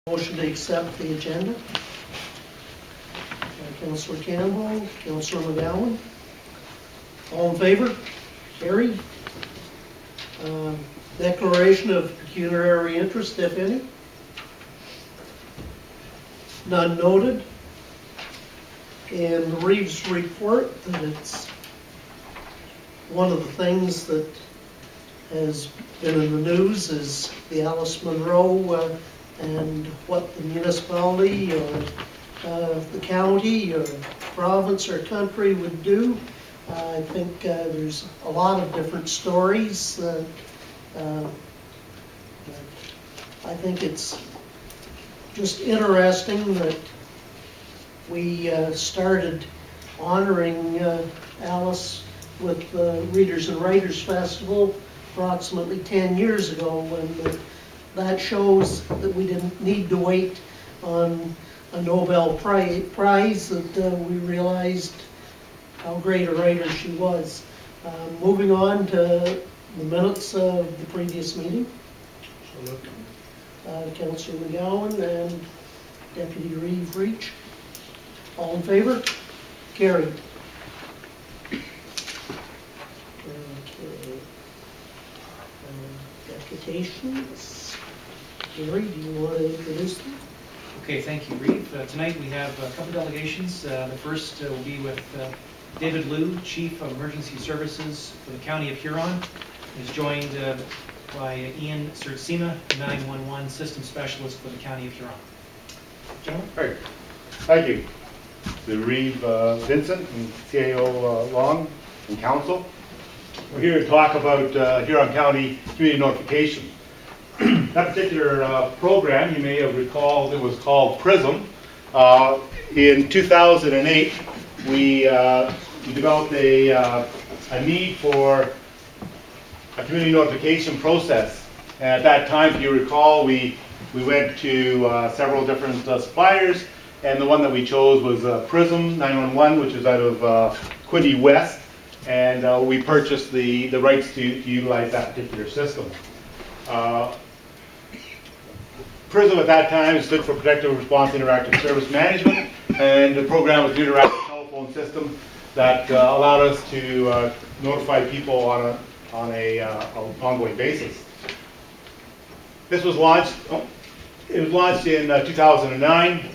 Motion to accept the agenda. Councillor Campbell, Councillor McGowan. All in favor? Carried. Declaration of pecuniary interest, if any. None noted. And the Reeves report, that it's one of the things that has been in the news is the Alice Munro and what the municipality or the county or province or country would do. I think there's a lot of different stories. I think it's just interesting that we started honoring Alice with the Readers and Writers Festival approximately 10 years ago, and that shows that we didn't need to wait on a Nobel Prize, that we realized how great a writer she was. Moving on to the minutes of the previous meeting. Councillor McGowan and Deputy Reeve Reach. All in favor? Carried. Okay. Deputations. Gary, do you want to introduce them? Okay, thank you, Reeve. Tonight we have a couple delegations. The first will be with David Liu, Chief of Emergency Services for the County of Huron. He's joined by Ian Sertsima, 911 System Specialist for the County of Huron. Gentlemen? Great. Thank you. To Reeve Vincent and CAO Long and Council. We're here to talk about Huron County Community Notification. That particular program, you may have recalled, it was called PRISM. In 2008, we developed a need for a community notification process. And at that time, if you recall, we went to several different suppliers, and the one that we chose was PRISM 911, which is out of Quinte West, and we purchased the rights to utilize that particular system. PRISM at that time stood for Protective Response Interactive Service Management, and the program was an interactive telephone system that allowed us to notify people on an ongoing basis. This was launched. It was launched in 2009,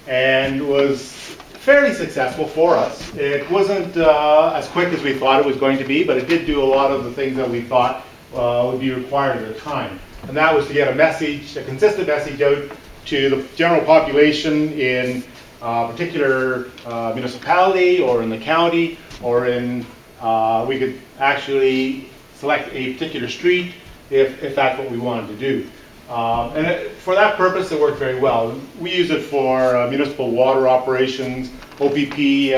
and was fairly successful for us. It wasn't as quick as we thought it was going to be, but it did do a lot of the things that we thought would be required at the time. And that was to get a message, a consistent message out to the general population in a particular municipality or in the county, or in, we could actually select a particular street if that's what we wanted to do. For that purpose, it worked very well. We use it for municipal water operations, OPP,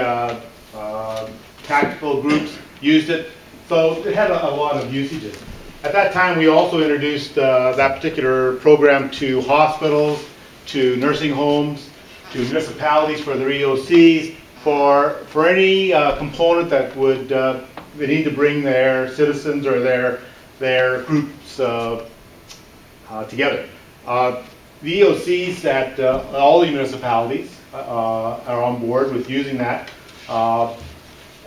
tactical groups used it, so it had a lot of usages. At that time, we also introduced that particular program to hospitals, to nursing homes, to municipalities for their EOCs, for any component that would they need to bring their citizens or their groups together. The EOCs at all the municipalities are on board with using that.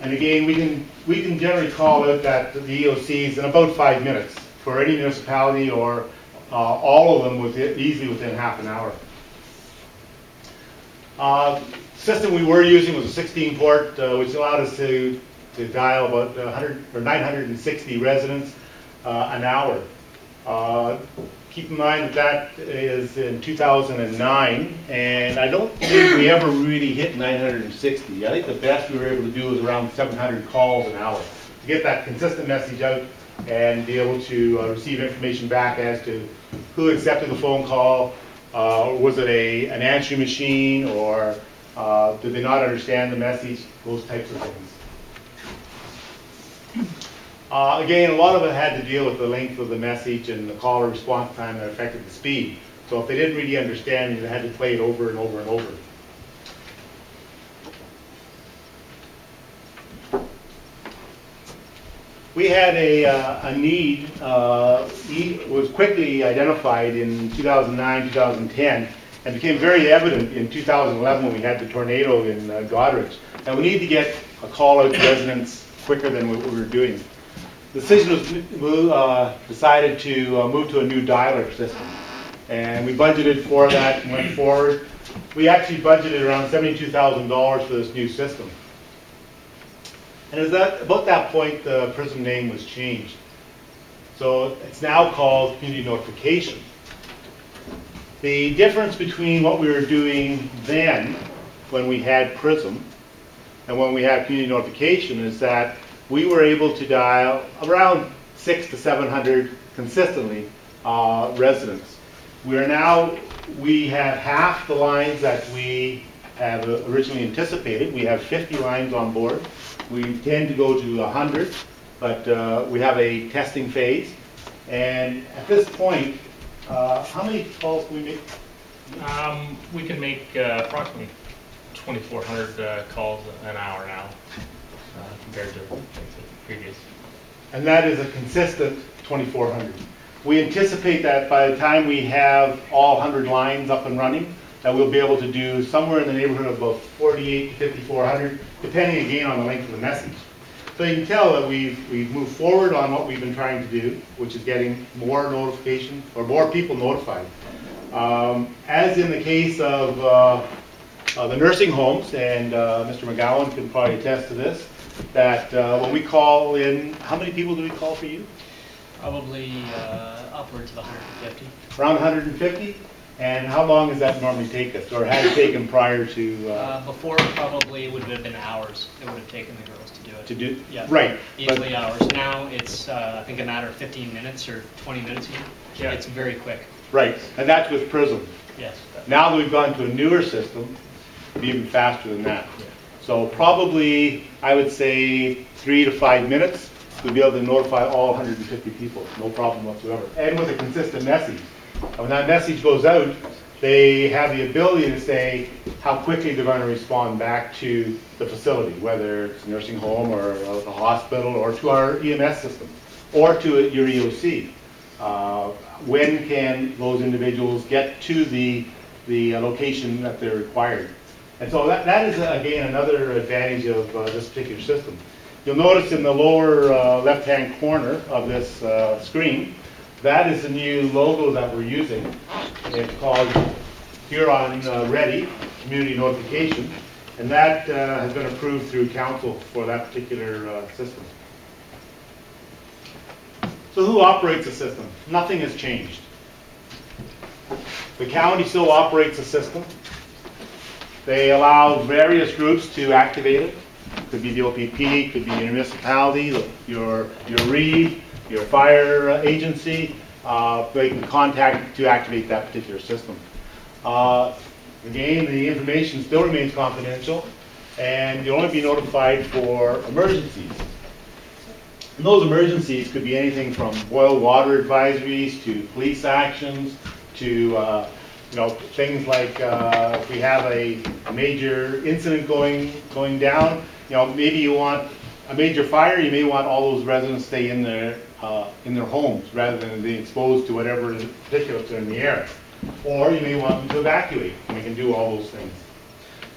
And again, we can generally call out that the EOCs in about 5 minutes for any municipality, or all of them easily within half an hour. System we were using was a 16-port, which allowed us to dial about 100 or 960 residents an hour. Keep in mind that is in 2009, and I don't think we ever really hit 960. I think the best we were able to do was around 700 calls an hour to get that consistent message out and be able to receive information back as to who accepted the phone call, was it an answering machine, or did they not understand the message, those types of things. Again, a lot of it had to deal with the length of the message and the caller response time that affected the speed. So if they didn't really understand, they had to play it over and over and over. We had a need, was quickly identified in 2009, 2010, and became very evident in 2011 when we had the tornado in Goderich, that we need to get a call out to residents quicker than what we were doing. The decision was decided to move to a new dialer system, and we budgeted for that and went forward. We actually budgeted around $72,000 for this new system. And it was about that point the PRISM name was changed. So it's now called Community Notification. The difference between what we were doing then, when we had PRISM, and when we had Community Notification, is that we were able to dial around 600 to 700 consistently residents. We have half the lines that we have originally anticipated. We have 50 lines on board. We tend to go to 100, but we have a testing phase. And at this point, how many calls can we make? We can make approximately 2,400 calls an hour now, compared to the previous. And that is a consistent 2,400. We anticipate that by the time we have all 100 lines up and running, that we'll be able to do somewhere in the neighborhood of about 48 to 5,400, depending again on the length of the message. So you can tell that we've moved forward on what we've been trying to do, which is getting more notification, or more people notified. As in the case of the nursing homes, and Mr. McGowan can probably attest to this, that when we call in, how many people do we call for you? Probably upwards of 150. Around 150? And how long does that normally take us, or had it taken prior to? Before, probably it would have been hours. It would have taken the girls to do it. To do? Yeah. Right. Easily hours. Now it's, I think, a matter of 15 minutes or 20 minutes even. Yeah. It's very quick. Right, and that's with PRISM. Yes. Now that we've gone to a newer system, it'll be even faster than that. So probably, I would say 3 to 5 minutes, we'll be able to notify all 150 people, no problem whatsoever. And with a consistent message. When that message goes out, they have the ability to say how quickly they're going to respond back to the facility, whether it's a nursing home or the hospital or to our EMS system or to your EOC. When can those individuals get to the location that they're required? And so that is, again, another advantage of this particular system. You'll notice in the lower left-hand corner of this screen, that is the new logo that we're using. It's called Huron Ready, Community Notification, and that has been approved through council for that particular system. So who operates the system? Nothing has changed. The county still operates the system. They allow various groups to activate it. Could be the OPP, could be your municipality, your REIT, your fire agency. They can contact to activate that particular system. Again, the information still remains confidential, and you'll only be notified for emergencies. And those emergencies could be anything from boil water advisories to police actions to things like if we have a major incident going down, maybe you want a major fire, you may want all those residents to stay in their homes rather than being exposed to whatever particulates are in the air. Or you may want them to evacuate, and we can do all those things.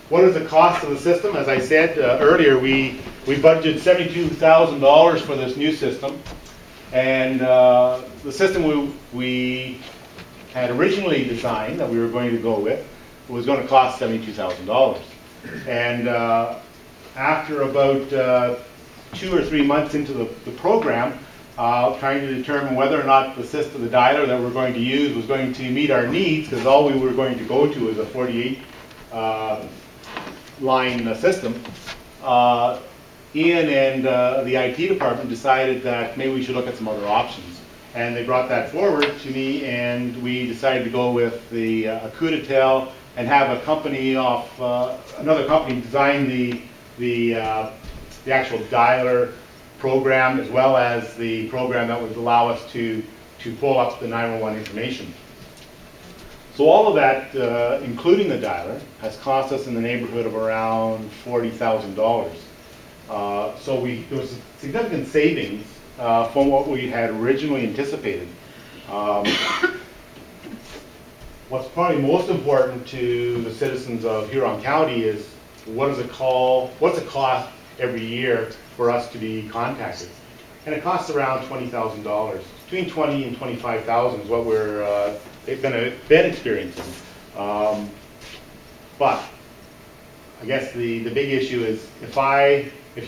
What is the cost of the system? As I said earlier, we budgeted $72,000 for this new system, and the system we had originally designed that we were going to go with was going to cost $72,000. And after about 2 or 3 months into the program, trying to determine whether or not the system, the dialer that we're going to use was going to meet our needs, because all we were going to go to is a 48 line system, Ian and the IT department decided that maybe we should look at some other options. And they brought that forward to me, and we decided to go with the Acuitel and have a company another company design the actual dialer program, as well as the program that would allow us to pull up the 911 information. So all of that, including the dialer, has cost us in the neighborhood of around $40,000. So there was significant savings from what we had originally anticipated. what's probably most important to the citizens of Huron County is what's the cost every year for us to be contacted? And it costs around $20,000. Between 20 and 25,000 is what they've been experiencing. But I guess the big issue is if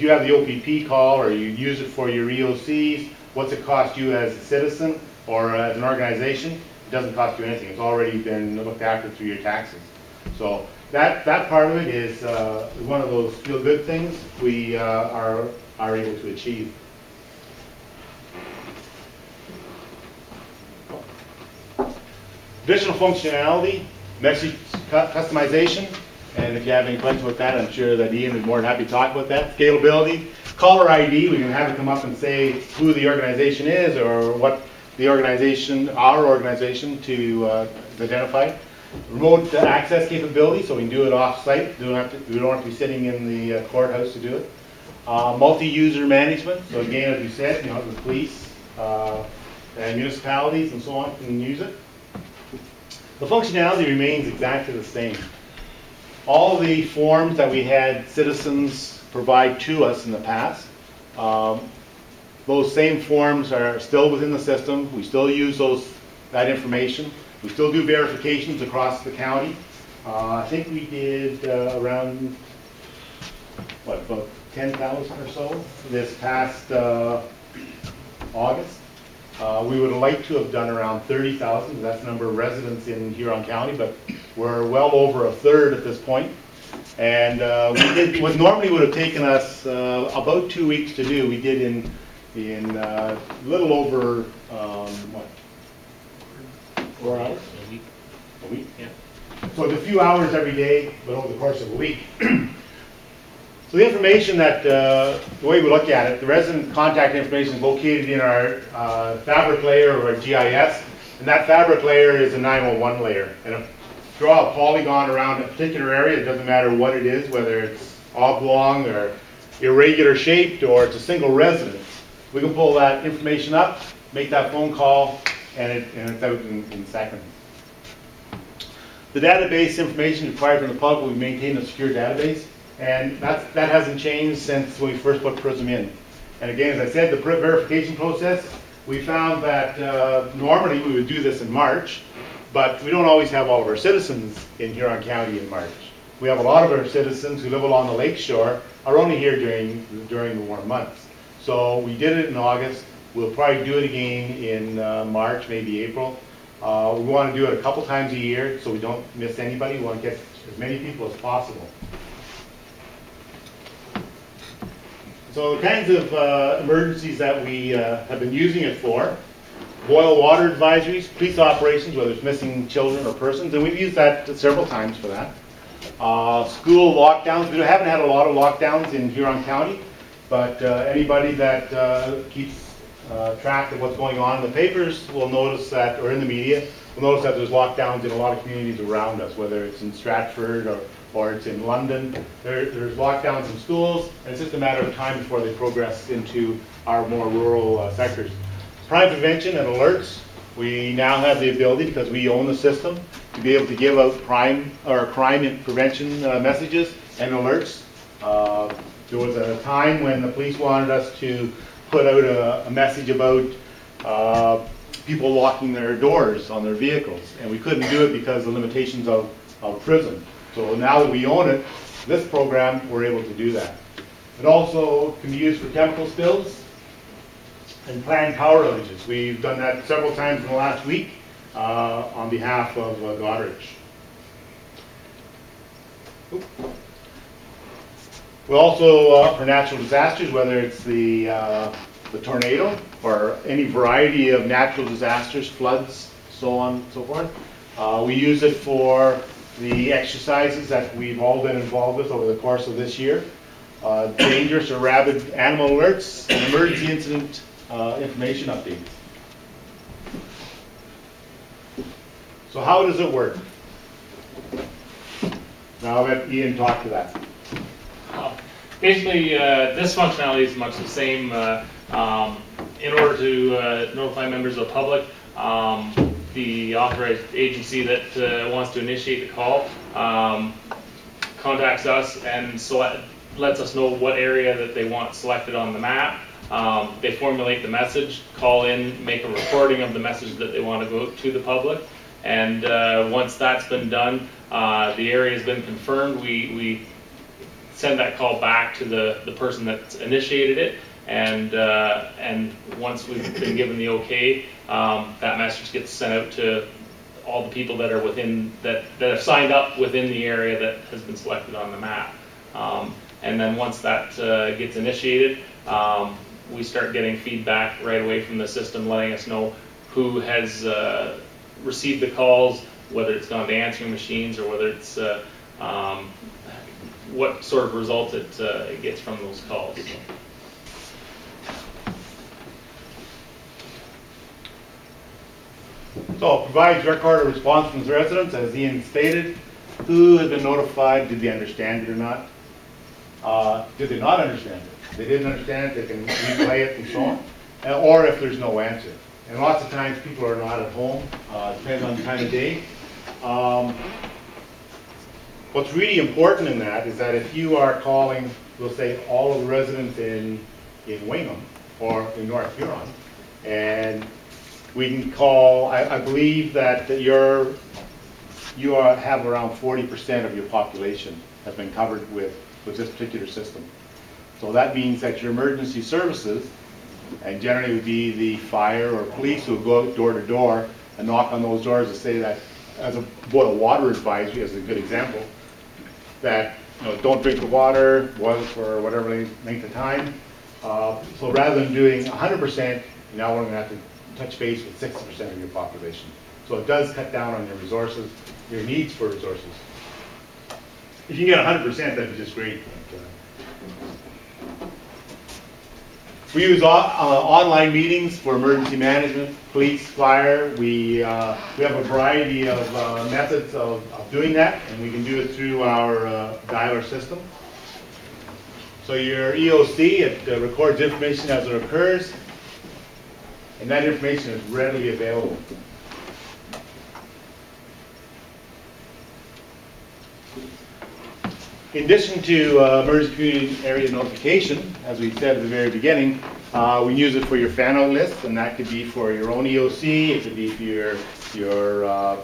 you have the OPP call or you use it for your EOCs, what's it cost you as a citizen or as an organization? It doesn't cost you anything. It's already been looked after through your taxes. So that part of it is one of those feel-good things we are able to achieve. Additional functionality, message customization, and if you have any questions with that, I'm sure that Ian is more than happy to talk about that. Scalability, caller ID, we can have it come up and say who the organization is or what the organization, our organization, to identify. Remote access capability, so we can do it off-site. We don't have to be sitting in the courthouse to do it. Multi-user management, so again, as you said, the police and municipalities and so on can use it. The functionality remains exactly the same. All the forms that we had citizens provide to us in the past, those same forms are still within the system. We still use that information. We still do verifications across the county. I think we did around, about 10,000 or so this past August. We would like to have done around 30,000. That's the number of residents in Huron County, but we're well over a third at this point. And we did what normally would have taken us about 2 weeks to do. We did in a little over 4 hours? A week. A week? Yeah. So it's a few hours every day, but over the course of a week. So the information that, the way we look at it, the resident contact information is located in our fabric layer or our GIS, and that fabric layer is a 911 layer. And if you draw a polygon around a particular area, it doesn't matter what it is, whether it's oblong or irregular shaped or it's a single residence, we can pull that information up, make that phone call, and it's out in seconds. The database information required from the public, we maintain a secure database. And that hasn't changed since when we first put PRISM in. And again, as I said, the verification process, we found that normally we would do this in March, but we don't always have all of our citizens in Huron County in March. We have a lot of our citizens who live along the lake shore are only here during the warm months. So we did it in August. We'll probably do it again in March, maybe April. We want to do it a couple times a year so we don't miss anybody. We want to get as many people as possible. So the kinds of emergencies that we have been using it for: boil water advisories, police operations, whether it's missing children or persons, and we've used that several times for that. School lockdowns, we haven't had a lot of lockdowns in Huron County, but anybody that keeps track of what's going on in the papers will notice that, or in the media, will notice that there's lockdowns in a lot of communities around us, whether it's in Stratford or it's in London. There's lockdowns in schools, and it's just a matter of time before they progress into our more rural sectors. Crime prevention and alerts. We now have the ability, because we own the system, to be able to give out crime and prevention messages and alerts. There was a time when the police wanted us to put out a message about people locking their doors on their vehicles, and we couldn't do it because of the limitations of PRISM. So now that we own it, this program, we're able to do that. It also can be used for chemical spills and planned power outages. We've done that several times in the last week on behalf of Goderich. We also, for natural disasters, whether it's the tornado or any variety of natural disasters, floods, so on and so forth, we use it for the exercises that we've all been involved with over the course of this year. Dangerous or rabid animal alerts and emergency incident information updates. So how does it work? Now I'll let Ian talk to that. Basically, this functionality is much the same. In order to notify members of the public, the authorized agency that wants to initiate the call contacts us and lets us know what area that they want selected on the map. They formulate the message, call in, make a recording of the message that they want to go to the public, and once that's been done, the area has been confirmed, we send that call back to the person that's initiated it, and once we've been given the okay, that message gets sent out to all the people that are within, that have signed up within the area that has been selected on the map. And then once that gets initiated, we start getting feedback right away from the system letting us know who has received the calls, whether it's gone to answering machines or whether it's what sort of result it gets from those calls. So it provides record of response from the residents, as Ian stated. Who has been notified? Did they understand it or not? Did they not understand it? They didn't understand it, they can replay it and so on. Or if there's no answer. And lots of times people are not at home, depends on the time of day. What's really important in that is that if you are calling, we'll say, all of the residents in Wingham or in North Huron, and we can call, I believe that you have around 40% of your population has been covered with this particular system. So that means that your emergency services, and generally would be the fire or police who will go out door to door and knock on those doors to say that, as a water advisory, as a good example, that don't drink the water, boil it for whatever length of time. So rather than doing 100%, now we're going to have to touch base with 60% of your population. So it does cut down on your resources, your needs for resources. If you can get 100%, that'd be just great. But, we use online meetings for emergency management, police, fire. We have a variety of methods of doing that, and we can do it through our dialer system. So your EOC, it records information as it occurs, and that information is readily available. In addition to emergency community area notification, as we said at the very beginning, we use it for your fan out list, and that could be for your own EOC, it could be for your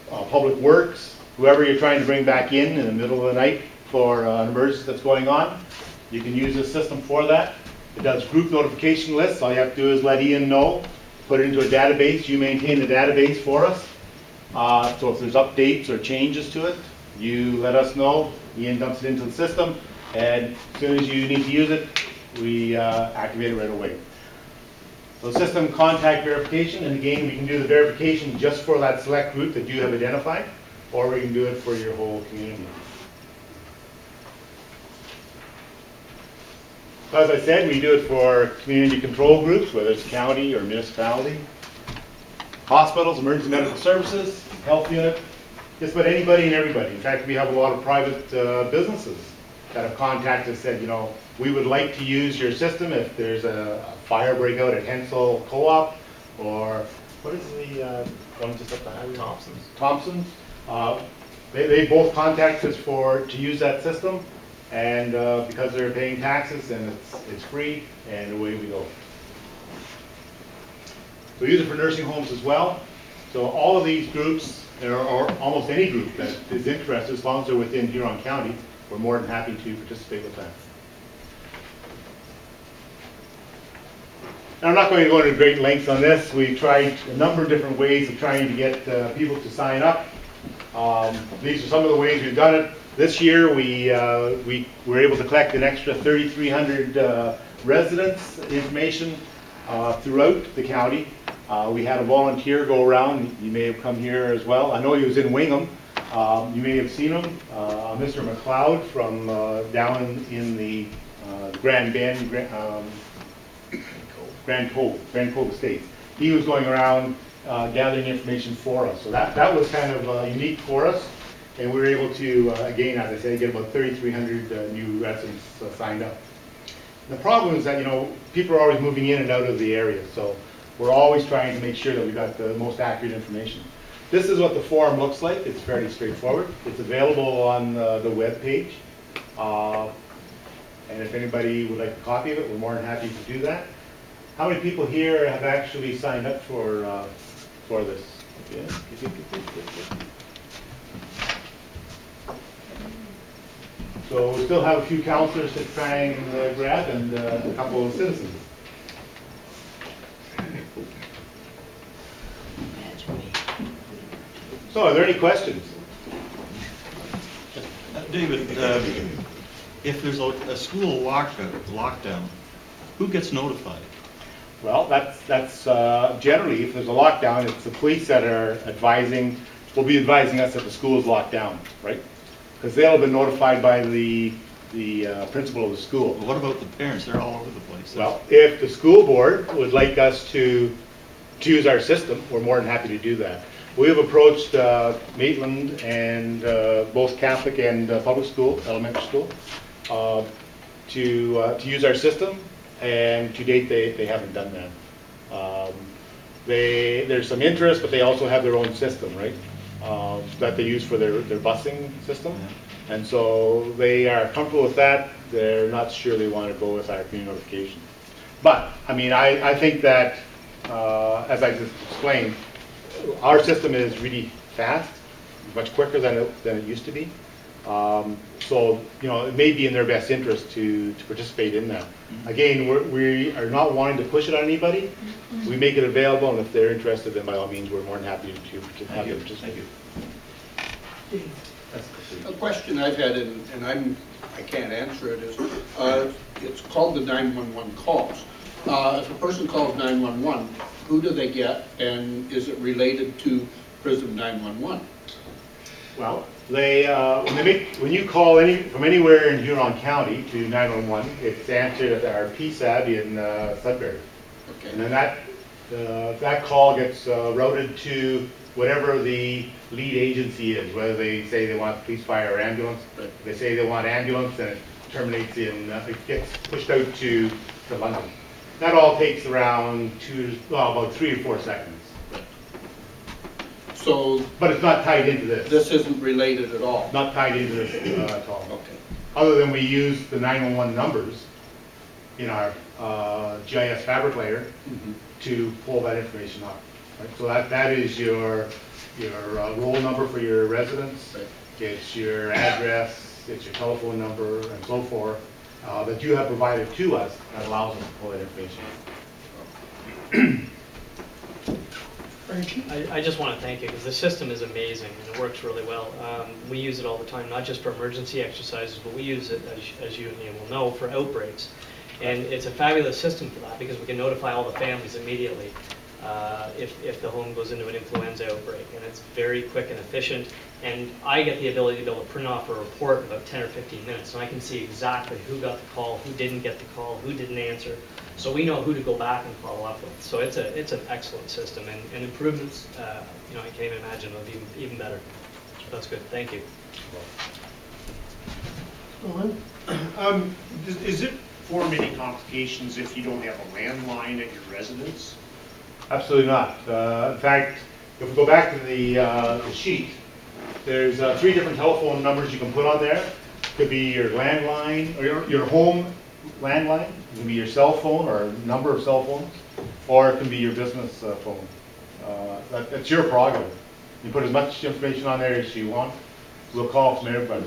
public works, whoever you're trying to bring back in the middle of the night for an emergency that's going on. You can use this system for that. It does group notification lists. All you have to do is let Ian know, put it into a database. You maintain the database for us. So if there's updates or changes to it, you let us know. Ian dumps it into the system, and as soon as you need to use it, we activate it right away. So system contact verification, and again, we can do the verification just for that select group that you have identified, or we can do it for your whole community. As I said, we do it for community control groups, whether it's county or municipality, hospitals, emergency medical services, health unit, just about anybody and everybody. In fact, we have a lot of private businesses that have contacted us, said, we would like to use your system if there's a fire breakout at Hensel Co-op, or what is the one just up the highway? Thompson's. They both contacted us to use that system, and because they're paying taxes and it's free, and away we go. So we use it for nursing homes as well. So all of these groups, or almost any group that is interested, as long as they're within Huron County, we're more than happy to participate with that. Now, I'm not going to go into great lengths on this. We tried a number of different ways of trying to get people to sign up. These are some of the ways we've done it. This year, we were able to collect an extra 3,300 residents' information throughout the county. We had a volunteer go around. You may have come here as well. I know he was in Wingham. You may have seen him, Mr. McLeod from down in the Grand Cove Estates. He was going around gathering information for us. So that was kind of unique for us. And we were able to, again, as I said, get about 3,300 new residents signed up. The problem is that, people are always moving in and out of the area. So we're always trying to make sure that we got the most accurate information. This is what the form looks like. It's fairly straightforward. It's available on the web page. And if anybody would like a copy of it, we're more than happy to do that. How many people here have actually signed up for this? Yeah. So we still have a few counselors to try and grab, and a couple of citizens. So are there any questions? David, if there's a school lockdown, who gets notified? Well, that's generally, if there's a lockdown, it's the police that are will be advising us that the school is locked down, right? Because they'll have been notified by the principal of the school. Well, what about the parents? They're all over the place. Well, if the school board would like us to use our system, we're more than happy to do that. We have approached Maitland and both Catholic and public school, elementary school, to use our system, and to date they haven't done that. There's some interest, but they also have their own system, right? That they use for their busing system. Yeah. And so they are comfortable with that. They're not sure they want to go with our community notification. But, I mean, I think that, as I just explained, our system is really fast, much quicker than it used to be. So, you know, it may be in their best interest to participate in that. Again, we are not wanting to push it on anybody. We make it available, and if they're interested, then by all means, we're more than happy to have them participate. A question I've had, and I can't answer it, is it's called the 911 calls. If a person calls 911, who do they get, and is it related to PRISM 911? Well, when you call from anywhere in Huron County to 911, it's answered at our PSAB in Sudbury. Okay. And then that call gets routed to whatever the lead agency is, whether they say they want police, fire, or ambulance. If they say they want ambulance, then it terminates it gets pushed out to London. That all takes around about 3 to 4 seconds. So, But it's not tied into this. this isn't related at all? Not tied into this at all. Okay. Other than we use the 911 numbers in our GIS fabric layer to pull that information up. Right? So that is your roll number for your residence. Right. It's your address, it's your telephone number, and so forth, that you have provided to us that allows us to pull that information. Frankie? I just want to thank you, because the system is amazing, and it works really well. We use it all the time, not just for emergency exercises, but we use it, as you will know, for outbreaks. And it's a fabulous system for that, because we can notify all the families immediately if the home goes into an influenza outbreak. And it's very quick and efficient. And I get the ability to be able to print off a report in about 10 or 15 minutes, and I can see exactly who got the call, who didn't get the call, who didn't answer. So we know who to go back and follow up with. So it's an excellent system, and improvements, I can't even imagine, it'll be even better. That's good. Thank you. Don? Is it form any complications if you don't have a landline at your residence? Absolutely not. In fact, if we go back to the sheet, there's 3 different telephone numbers you can put on there. It could be your landline, or your home landline. It can be your cell phone, or a number of cell phones, or it can be your business phone. That's your prerogative. You put as much information on there as you want. We'll call from everybody.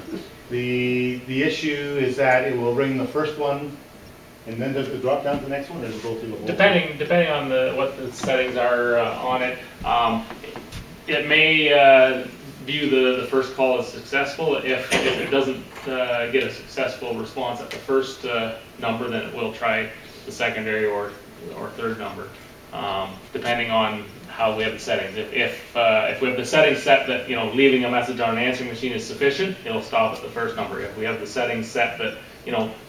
The issue is that it will ring the first one, and then does it drop down to the next one, or does it go through the whole? Depending on what the settings are on it, it may view the first call as successful. If it doesn't get a successful response at the first number, then it will try the secondary or third number, depending on how we have the settings. If we have the settings set that leaving a message on an answering machine is sufficient, it'll stop at the first number. If we have the settings set that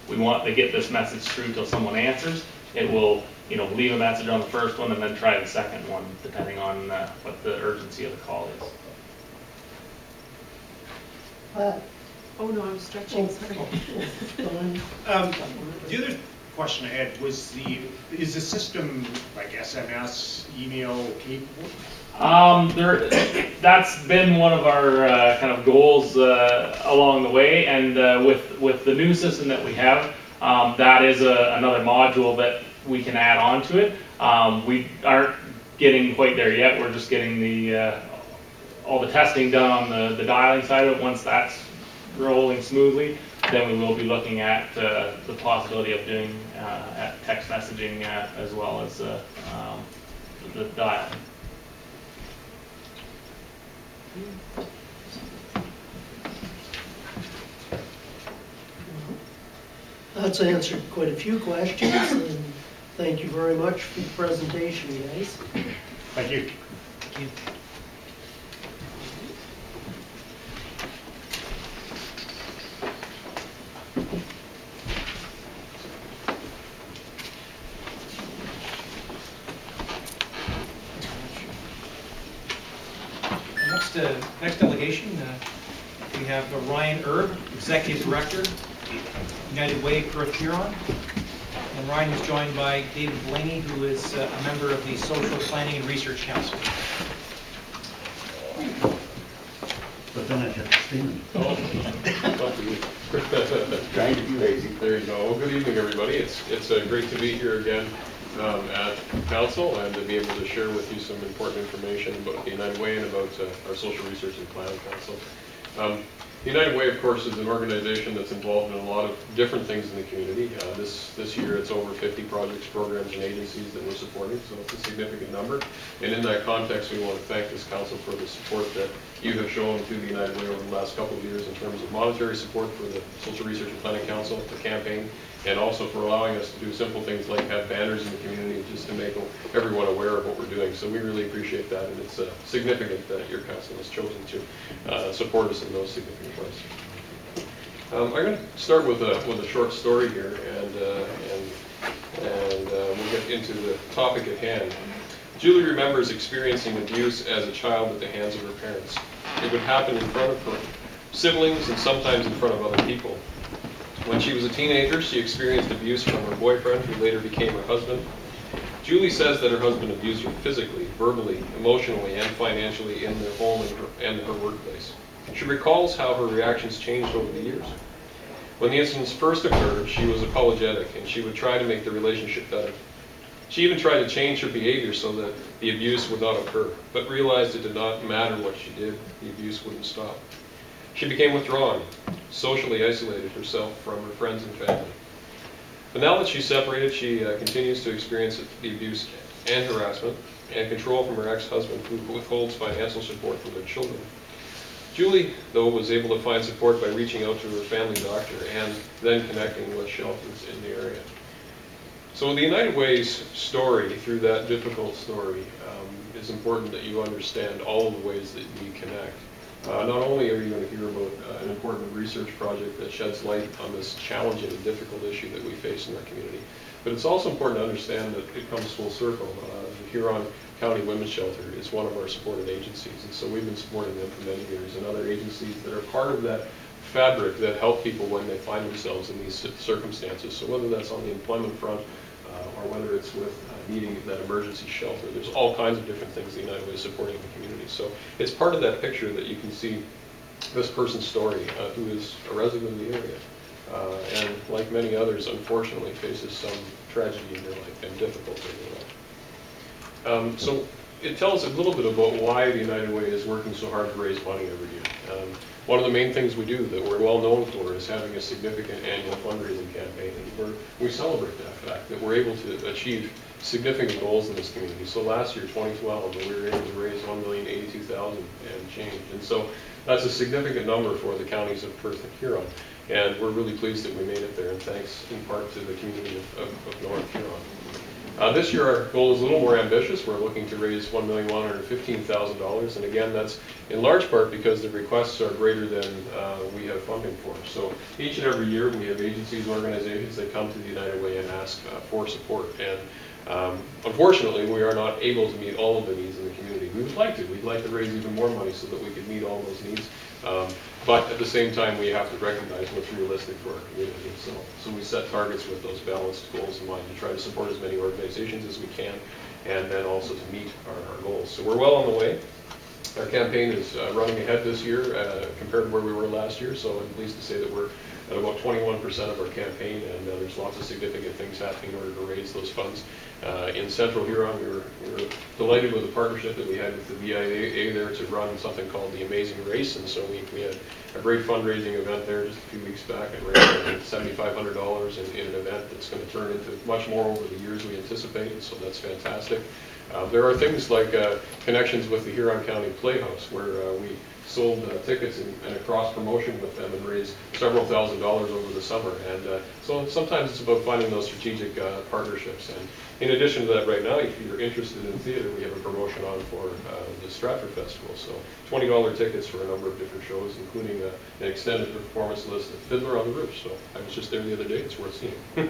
we want to get this message through till someone answers, it will leave a message on the first one and then try the second one, depending on what the urgency of the call is. Pat? Oh, no, I'm stretching, sorry. Don? The other question I had, is the system like SMS, email capable? That's been one of our kind of goals along the way, and with the new system that we have, that is another module that we can add on to it. We aren't getting quite there yet. We're just getting all the testing done on the dialing side of it. Once that's rolling smoothly, then we will be looking at the possibility of doing text messaging as well as the dialing. That's answered quite a few questions, and thank you very much for the presentation, guys. Thank you. Thank you. Next delegation, we have Ryan Erb, Executive Director, United Way, Perth Huron. And Ryan is joined by David Blaney, who is a member of the Social Planning and Research Council. But then I kept steaming. Trying to be lazy. There you go. Well, good evening, everybody. It's great to be here again at council and to be able to share with you some important information about the United Way and about our Social Research and Planning Council. The United Way, of course, is an organization that's involved in a lot of different things in the community. This year it's over 50 projects, programs, and agencies that we're supporting, so it's a significant number. And in that context, we want to thank this council for the support that you have shown to the United Way over the last couple of years in terms of monetary support for the Social Research and Planning Council, the campaign, and also for allowing us to do simple things like have banners in the community just to make everyone aware of what we're doing. So we really appreciate that, and it's significant that your council has chosen to support us in those significant ways. I'm going to start with a short story here, and we'll get into the topic at hand. Julie remembers experiencing abuse as a child at the hands of her parents. It would happen in front of her siblings and sometimes in front of other people. When she was a teenager, she experienced abuse from her boyfriend, who later became her husband. Julie says that her husband abused her physically, verbally, emotionally, and financially in their home and her workplace. She recalls how her reactions changed over the years. When the incidents first occurred, she was apologetic, and she would try to make the relationship better. She even tried to change her behavior so that the abuse would not occur, but realized it did not matter what she did, the abuse wouldn't stop. She became withdrawn, socially isolated herself from her friends and family. But now that she's separated, she continues to experience the abuse and harassment and control from her ex-husband, who withholds financial support for their children. Julie, though, was able to find support by reaching out to her family doctor and then connecting with shelters in the area. So the United Way's story, through that difficult story, it's important that you understand all of the ways that we connect. Not only are you going to hear about an important research project that sheds light on this challenging and difficult issue that we face in our community, but it's also important to understand that it comes full circle. The Huron County Women's Shelter is one of our supported agencies, and so we've been supporting them for many years, and other agencies that are part of that fabric that help people when they find themselves in these circumstances. So whether that's on the employment front, or whether it's with needing that emergency shelter. There's all kinds of different things the United Way is supporting in the community. So it's part of that picture that you can see this person's story, who is a resident of the area, and like many others, unfortunately, faces some tragedy in their life and difficulty in their life. So it tells a little bit about why the United Way is working so hard to raise money every year. One of the main things we do that we're well known for is having a significant annual fundraising campaign, and we celebrate that fact, that we're able to achieve significant goals in this community. So last year, 2012, we were able to raise $1,082,000 and change, and so that's a significant number for the counties of Perth and Huron, and we're really pleased that we made it there, and thanks in part to the community of North Huron. This year our goal is a little more ambitious. We're looking to raise $1,115,000, and again, that's in large part because the requests are greater than we have funding for. So each and every year we have agencies, organizations that come to the United Way and ask for support, and Unfortunately, we are not able to meet all of the needs in the community. We would like to. We'd like to raise even more money so that we could meet all those needs. But at the same time, we have to recognize what's realistic for our community. So we set targets with those balanced goals in mind to try to support as many organizations as we can, and then also to meet our goals. So we're well on the way. Our campaign is running ahead this year compared to where we were last year, so I'm pleased to say that we're at about 21% of our campaign, and there's lots of significant things happening in order to raise those funds. In Central Huron, we were delighted with the partnership that we had with the VIA there to run something called the Amazing Race, and so we had a great fundraising event there just a few weeks back and raised $7,500 in an event that's going to turn into much more over the years we anticipated, so that's fantastic. There are things like connections with the Huron County Playhouse, where we sold tickets and a cross-promotion with them and raised several $1,000s over the summer. And so sometimes it's about finding those strategic partnerships. And in addition to that, right now, if you're interested in theater, we have a promotion on for the Stratford Festival. So $20 tickets for a number of different shows, including an extended performance list of Fiddler on the Roof. So I was just there the other day. It's worth seeing. You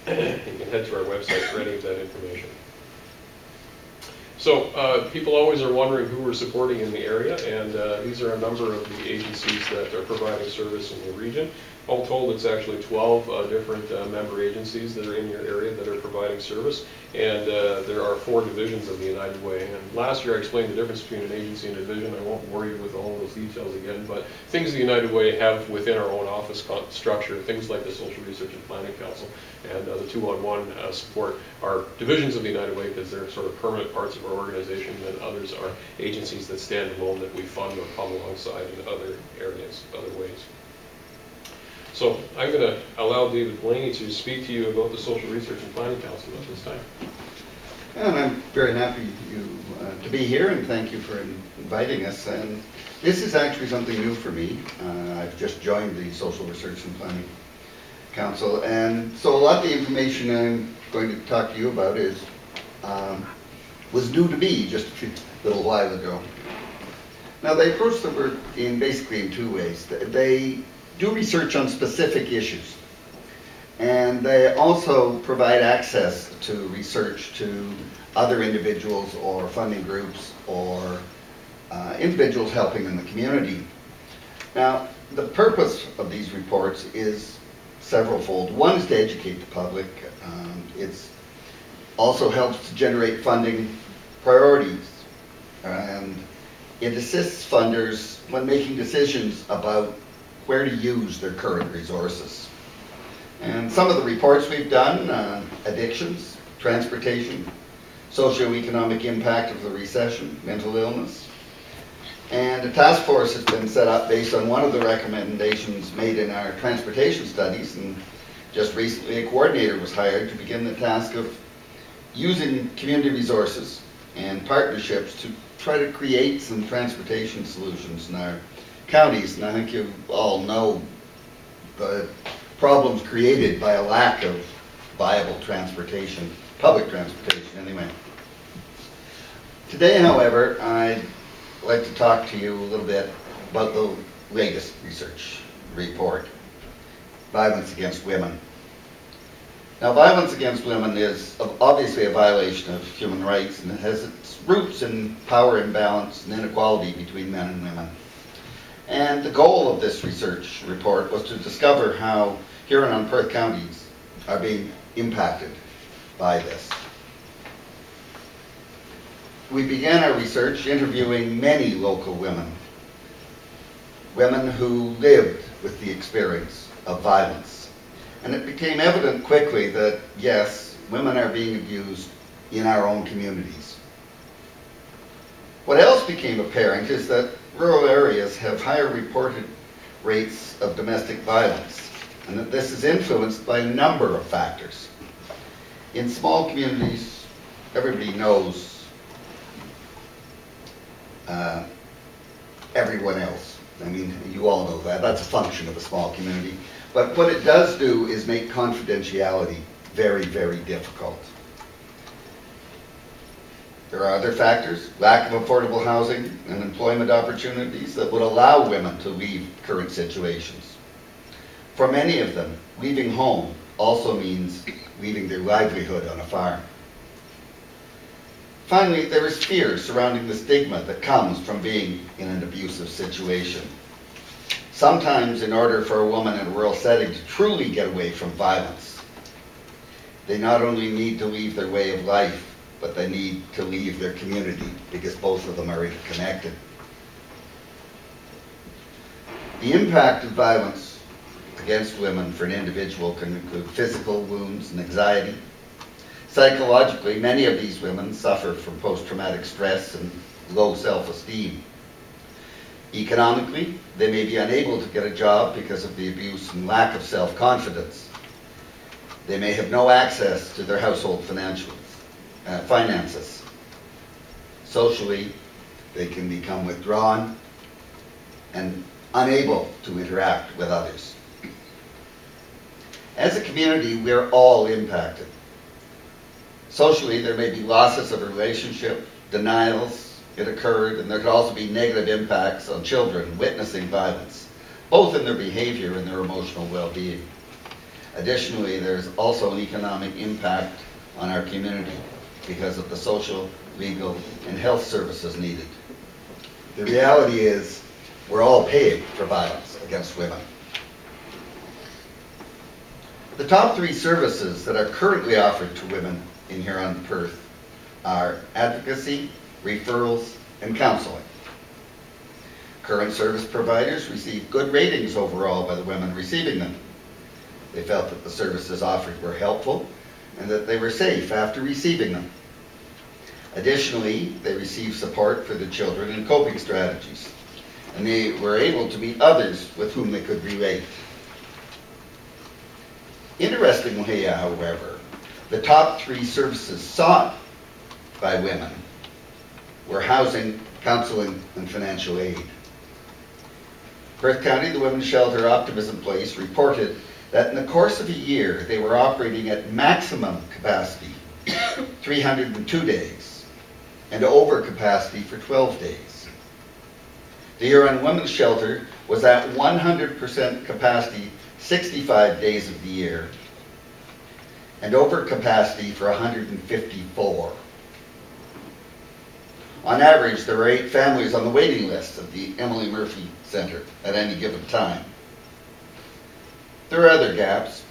can head to our website for any of that information. So people always are wondering who we're supporting in the area, and these are a number of the agencies that are providing service in the region. All told, it's actually 12 different member agencies that are in your area that are providing service, and there are 4 divisions of the United Way. And last year I explained the difference between an agency and a division. I won't bore you with all those details again, but things the United Way have within our own office structure, things like the Social Research and Planning Council and the 2-on-1 support are divisions of the United Way because they're sort of permanent parts of our organization, and others are agencies that stand alone that we fund or come alongside in other areas, other ways. So I'm going to allow David Blaney to speak to you about the Social Research and Planning Council at this time. And I'm very happy to be here, and thank you for inviting us. And this is actually something new for me. I've just joined the Social Research and Planning Council, and so a lot of the information I'm going to talk to you about was new to me just a little while ago. Now, they approach the work basically in 2 ways. They do research on specific issues, and they also provide access to research to other individuals or funding groups or individuals helping in the community. Now, the purpose of these reports is severalfold. One is to educate the public. It also helps to generate funding priorities, and it assists funders when making decisions about where to use their current resources. And some of the reports we've done, addictions, transportation, socioeconomic impact of the recession, mental illness. And a task force has been set up based on one of the recommendations made in our transportation studies, and just recently a coordinator was hired to begin the task of using community resources and partnerships to try to create some transportation solutions in our counties. And I think you all know the problems created by a lack of viable transportation, public transportation anyway. Today, however, I'd like to talk to you a little bit about the latest research report, Violence Against Women. Now, violence against women is obviously a violation of human rights, and it has its roots in power imbalance and inequality between men and women. And the goal of this research report was to discover how Huron and Perth counties are being impacted by this. We began our research interviewing many local women who lived with the experience of violence. And it became evident quickly that, yes, women are being abused in our own communities. What else became apparent is that rural areas have higher reported rates of domestic violence, and that this is influenced by a number of factors. In small communities, everybody knows everyone else. I mean, you all know that. That's a function of a small community. But what it does do is make confidentiality very, very difficult. There are other factors, lack of affordable housing and employment opportunities that would allow women to leave current situations. For many of them, leaving home also means leaving their livelihood on a farm. Finally, there is fear surrounding the stigma that comes from being in an abusive situation. Sometimes, in order for a woman in a rural setting to truly get away from violence, they not only need to leave their way of life, but they need to leave their community, because both of them are interconnected. The impact of violence against women for an individual can include physical wounds and anxiety. Psychologically, many of these women suffer from post-traumatic stress and low self-esteem. Economically, they may be unable to get a job because of the abuse and lack of self-confidence. They may have no access to their household finances. Socially, they can become withdrawn and unable to interact with others. As a community, we're all impacted. Socially, there may be losses of a relationship, denials, it occurred, and there could also be negative impacts on children witnessing violence, both in their behavior and their emotional well-being. Additionally, there's also an economic impact on our community because of the social, legal, and health services needed. The reality is, we're all paying for violence against women. The top 3 services that are currently offered to women in Huron-Perth are advocacy, referrals, and counseling. Current service providers receive good ratings overall by the women receiving them. They felt that the services offered were helpful and that they were safe after receiving them. Additionally, they received support for their children and coping strategies, and they were able to meet others with whom they could relate. Interestingly, however, the top 3 services sought by women were housing, counseling, and financial aid. Perth County, the Women's Shelter Optimism Place, reported that in the course of a year, they were operating at maximum capacity 302 days and over capacity for 12 days. The Huron Women's Shelter was at 100% capacity 65 days of the year and over capacity for 154. On average, there were 8 families on the waiting list of the Emily Murphy Center at any given time. There are other gaps.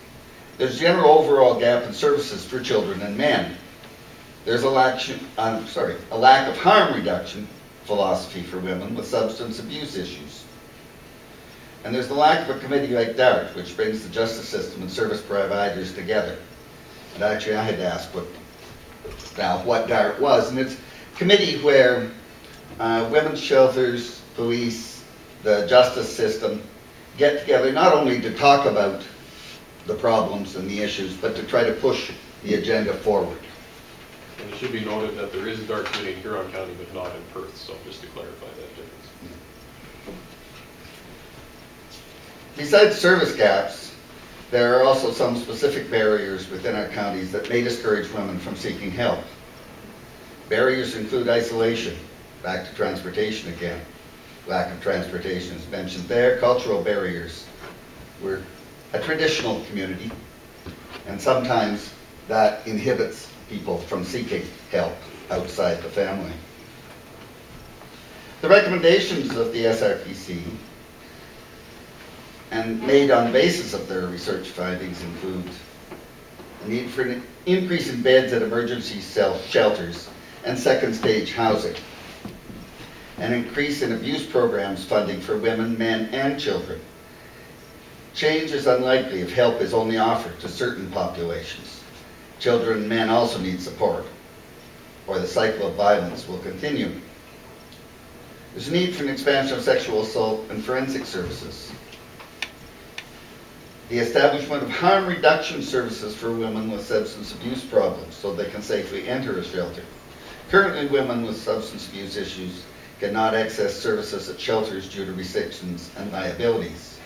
There's general overall gap in services for children and men. There's a lack of harm reduction philosophy for women with substance abuse issues. And there's the lack of a committee like DART, which brings the justice system and service providers together. And actually, I had to ask what DART was, and it's a committee where women's shelters, police, the justice system get together not only to talk about the problems and the issues, but to try to push the agenda forward. And it should be noted that there is a DART committee in Huron County, but not in Perth, so just to clarify that difference. Besides service gaps, there are also some specific barriers within our counties that may discourage women from seeking help. Barriers include isolation, back to transportation again. Lack of transportation is mentioned there. Cultural barriers. We're a traditional community, and sometimes that inhibits people from seeking help outside the family. The recommendations of the SRPC, and made on the basis of their research findings, include a need for an increase in beds at emergency shelters and second stage housing, an increase in abuse programs funding for women, men, and children. Change is unlikely if help is only offered to certain populations. Children and men also need support, or the cycle of violence will continue. There's a need for an expansion of sexual assault and forensic services. The establishment of harm reduction services for women with substance abuse problems so they can safely enter a shelter. Currently, women with substance abuse issues cannot access services at shelters due to restrictions and liabilities.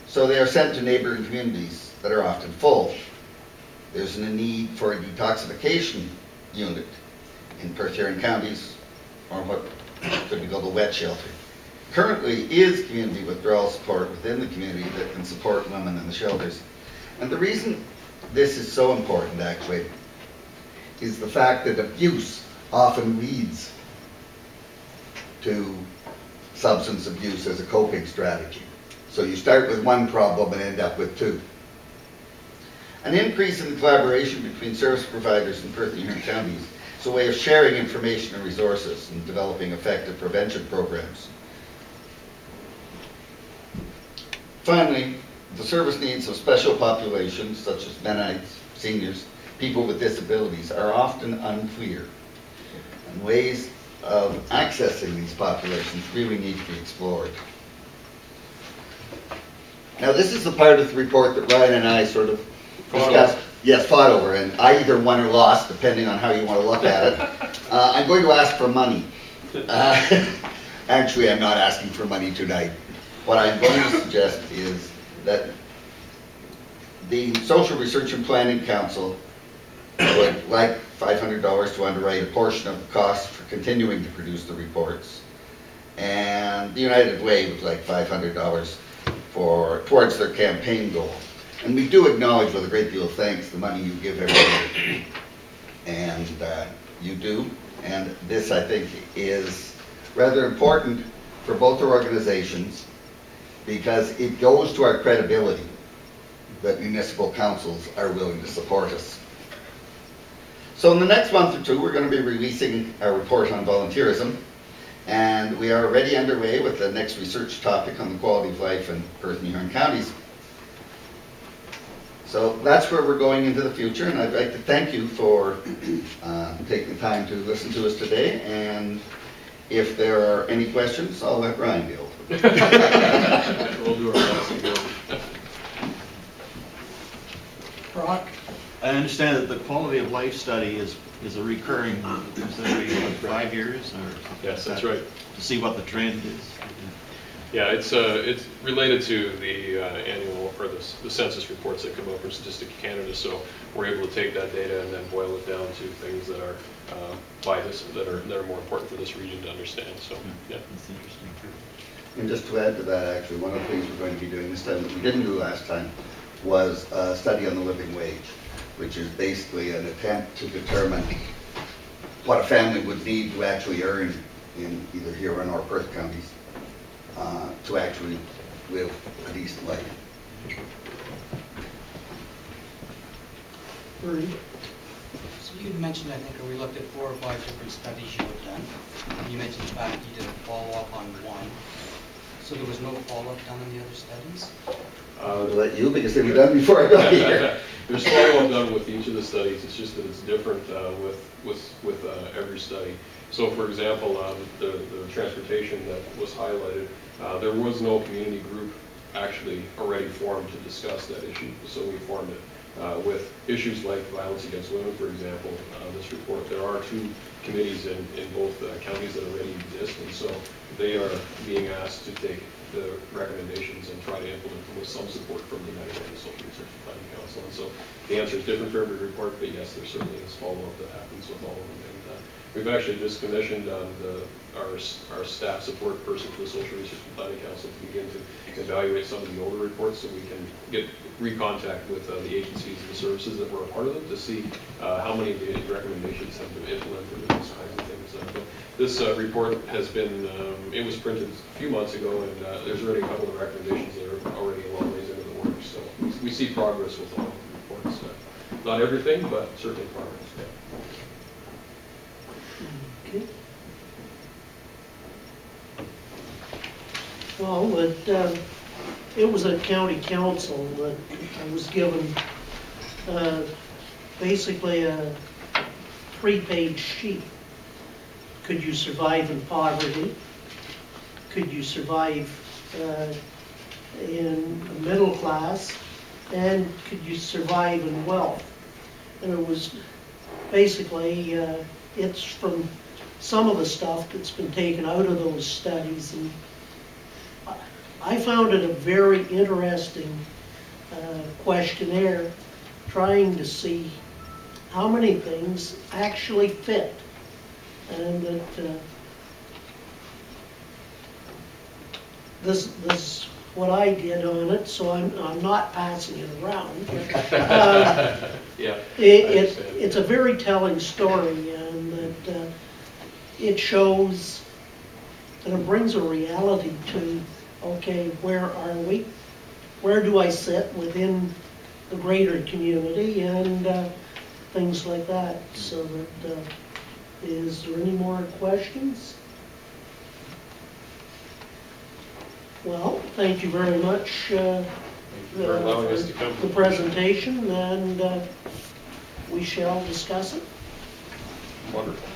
So they are sent to neighboring communities that are often full. There's a need for a detoxification unit in Perth Huron counties, or what could be called a wet shelter. Currently is community withdrawal support within the community that can support women in the shelters. And the reason this is so important, actually, is the fact that abuse often leads to substance abuse as a coping strategy. So you start with one problem and end up with two. An increase in collaboration between service providers in Perth and Huron counties is a way of sharing information and resources and developing effective prevention programs. Finally, the service needs of special populations such as Mennonites, seniors, people with disabilities are often unclear, and ways of accessing these populations really need to be explored. Now, this is the part of the report that Ryan and I sort of discussed. Yes, fought over, and I either won or lost, depending on how you want to look at it. I'm going to ask for money. Actually, I'm not asking for money tonight. What I'm going to suggest is that the Social Research and Planning Council would like $500 to underwrite a portion of the cost for continuing to produce the reports, and the United Way would like $500 towards their campaign goal. And we do acknowledge with a great deal of thanks the money you give every year. And you do. And this, I think, is rather important for both our organizations because it goes to our credibility that municipal councils are willing to support us. So in the next month or two, we're going to be releasing our report on volunteerism. And we are already underway with the next research topic on the quality of life in Perth and Huron counties. So that's where we're going into the future, and I'd like to thank you for taking the time to listen to us today. And if there are any questions, I'll let Ryan deal with them. We'll do our best. Brock? I understand that the quality of life study is a recurring, is every 5 years, or? Yes, that's right. To see what the trend is. Yeah, it's related to the annual, or the census reports that come out from Statistics Canada, so we're able to take that data and then boil it down to things that are that are more important for this region to understand, so, yeah. That's interesting. And just to add to that, actually, one of the things we're going to be doing this time that we didn't do last time was a study on the living wage, which is basically an attempt to determine what a family would need to actually earn in either Huron or Perth counties to actually live a decent life. Bertie? So you mentioned, I think, or we looked at 4 or 5 different studies you had done. And you mentioned the fact that you did a follow-up on one. So there was no follow-up done on the other studies? I'll let you, because they were done before I got here. There's follow-up done with each of the studies, it's just that it's different with every study. So for example, the transportation that was highlighted, there was no community group actually already formed to discuss that issue, so we formed it. With issues like violence against women, for example, this report, there are 2 committees in both counties that already exist, and so they are being asked to take the recommendations and try to implement them with some support from the United Way Social Research and Planning Council. And so the answer is different for every report, but yes, there certainly is follow-up that happens with all of them. And we've actually just commissioned our staff support person for the Social Research and Planning Council to begin to evaluate some of the older reports so we can get recontact with the agencies and the services that were a part of them to see how many of the recommendations have been implemented and those kinds of things. But this report has been, it was printed a few months ago, and there's already a couple of recommendations that are already a long ways into the works. So we see progress with all of the reports. Not everything, but certainly progress. Yeah. Okay. Well, it was a county council that I was given basically a 3-page sheet. Could you survive in poverty? Could you survive in a middle class? And could you survive in wealth? And it was basically, it's from some of the stuff that's been taken out of those studies. And I found it a very interesting questionnaire trying to see how many things actually fit. And that this is what I did on it, so I'm not passing it around. Yeah, It's a very telling story, and that it shows, and it brings a reality to, okay, where are we? Where do I sit within the greater community and things like that? So that, is there any more questions? Well, thank you very much for allowing us to come. the presentation, and we shall discuss it. Wonderful.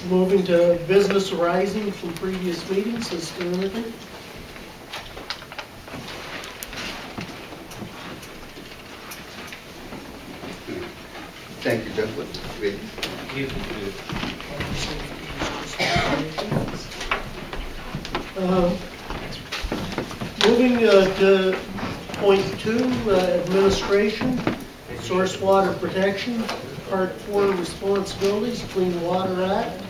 Moving to business arising from previous meetings, is there anything? Thank you, gentlemen. Wait. Moving to point 2, administration, source water protection, part 4 responsibilities, Clean Water Act.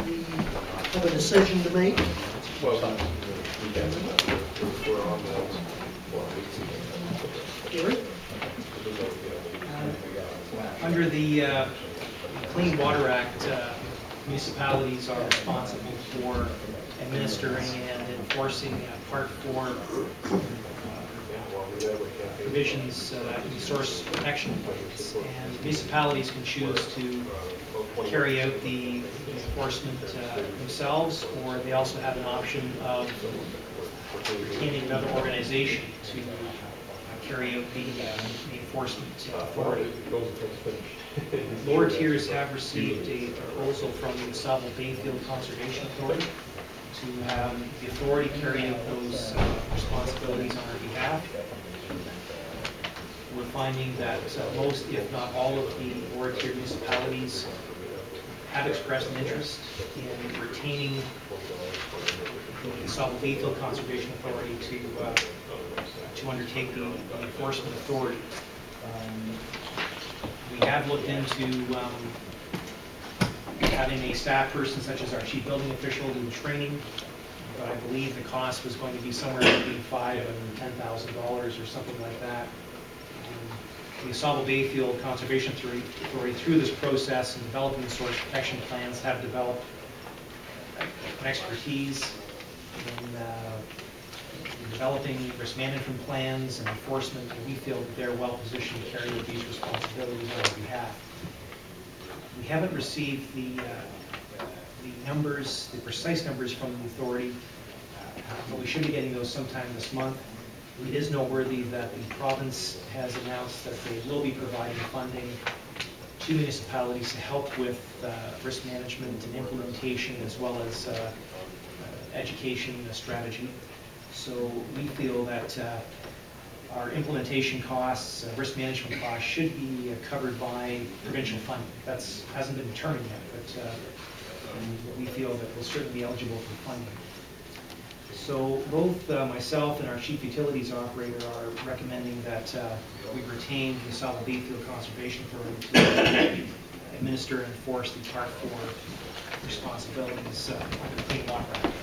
We have a decision to make. Gary? Under the Clean Water Act, municipalities are responsible for administering and enforcing Part 4 provisions in the source protection plans. And municipalities can choose to carry out the enforcement themselves, or they also have an option of retaining another organization to carry out the enforcement authority. Lower tiers have received a proposal from the Sauble Bayfield Conservation Authority to have the authority carry out those responsibilities on our behalf. We're finding that most, if not all, of the lower tier municipalities have expressed an interest in retaining the Sauble Bayfield Conservation Authority to undertake the enforcement authority. We have looked into having a staff person such as our chief building official do training, but I believe the cost was going to be somewhere between $5,000 and $10,000 or something like that. The Sauble Bayfield Conservation Authority, through this process and developing the source protection plans, have developed an expertise in developing risk management plans and enforcement, and we feel that they're well positioned to carry out these responsibilities on our behalf. We haven't received the numbers, the precise numbers from the authority, but we should be getting those sometime this month. It is noteworthy that the province has announced that they will be providing funding to municipalities to help with risk management and implementation, as well as education strategy. So we feel that our implementation costs, risk management costs, should be covered by provincial funding. That hasn't been determined yet, but we feel that we'll certainly be eligible for funding. So both myself and our chief utilities operator are recommending that we retain the Sauble Bayfield Conservation Authority to administer and enforce the Part 4 responsibilities under the Clean Water Act.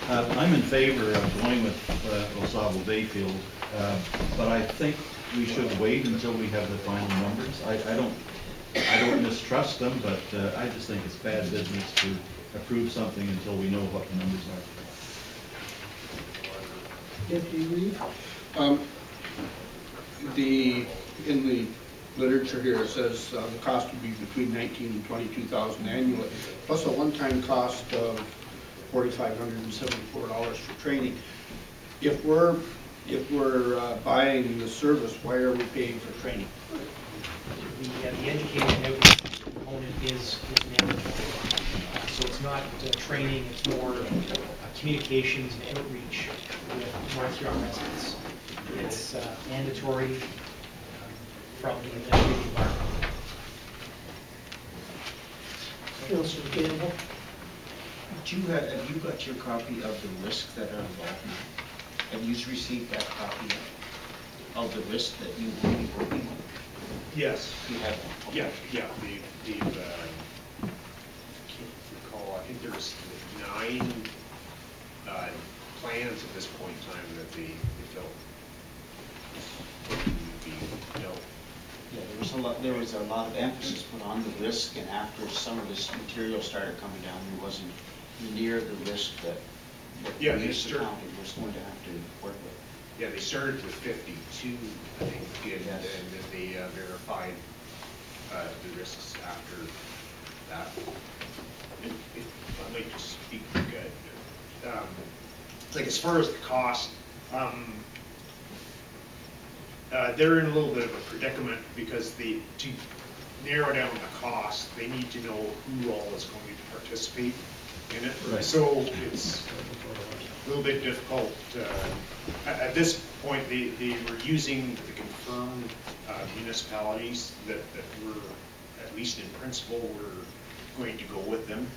I'm in favor of going with Sauble Bayfield, but I think we should wait until we have the final numbers. I don't mistrust them, but I just think it's bad business to approve something until we know what the numbers are. Deputy Reid? In the literature here, it says the cost would be between $19,000 and $22,000 annually, plus a one-time cost of $4,574 for training. If we're buying the service, why are we paying for training? The education outreach component is mandatory. So it's not training, it's more communications and outreach with North Huron residents. It's mandatory from the administrative environment. Councilor Campbell? Have you got your copy of the risks that are involved? Have you received that copy of the risk that you will be working on? Yes. You have one? Yeah, yeah. there's 9 plans at this point in time that they filled. Yeah, there was a lot of emphasis put on the risk, and after some of this material started coming down, there wasn't near the risk that the Yeah, municipality was going to have to work with. Yeah, they started with 52, I think, and Yes. then they verified the risks after that. I'd like to speak, like as far as the cost, they're in a little bit of a predicament because to narrow down the cost, they need to know who all is going to participate in it. Right. So it's a little bit difficult. At this point, they were using the confirmed municipalities that were, at least in principle, were going to go with them.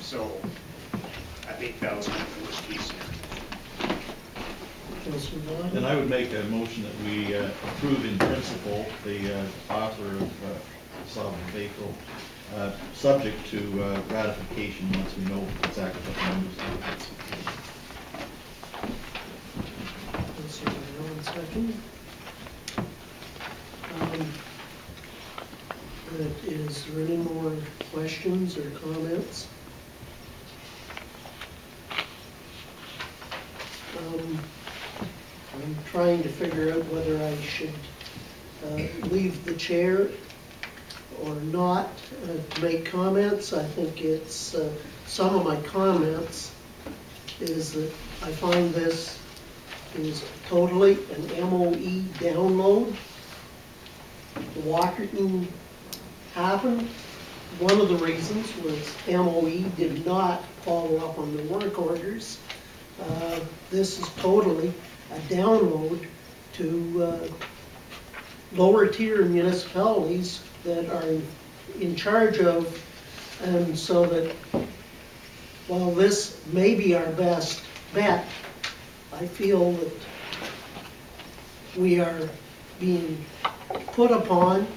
So I think that was kind of the worst case scenario. Councillor Vaughn? Then I would make a motion that we approve in principle the offer of Sable Bayfield, subject to ratification once we know exactly what the numbers are. Councillor Brown, second. Is there any more questions or comments? I'm trying to figure out whether I should leave the chair or not to make comments. I think it's, some of my comments is that I find this is totally an MOE download. The Walkerton happened. One of the reasons was MOE did not follow up on the work orders. This is totally a download to lower tier municipalities that are in charge of, and so that while this may be our best bet, I feel that we are being put upon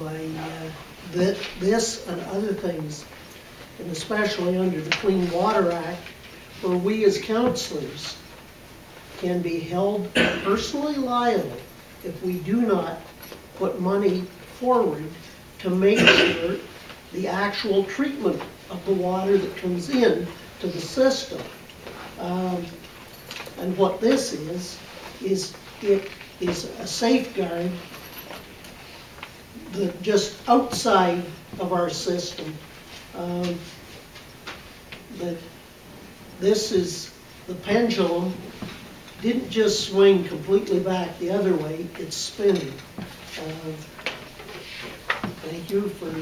by this and other things, and especially under the Clean Water Act, where we as councillors can be held personally liable if we do not put money forward to make sure the actual treatment of the water that comes in to the system. And what this is it is a safeguard that just outside of our system, that this is, the pendulum didn't just swing completely back the other way, it's spinning. Thank you for...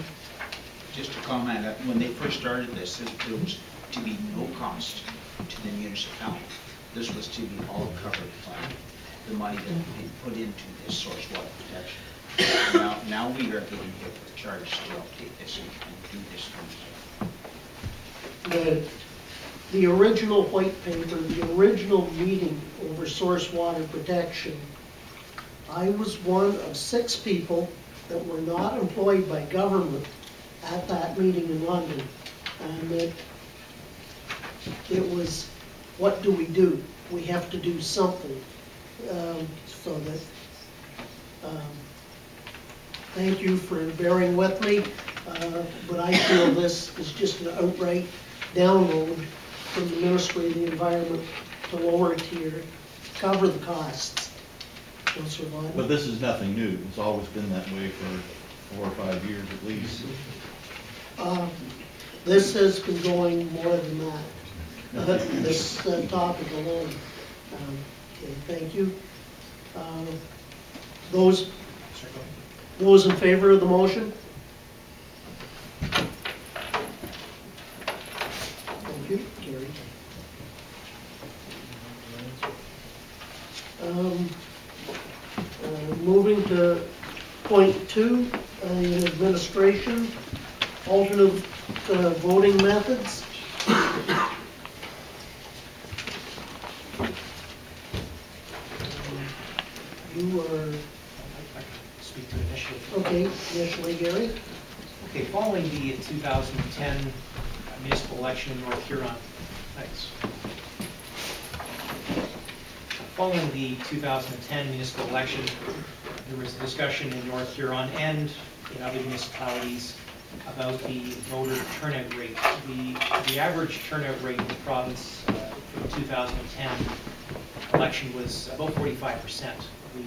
Just to comment, when they first started this, there was to be no cost to the municipality. This was to be all covered by the money that they put into this source water protection. Now we are getting hit with charges to update this and do this thing. The original white paper, the original meeting over source water protection, I was one of 6 people that were not employed by government at that meeting in London. And it was, what do? We have to do something. So that, thank you for bearing with me, but I feel this is just an outright download from the Ministry of the Environment to lower tier, cover the costs. Councillor Vaughn? But this is nothing new. It's always been that way for 4 or 5 years at least. This has been going more than that. This topic alone. Okay, thank you. Those in favor of the motion? Thank you, Gary. Moving to point 2, in administration, alternate voting methods. You are... Speak to initially. Okay, initially, Gary. Okay, following the 2010 municipal election in North Huron, thanks. Following the 2010 municipal election, there was a discussion in North Huron and in other municipalities about the voter turnout rate. The average turnout rate in the province for the 2010 election was about 45%. The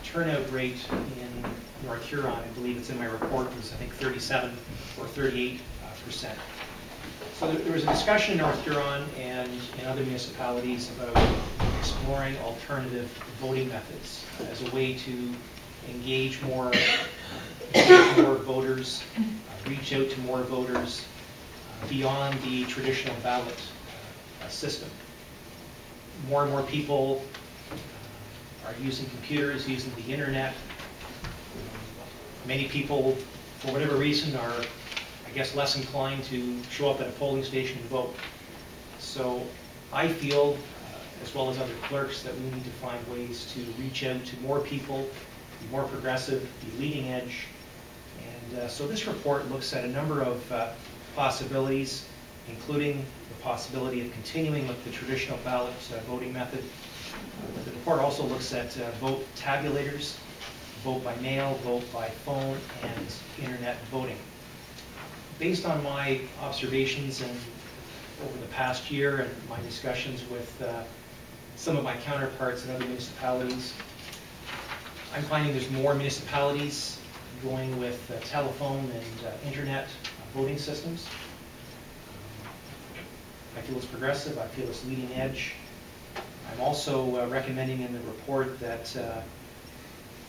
turnout rate in North Huron, I believe it's in my report, was I think 37 or 38%. So there was a discussion in North Huron and in other municipalities about exploring alternative voting methods as a way to engage more voters, reach out to more voters beyond the traditional ballot system. More and more people are using computers, using the internet. Many people, for whatever reason, are, I guess, less inclined to show up at a polling station and vote. So I feel, as well as other clerks, that we need to find ways to reach out to more people, be more progressive, be leading edge. And so this report looks at a number of possibilities, including the possibility of continuing with the traditional ballot voting method. The report also looks at vote tabulators, vote by mail, vote by phone, and internet voting. Based on my observations and over the past year and my discussions with some of my counterparts in other municipalities, I'm finding there's more municipalities going with telephone and internet voting systems. I feel it's progressive. I feel it's leading edge. I'm also recommending in the report that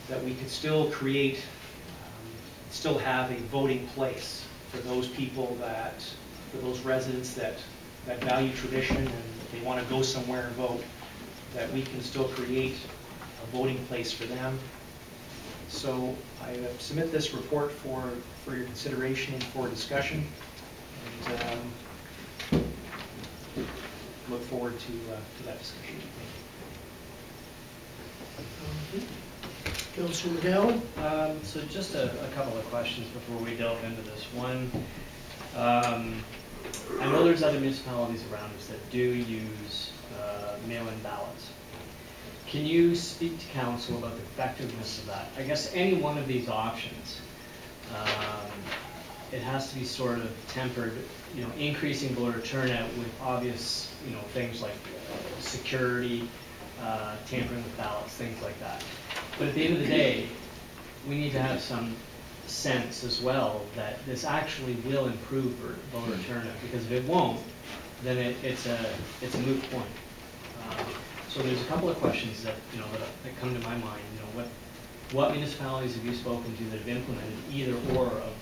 that we could still create, still have a voting place for those people for those residents that value tradition and they want to go somewhere and vote, that we can still create a voting place for them. So I submit this report for your consideration and for discussion, and look forward to that discussion. Councilor McGowan? So just a couple of questions before we delve into this. One, I know there's other municipalities around us that do use mail-in ballots. Can you speak to council about the effectiveness of that? I guess any one of these options, it has to be sort of tempered, increasing voter turnout with obvious, things like security, tampering with ballots, things like that. But at the end of the day, we need to have some sense as well that this actually will improve voter turnout, because if it won't, then it's a moot point. So there's a couple of questions that that come to my mind. What municipalities have you spoken to that have implemented either or of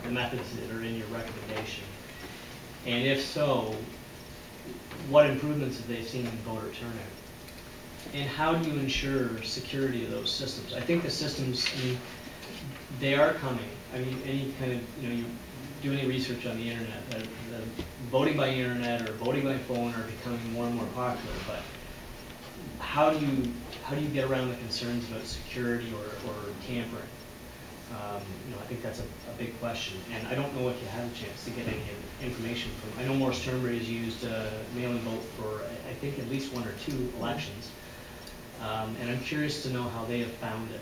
the methods that are in your recommendation? And if so, what improvements have they seen in voter turnout? And how do you ensure security of those systems? I think the systems, they are coming. Any kind of, you do any research on the internet, the voting by internet or voting by phone are becoming more and more popular, but how do you get around the concerns about security or tampering? I think that's a big question, and I don't know if you had a chance to get any information from. I know Morris Turnberry has used mail-in vote for I think at least 1 or 2 elections, and I'm curious to know how they have found it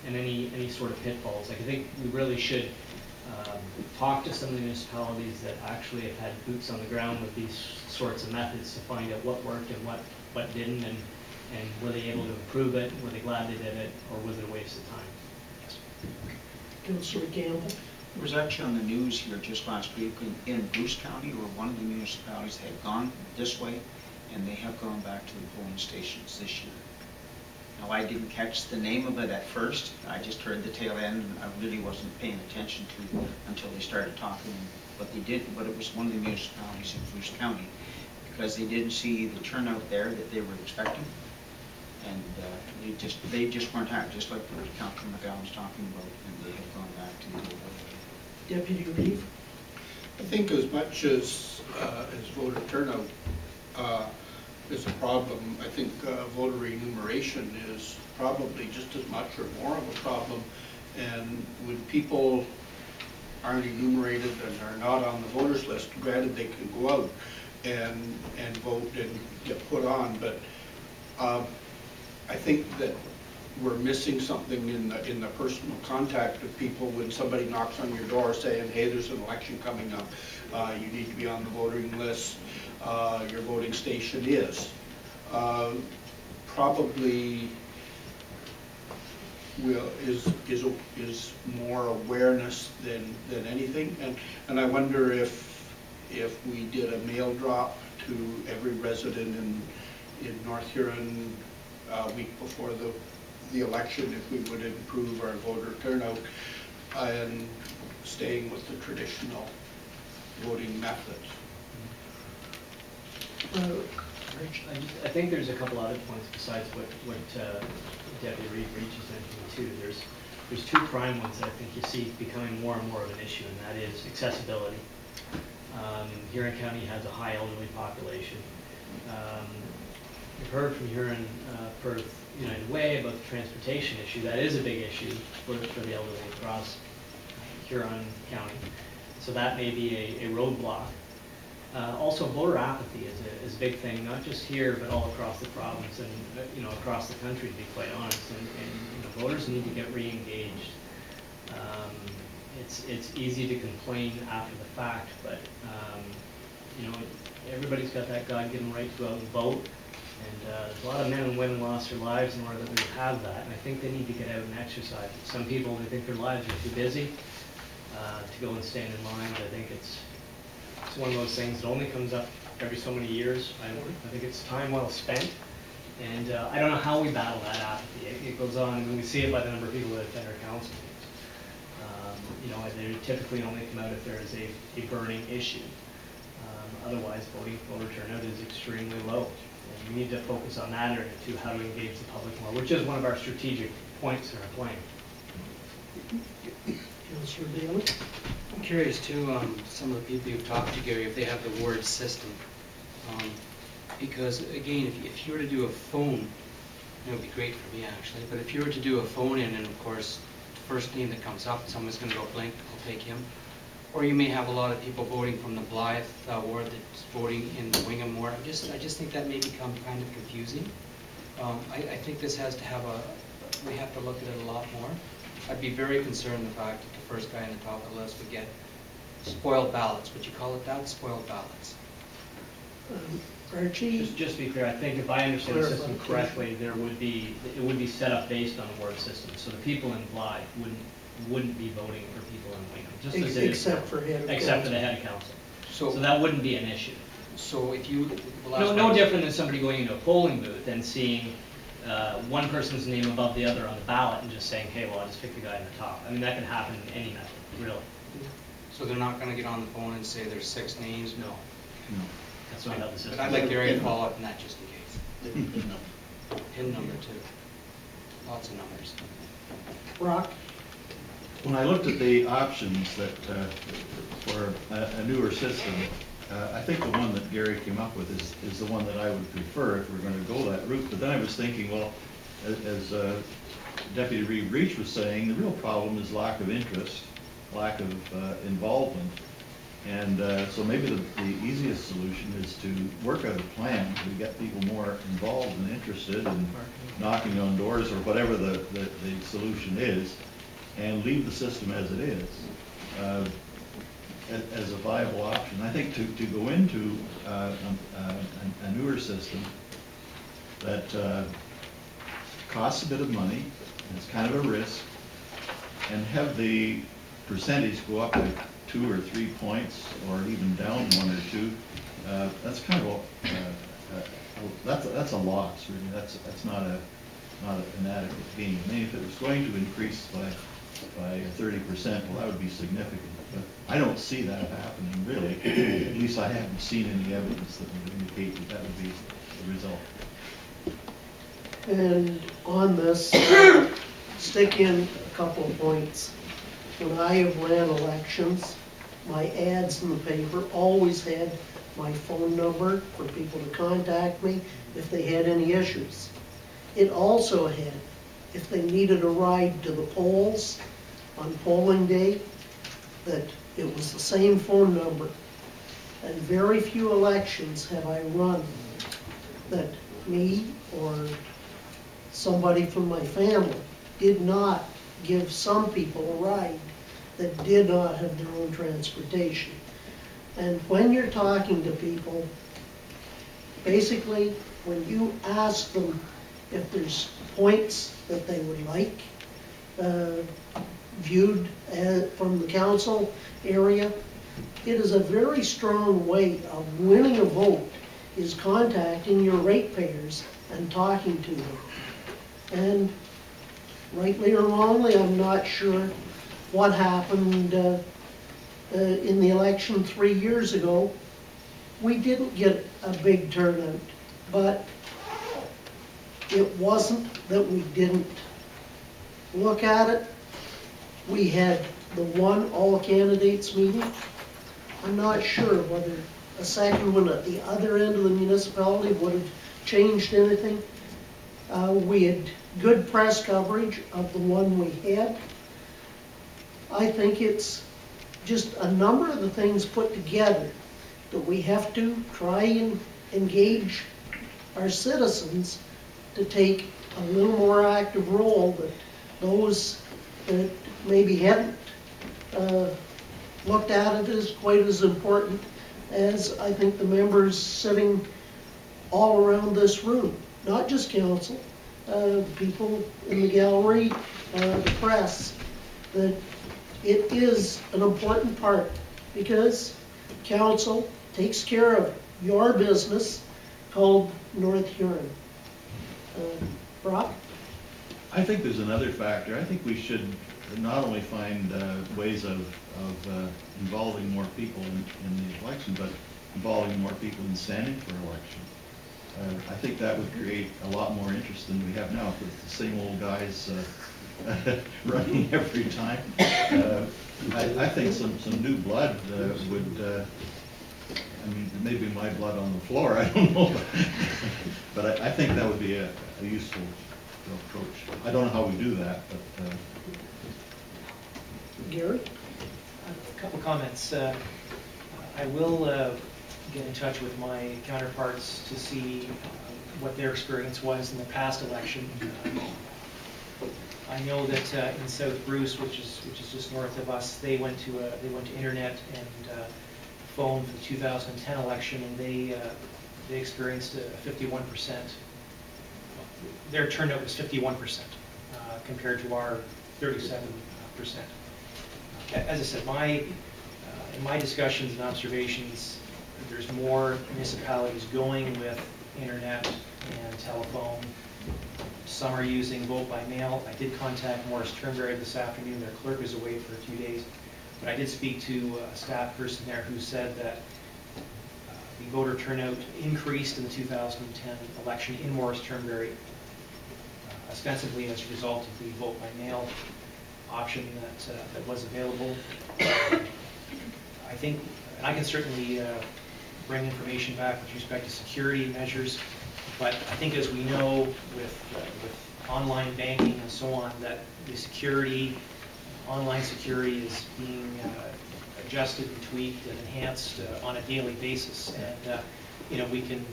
and any sort of pitfalls. Like, I think we really should talk to some of the municipalities that actually have had boots on the ground with these sorts of methods to find out what worked and what didn't, and were they able to improve it? Were they glad they did it, or was it a waste of time? Councilor Campbell? It was actually on the news here just last week in Bruce County, where one of the municipalities had gone this way, and they have gone back to the polling stations this year. Now, I didn't catch the name of it at first. I just heard the tail end, and I really wasn't paying attention to until they started talking what they did. But it was one of the municipalities in Bruce County, because they didn't see the turnout there that they were expecting, and they just weren't happy, just like what Councilor McGowan was talking about, and they have gone back to the old way. Deputy Reeve? I think as much as voter turnout is a problem, I think voter enumeration is probably just as much or more of a problem. And when people aren't enumerated and are not on the voters list, granted, they can go out and vote and get put on, but I think that we're missing something in the personal contact of people when somebody knocks on your door saying, hey, there's an election coming up, you need to be on the voting list, your voting station is. Probably is more awareness than anything, and I wonder if we did a mail drop to every resident in North Huron a week before the election, if we would improve our voter turnout and staying with the traditional voting methods. I think there's a couple other points besides what Deputy Reach is mentioning too. There's two prime ones that I think you see becoming more and more of an issue, and that is accessibility. Huron County has a high elderly population. We've heard from Huron Perth United Way about the transportation issue. That is a big issue for the elderly across Huron County. So that may be a roadblock. Also, voter apathy is a big thing, not just here, but all across the province and across the country, to be quite honest. And voters need to get re-engaged. It's easy to complain after the fact, but everybody's got that God-given right to go out and vote. And there's a lot of men and women lost their lives in order that we would have that, and I think they need to get out and exercise it. Some people, they think their lives are too busy to go and stand in line, but I think it's one of those things that only comes up every so many years. I think it's time well spent, and I don't know how we battle that apathy. It goes on, and we see it by the number of people that attend our council meetings. They typically only come out if there is a burning issue. Otherwise, voter turnout is extremely low. And we need to focus on that area too, how to engage the public more, which is one of our strategic points in our plan. Councillor Daly? I'm curious too, some of the people you've talked to, Gary, if they have the word system. Because again, if you were to do a phone, it would be great for me actually, but if you were to do a phone in, and of course, the first name that comes up, someone's going to go blink, I'll take him. Or you may have a lot of people voting from the Blythe ward that's voting in the Wingham ward. I just think that may become kind of confusing. I think this has to have we have to look at it a lot more. I'd be very concerned the fact that the first guy on the top of the list would get spoiled ballots. Would you call it that? Spoiled ballots. Archie? Just to be clear, I think if I understand the system correctly, it would be set up based on a word system. So the people in Blythe wouldn't be voting for people in Wingham, just as it is. Except for head of Except for the head of council. So that wouldn't be an issue. So if you... No different than somebody going into a polling booth and seeing one person's name above the other on the ballot and just saying, hey, well, I'll just pick the guy in the top. I mean, that can happen in any method, really. So they're not going to get on the phone and say there's 6 names? No. That's not how the system. But I'd like Gary to follow up on that just in case. PIN number too. Lots of numbers. Rock? When I looked at the options that for a newer system, I think the one that Gary came up with is the one that I would prefer if we're going to go that route. But then I was thinking, well, as Deputy Reach was saying, the real problem is lack of interest, lack of involvement. And so maybe the easiest solution is to work out a plan to get people more involved and interested in knocking on doors or whatever the solution is, and leave the system as it is as a viable option. I think to go into a newer system that costs a bit of money, and it's kind of a risk, and have the percentage go up to 2 or 3 points, or even down 1 or 2, that's kind of that's a loss, really. That's not an adequate gain. I mean, if it was going to increase by 30%, well, that would be significant. But I don't see that happening, really. At least I haven't seen any evidence that would indicate that would be the result. And on this, stick in a couple of points. When I have ran elections, my ads in the paper always had my phone number for people to contact me if they had any issues. It also had, if they needed a ride to the polls on polling day, that it was the same phone number. And very few elections have I run that me or somebody from my family did not give some people a ride that did not have their own transportation. And when you're talking to people, basically, when you ask them if there's points that they would like viewed from the council area, it is a very strong way of winning a vote is contacting your ratepayers and talking to them. And rightly or wrongly, I'm not sure what happened in the election 3 years ago. We didn't get a big turnout, but it wasn't that we didn't look at it. We had the one all candidates meeting. I'm not sure whether a second one at the other end of the municipality would have changed anything. We had good press coverage of the one we had. I think it's just a number of the things put together that we have to try and engage our citizens to take a little more active role, that those that maybe hadn't looked at it as quite as important as I think the members sitting all around this room, not just council, people in the gallery, the press, that it is an important part because council takes care of your business called North Huron. Brock? I think there's another factor. I think we should not only find ways of involving more people in the election, but involving more people in standing for election. I think that would create a lot more interest than we have now with the same old guys running every time. I think some new blood would, I mean, maybe my blood on the floor, I don't know. But I think that would be a useful approach. I don't know how we do that, but... Gary? A couple comments. I will get in touch with my counterparts to see what their experience was in the past election. I know that in South Bruce, which is just north of us, they went to internet and phone for the 2010 election, and they experienced a 51%. Their turnout was 51% compared to our 37%. As I said, in my discussions and observations, there's more municipalities going with internet and telephone. Some are using vote by mail. I did contact Morris Turnberry this afternoon. Their clerk is away for a few days. But I did speak to a staff person there who said that the voter turnout increased in the 2010 election in Morris Turnberry, ostensibly as a result of the vote by mail option that was available. I think, and I can certainly bring information back with respect to security measures, but I think as we know with online banking and so on, that the security, online security is being adjusted and tweaked and enhanced on a daily basis. And you know, we can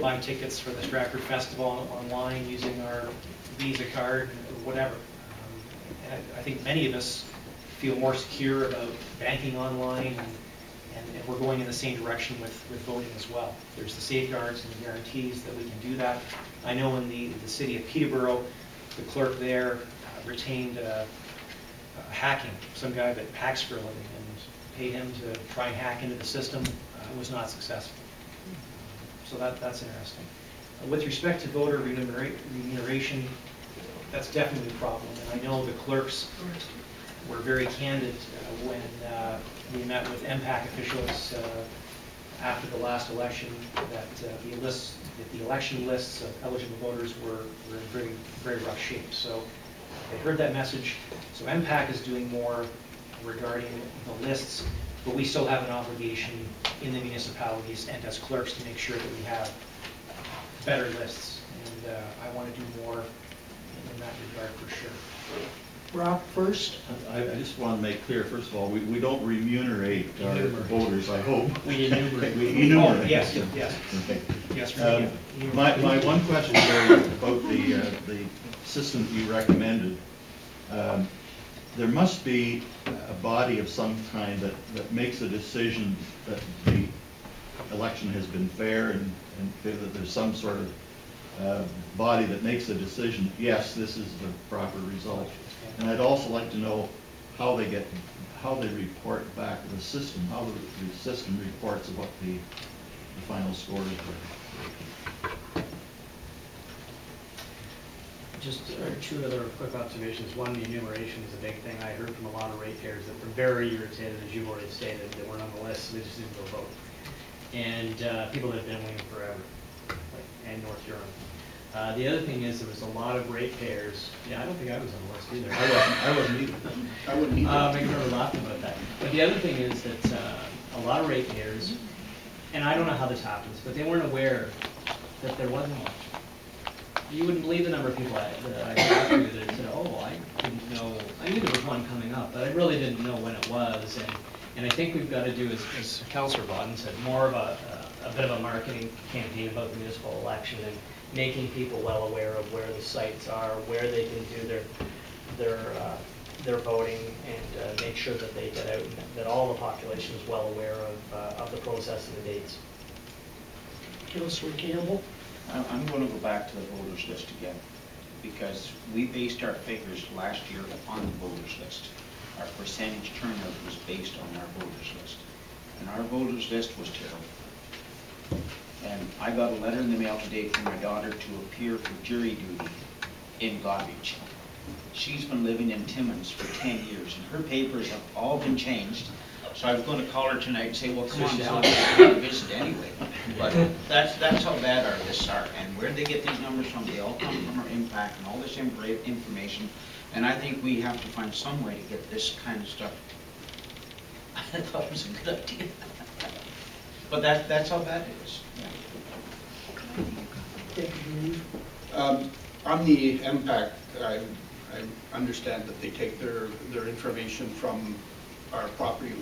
buy tickets for the Stratford Festival online using our Visa card or whatever. And I think many of us feel more secure about banking online, and we're going in the same direction with voting as well. There's the safeguards and the guarantees that we can do that. I know in the city of Peterborough, the clerk there retained hacking, some guy that hacks for a living, and paid him to try and hack into the system. Was not successful. So that's interesting. With respect to voter remuneration, that's definitely a problem. And I know the clerks were very candid when we met with MPAC officials after the last election that the election lists of eligible voters were in very, very rough shape. So they heard that message. So MPAC is doing more regarding the lists, but we still have an obligation in the municipalities and as clerks to make sure that we have better lists. And I want to do more in that regard for sure. Brock first. I just want to make clear, first of all, we don't remunerate our voters, I hope. We enumerate. We enumerate. Oh, yes, yes. Okay. Yes, My one question, Jerry, about the system that you recommended, there must be a body of some kind that makes a decision that the election has been fair and that there's some sort of body that makes a decision, yes, this is the proper result. And I'd also like to know how they report back to the system, how the system reports what the final score is. Just two other quick observations. One, the enumeration is a big thing. I heard from a lot of ratepayers that were very irritated, as you've already stated, they weren't on the list, so they just didn't go vote. And people that have been waiting forever, and North Huron. The other thing is there was a lot of ratepayers. Yeah, I don't think I was on the list either. I wasn't either. I wouldn't either. I remember laughing about that. But the other thing is that a lot of ratepayers, and I don't know how this happens, but they weren't aware that there wasn't one. You wouldn't believe the number of people that I talked to that said, oh, I didn't know, I knew there was one coming up, but I really didn't know when it was. And I think we've got to do, as Councillor Bodden said, more of a bit of a marketing campaign about the municipal election and making people well aware of where the sites are, where they can do their voting, and make sure that they get out, and that all the population is well aware of the process and the dates. Councillor Campbell. I'm going to go back to the voters list again, because we based our figures last year on the voters list. Our percentage turnout was based on our voters list. And our voters list was terrible. And I got a letter in the mail today from my daughter to appear for jury duty in Goderich. She's been living in Timmins for 10 years, and her papers have all been changed. So I was going to call her tonight and say, well, come on down and visit anyway. But that's how bad our lists are. And where they get these numbers from, they all come from our impact and all this information. And I think we have to find some way to get this kind of stuff. I thought it was a good idea. But that's how bad it is. Yeah. On the impact, I understand that they take their information from our property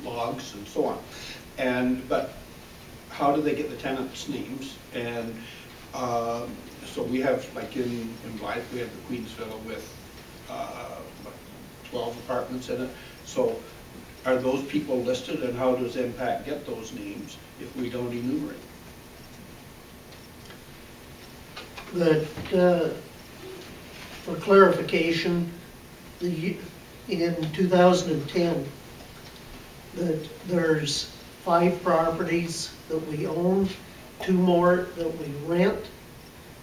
logs and so on. But how do they get the tenants' names? And so we have, like in Blythe, we have the Queens Villa with 12 apartments in it. So are those people listed, and how does Impact get those names if we don't enumerate? That, for clarification, in 2010, that there's 5 properties that we own, 2 more that we rent.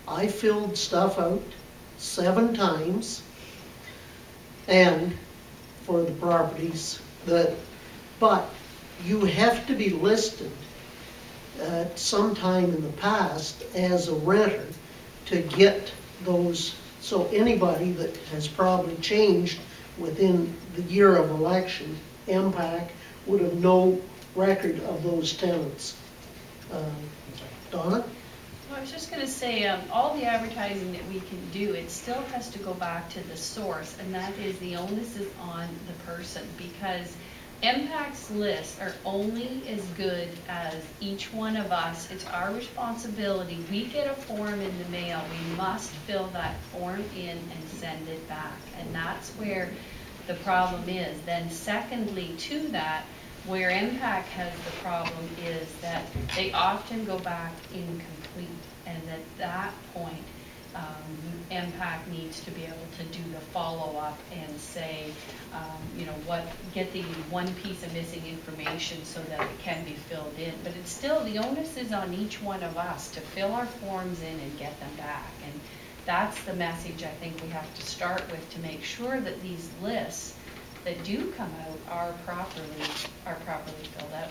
I filled stuff out 7 times, and for the properties but you have to be listed at some time in the past as a renter to get those. So anybody that has probably changed within the year of election, MPAC would have no record of those tenants. Donna? Well, I was just going to say, all the advertising that we can do, it still has to go back to the source, and that is the onus is on the person, because MPAC's lists are only as good as each one of us. It's our responsibility. We get a form in the mail. We must fill that form in and send it back, and that's where the problem is. Then secondly to that, where MPAC has the problem is that they often go back incomplete, and at that point, MPAC needs to be able to do the follow-up and say, get the one piece of missing information so that it can be filled in. But it's still, the onus is on each one of us to fill our forms in and get them back. And that's the message I think we have to start with, to make sure that these lists that do come out are properly filled out.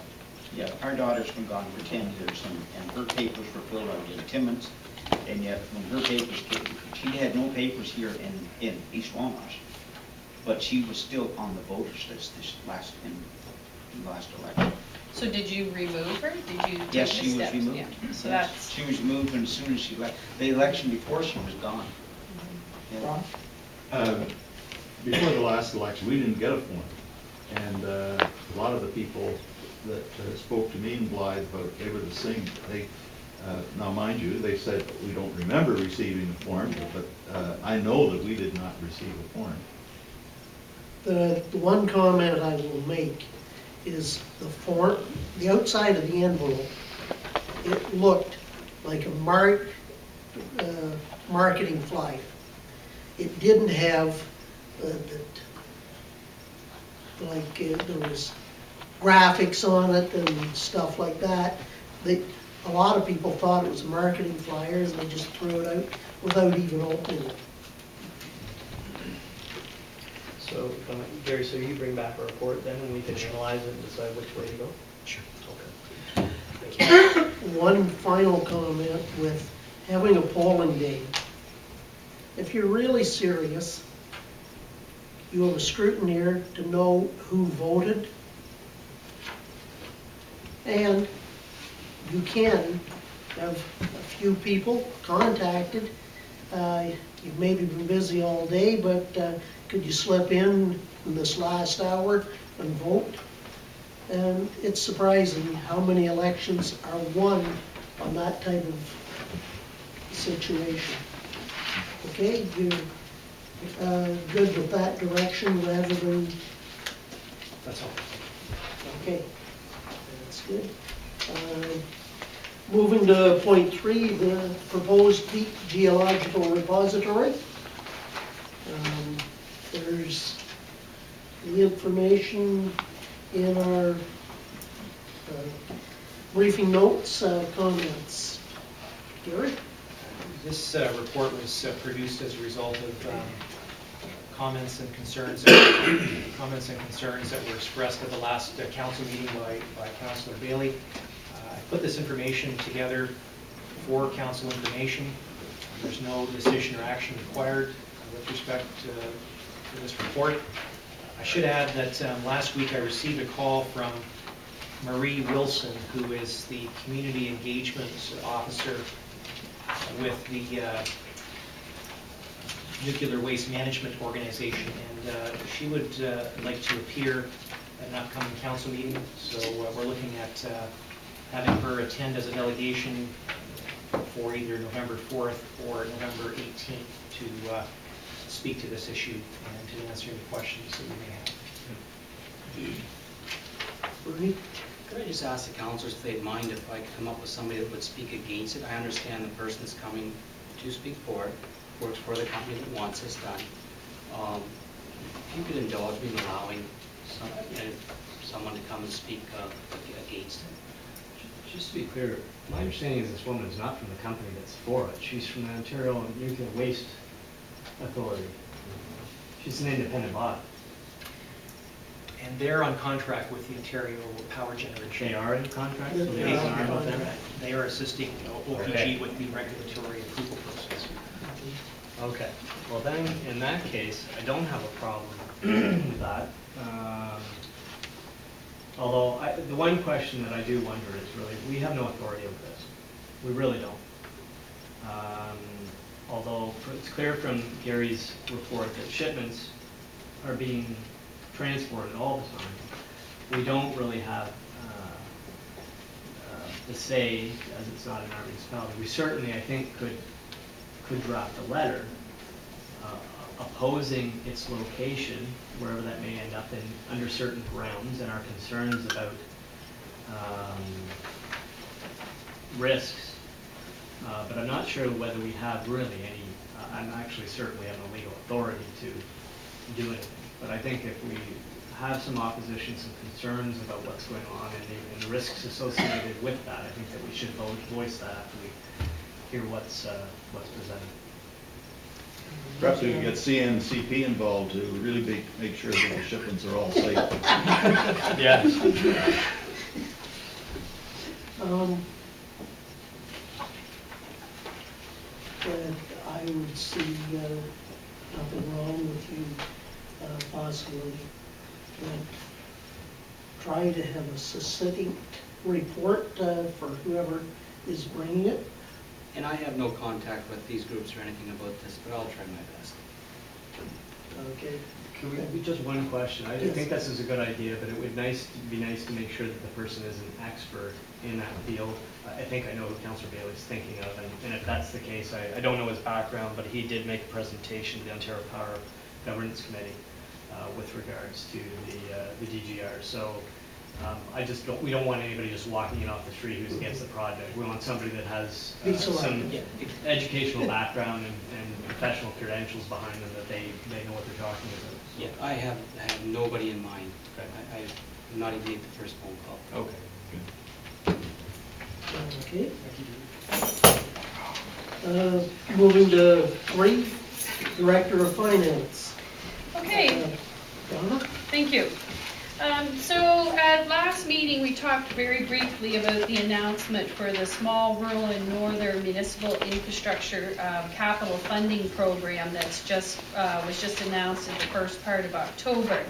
Yeah, our daughter's been gone for 10 years, and her papers were filled out in Timmins, and yet when her papers came, she had no papers here in East Walmart, but she was still on the voters list in the last election. So did you remove her? Did you take Yes, the she was steps? removed. Yeah. So Yes. that's. She was removed, and as soon as she left, the election before she was gone. Rob? before the last election, we didn't get a form. And a lot of the people that spoke to me in Blythe, they were the same. Now, mind you, they said, we don't remember receiving a form, but I know that we did not receive a form. The one comment I will make is the form, the outside of the envelope, it looked like a marketing flyer. It didn't have there was graphics on it and stuff like that. A lot of people thought it was a marketing flyer and they just threw it out without even opening it. So, Gary, so you bring back a report then, and we can analyze it and decide which way to go? Sure. Okay. Thank you. One final comment with having a polling day. If you're really serious, you have a scrutineer to know who voted, and you can have a few people contacted. You've maybe been busy all day, but could you slip in this last hour and vote? And it's surprising how many elections are won on that type of situation. Okay, you're good with that direction rather than, That's all. okay, that's good. Moving to point 3, the proposed peak geological repository. There's the information in our briefing notes, comments. Gary? This report was produced as a result of comments and concerns that were expressed at the last council meeting by Councillor Bailey. I put this information together for council information. There's no decision or action required with respect to this report. I should add that last week I received a call from Marie Wilson, who is the Community Engagement Officer with the Nuclear Waste Management Organization, and she would like to appear at an upcoming council meeting. So we're looking at having her attend as a delegation for either November 4th or November 18th to speak to this issue and to answer any questions that we may have. Bernie? Could I just ask the councillors if they'd mind if I could come up with somebody that would speak against it? I understand the person that's coming to speak for it works for the company that wants this done. If you could indulge me in allowing someone to come and speak against it. Just to be clear, my understanding is this woman is not from the company that's for it. She's from the Ontario Nuclear Waste Authority. She's an independent body. And they're on contract with the Ontario Power Generation. They are in contract? So They they are. are with them? They are assisting OPG Okay. with the regulatory approval process. Okay, well then, in that case, I don't have a problem with that. Although, the one question that I do wonder is really, we have no authority over this. We really don't. Although, it's clear from Gary's report that shipments are being transported all the time. We don't really have the say, as it's not in our municipality. We certainly, I think, could draft a letter opposing its location, wherever that may end up in, under certain grounds, and our concerns about risks. But I'm not sure whether we have really any, I'm actually certain we have no legal authority to do anything. But I think if we have some opposition, some concerns about what's going on and the risks associated with that, I think that we should voice that after we hear what's presented. Perhaps we could get CNCP involved to really make sure that the shipments are all safe. Yes. I would see nothing wrong with you possibly try to have a succinct report for whoever is bringing it. And I have no contact with these groups or anything about this, but I'll try my best. Okay. Can we, just one question. I think this is a good idea, but it would be nice to make sure that the person is an expert in that field. I think I know who Councillor Bailey's thinking of, and if that's the case, I don't know his background, but he did make a presentation to the Ontario Power Governance Committee with regards to the DGR. So we don't want anybody just walking in off the street who's against the project. We want somebody that has some educational background and professional credentials behind them, that they know what they're talking about. Yeah, I have nobody in mind. I'm not even getting the first phone call. Okay. Okay. Moving to 3, Director of Finance. Okay. Donna? Thank you. So at last meeting, we talked very briefly about the announcement for the Small Rural and Northern Municipal Infrastructure Capital Funding Program that's was just announced in the first part of October.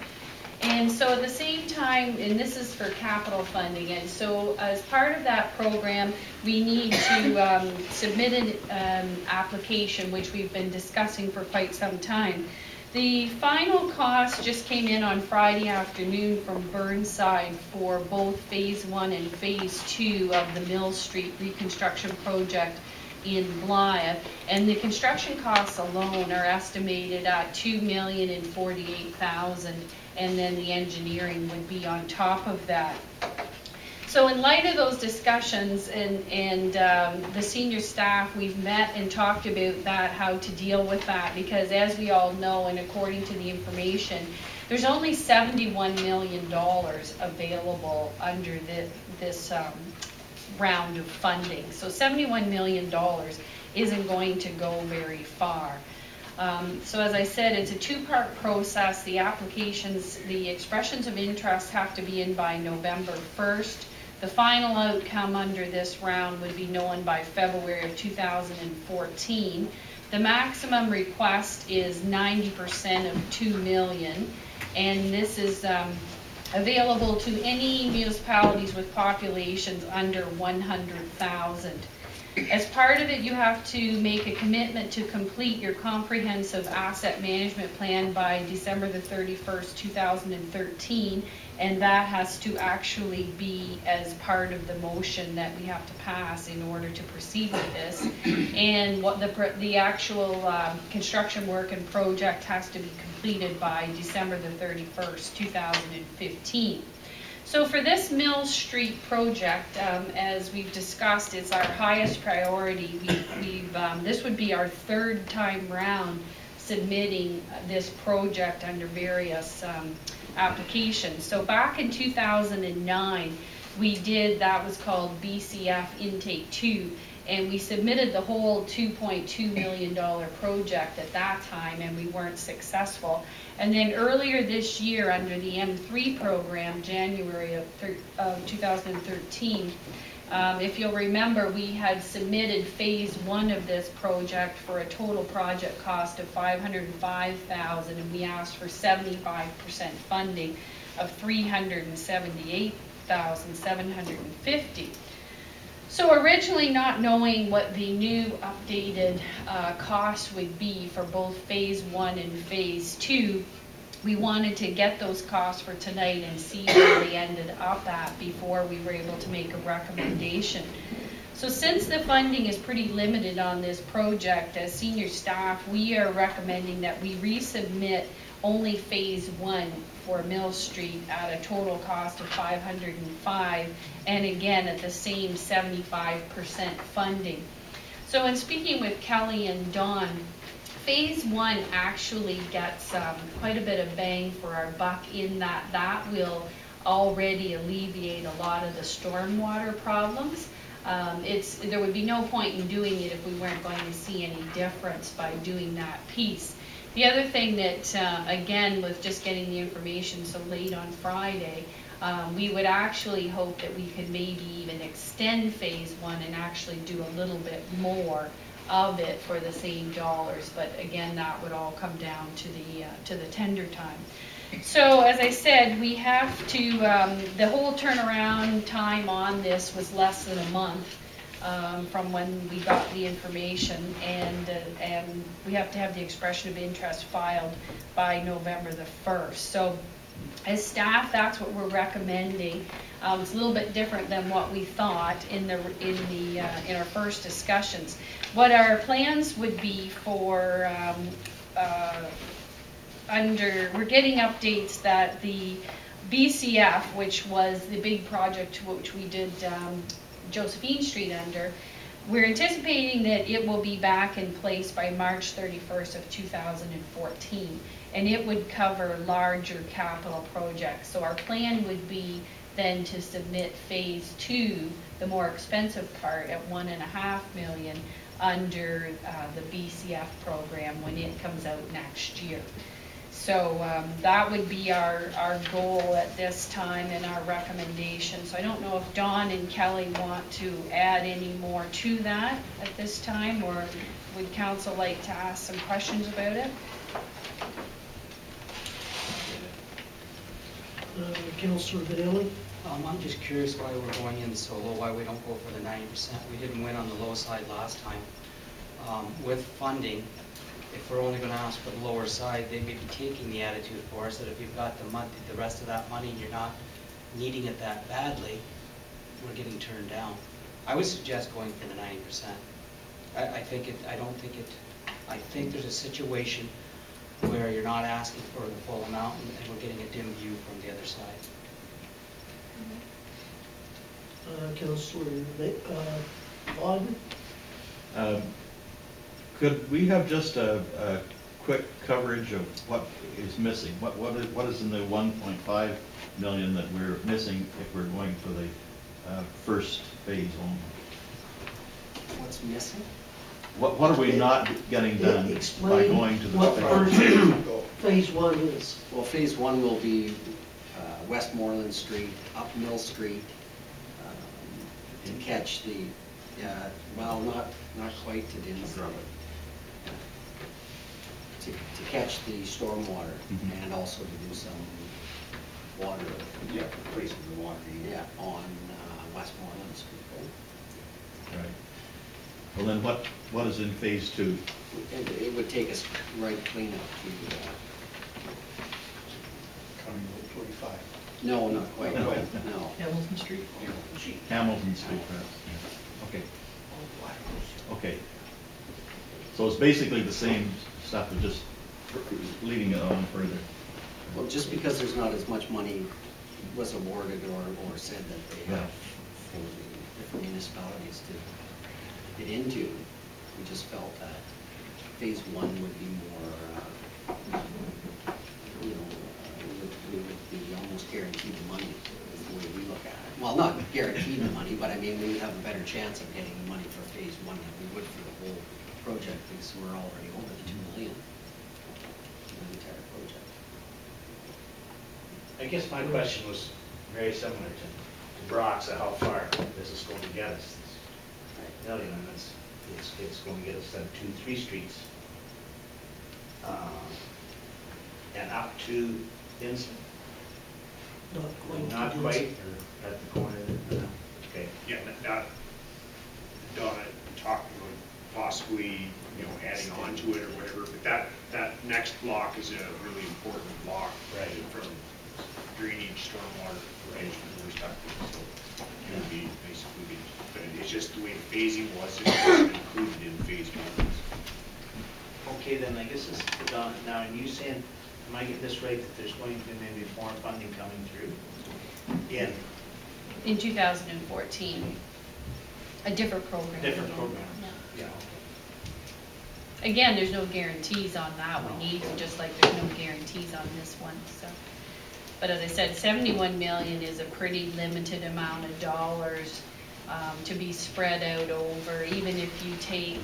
And so at the same time, and this is for capital funding, and so as part of that program, we need to submit an application, which we've been discussing for quite some time. The final cost just came in on Friday afternoon from Burnside for both Phase 1 and Phase 2 of the Mill Street reconstruction project in Blyth, and the construction costs alone are estimated at $2,048,000, and then the engineering would be on top of that. So in light of those discussions and the senior staff, we've met and talked about that, how to deal with that, because as we all know, and according to the information, there's only $71 million available under this round of funding. So $71 million isn't going to go very far. So as I said, it's a 2-part process. The applications, the expressions of interest have to be in by November 1st. The final outcome under this round would be known by February of 2014. The maximum request is 90% of $2 million, and this is available to any municipalities with populations under 100,000. As part of it, you have to make a commitment to complete your comprehensive asset management plan by December the 31st, 2013, and that has to actually be as part of the motion that we have to pass in order to proceed with this. And what the actual construction work and project has to be completed by December the 31st, 2015. So for this Mill Street project, as we've discussed, it's our highest priority. This would be our 3rd time round submitting this project under various applications. So back in 2009, that was called BCF Intake 2, and we submitted the whole $2.2 million project at that time, and we weren't successful. And then earlier this year, under the M3 program, January of 2013, if you'll remember, we had submitted Phase 1 of this project for a total project cost of $505,000, and we asked for 75% funding of $378,750. So originally, not knowing what the new updated cost would be for both Phase 1 and Phase 2, we wanted to get those costs for tonight and see where they ended up at before we were able to make a recommendation. So since the funding is pretty limited on this project, as senior staff, we are recommending that we resubmit only Phase 1 for Mill Street at a total cost of $505,000, and again at the same 75% funding. So in speaking with Kelly and Don, Phase 1 actually gets quite a bit of bang for our buck in that will already alleviate a lot of the stormwater problems. There would be no point in doing it if we weren't going to see any difference by doing that piece. The other thing that, again, with just getting the information so late on Friday, we would actually hope that we could maybe even extend Phase 1 and actually do a little bit more of it for the same dollars. But again, that would all come down to the tender time. So as I said, we have to, the whole turnaround time on this was less than a month. from when we got the information, and we have to have the expression of interest filed by November the 1st. So as staff, that's what we're recommending. It's a little bit different than what we thought in our first discussions. What our plans would be for we're getting updates that the BCF, which was the big project which we did Josephine Street under, we're anticipating that it will be back in place by March 31st of 2014, and it would cover larger capital projects. So our plan would be then to submit phase 2, the more expensive part, at $1.5 million under the BCF program when it comes out next year. So that would be our goal at this time and our recommendation. So I don't know if Don and Kelly want to add any more to that at this time, or would council like to ask some questions about it? Councillor Bailey? I'm just curious why we're going in so low, why we don't go for the 90%. We didn't win on the low side last time. With funding, if we're only going to ask for the lower side, they may be taking the attitude for us that if you've got the rest of that money and you're not needing it that badly, we're getting turned down. I would suggest going for the 90%. I think there's a situation where you're not asking for the full amount and we're getting a dim view from the other side. Councillor Auden? Could we have just a quick coverage of what is missing? What is in the 1.5 million that we're missing if we're going for the first phase only? What's missing? What are we not getting done by going to the what phase 1 is. Well, phase 1 will be Westmoreland Street, up Mill Street, to catch the, well, not quite to Dinsdale. To catch the stormwater and also to do some water. Yeah, replacing the water. Yeah, on Westmoreland Street. Right. Well, then what is in phase 2? It would take us right clean up to County Road 45. No, not quite, no. Hamilton Street? Hamilton Street, perhaps. Yeah. Okay. Okay. So it's basically the same stuff, but just leading it on further. Well, just because there's not as much money was awarded or said that they have for the different municipalities to get into, we just felt that phase 1 would be more, we would be almost guaranteed the money, is the way we look at it. Well, not guaranteed the money, but I mean, we would have a better chance of getting the money for phase 1 than we would for the whole project, because we're already over the 2 million for the entire project. I guess my question was very similar to Brock's, how far this is going to get us. This million, and it's going to get us then 2-3 streets. And up to Instant. Not quite, or at the corner, okay. Yeah, now, Donna talked about possibly, adding on to it or whatever, but that next block is a really important block. Right. From drainage, stormwater management perspective, so it would be basically, but it's just the way the phasing was, it wasn't included in phase 1. Okay, then I guess this is for Donna. Now, are you saying, am I getting this right, that there's going to be maybe more funding coming through In 2014, a different program. different program? Yeah. Yeah. Again, there's no guarantees on that one either, just like there's no guarantees on this one, so. But as I said, 71 million is a pretty limited amount of dollars to be spread out over, even if you take,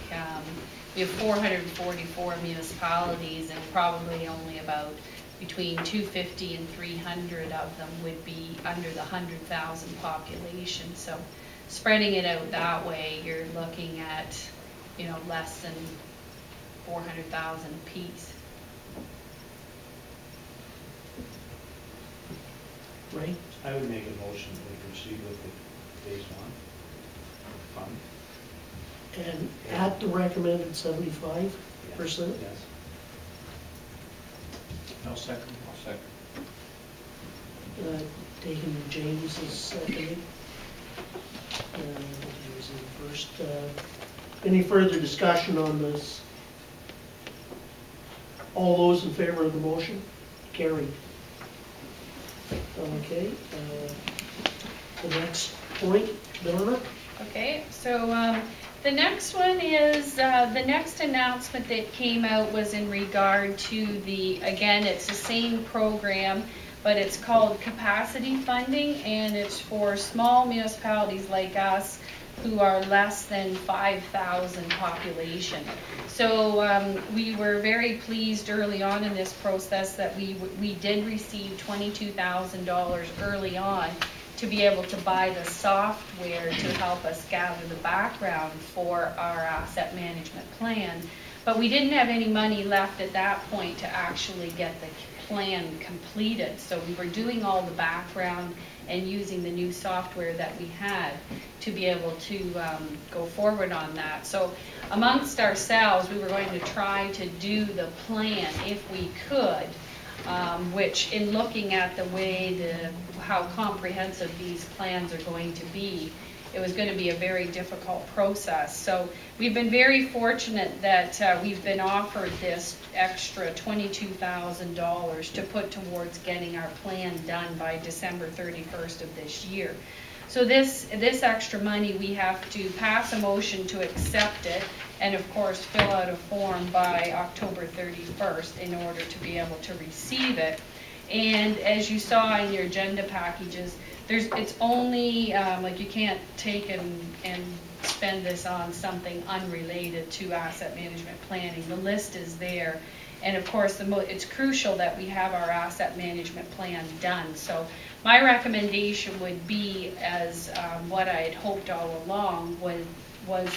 we have 444 municipalities, and probably only about between 250 and 300 of them would be under the 100,000 population. So spreading it out that way, you're looking at, less than 400,000 apiece. Right? I would make a motion that we proceed with the phase 1 fund. And at the recommended 75%? Yes. I'll second. Taken James is seconded. He was in first. Any further discussion on this? All those in favor of the motion? Carried. Okay. The next point, Donna? Okay, so the next one is, the next announcement that came out was in regard to the, again, it's the same program, but it's called capacity funding, and it's for small municipalities like us who are less than 5,000 population. So we were very pleased early on in this process that we did receive $22,000 early on to be able to buy the software to help us gather the background for our asset management plan. But we didn't have any money left at that point to actually get the plan completed. So we were doing all the background and using the new software that we had to be able to go forward on that. So amongst ourselves, we were going to try to do the plan if we could, which in looking at the way how comprehensive these plans are going to be, it was going to be a very difficult process. So we've been very fortunate that we've been offered this extra $22,000 to put towards getting our plan done by December 31st of this year. So this extra money, we have to pass a motion to accept it, and of course fill out a form by October 31st in order to be able to receive it. And as you saw in your agenda packages, it's only, like you can't take and spend this on something unrelated to asset management planning. The list is there. And of course, it's crucial that we have our asset management plan done. So my recommendation would be, as what I had hoped all along, was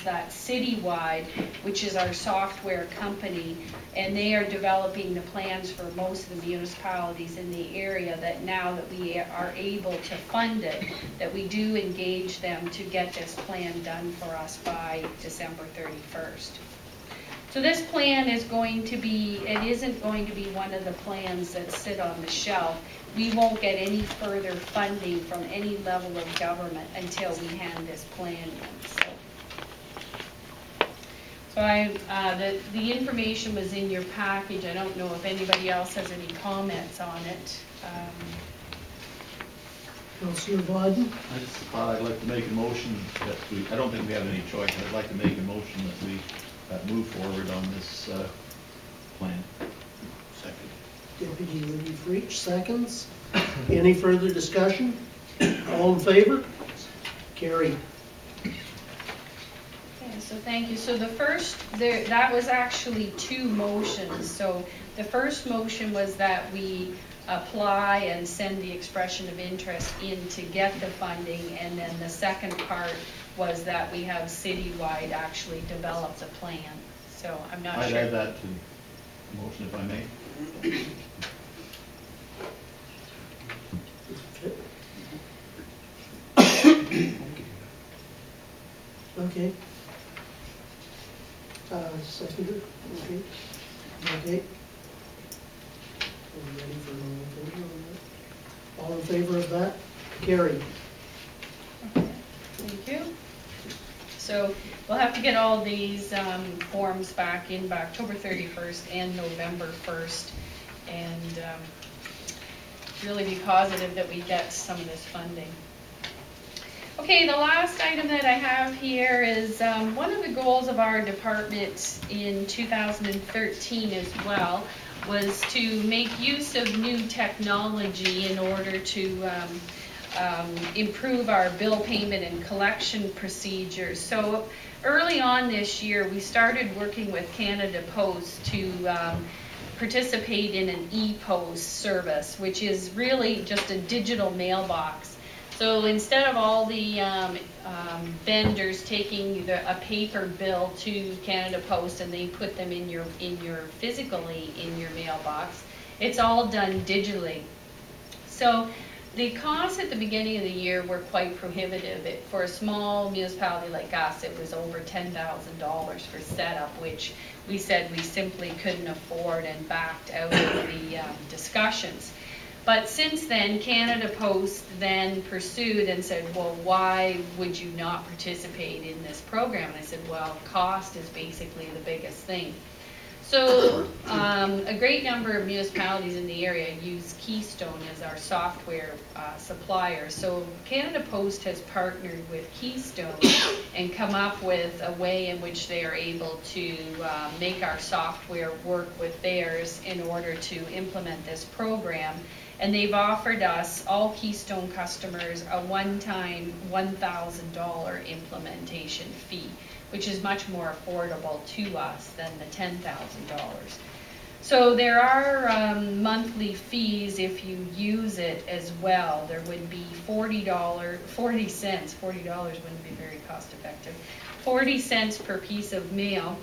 that Citywide, which is our software company, and they are developing the plans for most of the municipalities in the area, that now that we are able to fund it, that we do engage them to get this plan done for us by December 31st. So this plan is going to be, it isn't going to be one of the plans that sit on the shelf. We won't get any further funding from any level of government until we hand this plan in. So the information was in your package. I don't know if anybody else has any comments on it. Councillor Bodden? I just thought I'd like to make a motion that I don't think we have any choice. I'd like to make a motion that we move forward on this plan. Second. Deputy Lee Freach, seconds. Any further discussion? All in favor? Carried. Okay, so thank you. So the first, that was actually two motions. So the first motion was that we apply and send the expression of interest in to get the funding, and then the second part was that we have Citywide actually develop the plan. So I'm not sure. I'd add that to the motion if I may. Okay. Seconded, okay. Okay. Are we ready for all in favor on that? All in favor of that? Carried. Okay, thank you. So we'll have to get all these forms back in by October 31st and November 1st, and really be positive that we get some of this funding. Okay, the last item that I have here is one of the goals of our department in 2013 as well was to make use of new technology in order to improve our bill payment and collection procedures. So early on this year, we started working with Canada Post to participate in an e-post service, which is really just a digital mailbox. So instead of all the vendors taking a paper bill to Canada Post and they put them physically in your mailbox, it's all done digitally. So The costs at the beginning of the year were quite prohibitive. For a small municipality like us, it was over $10,000 for setup, which we said we simply couldn't afford and backed out of the discussions. But since then, Canada Post then pursued and said, well, why would you not participate in this program? And I said, well, cost is basically the biggest thing. So a great number of municipalities in the area use Keystone as our software supplier. So Canada Post has partnered with Keystone and come up with a way in which they are able to make our software work with theirs in order to implement this program. And they've offered us, all Keystone customers, a one-time $1,000 implementation fee, which is much more affordable to us than the $10,000. So there are monthly fees if you use it as well. There would be $40 wouldn't be very cost effective, 40 cents per piece of mail.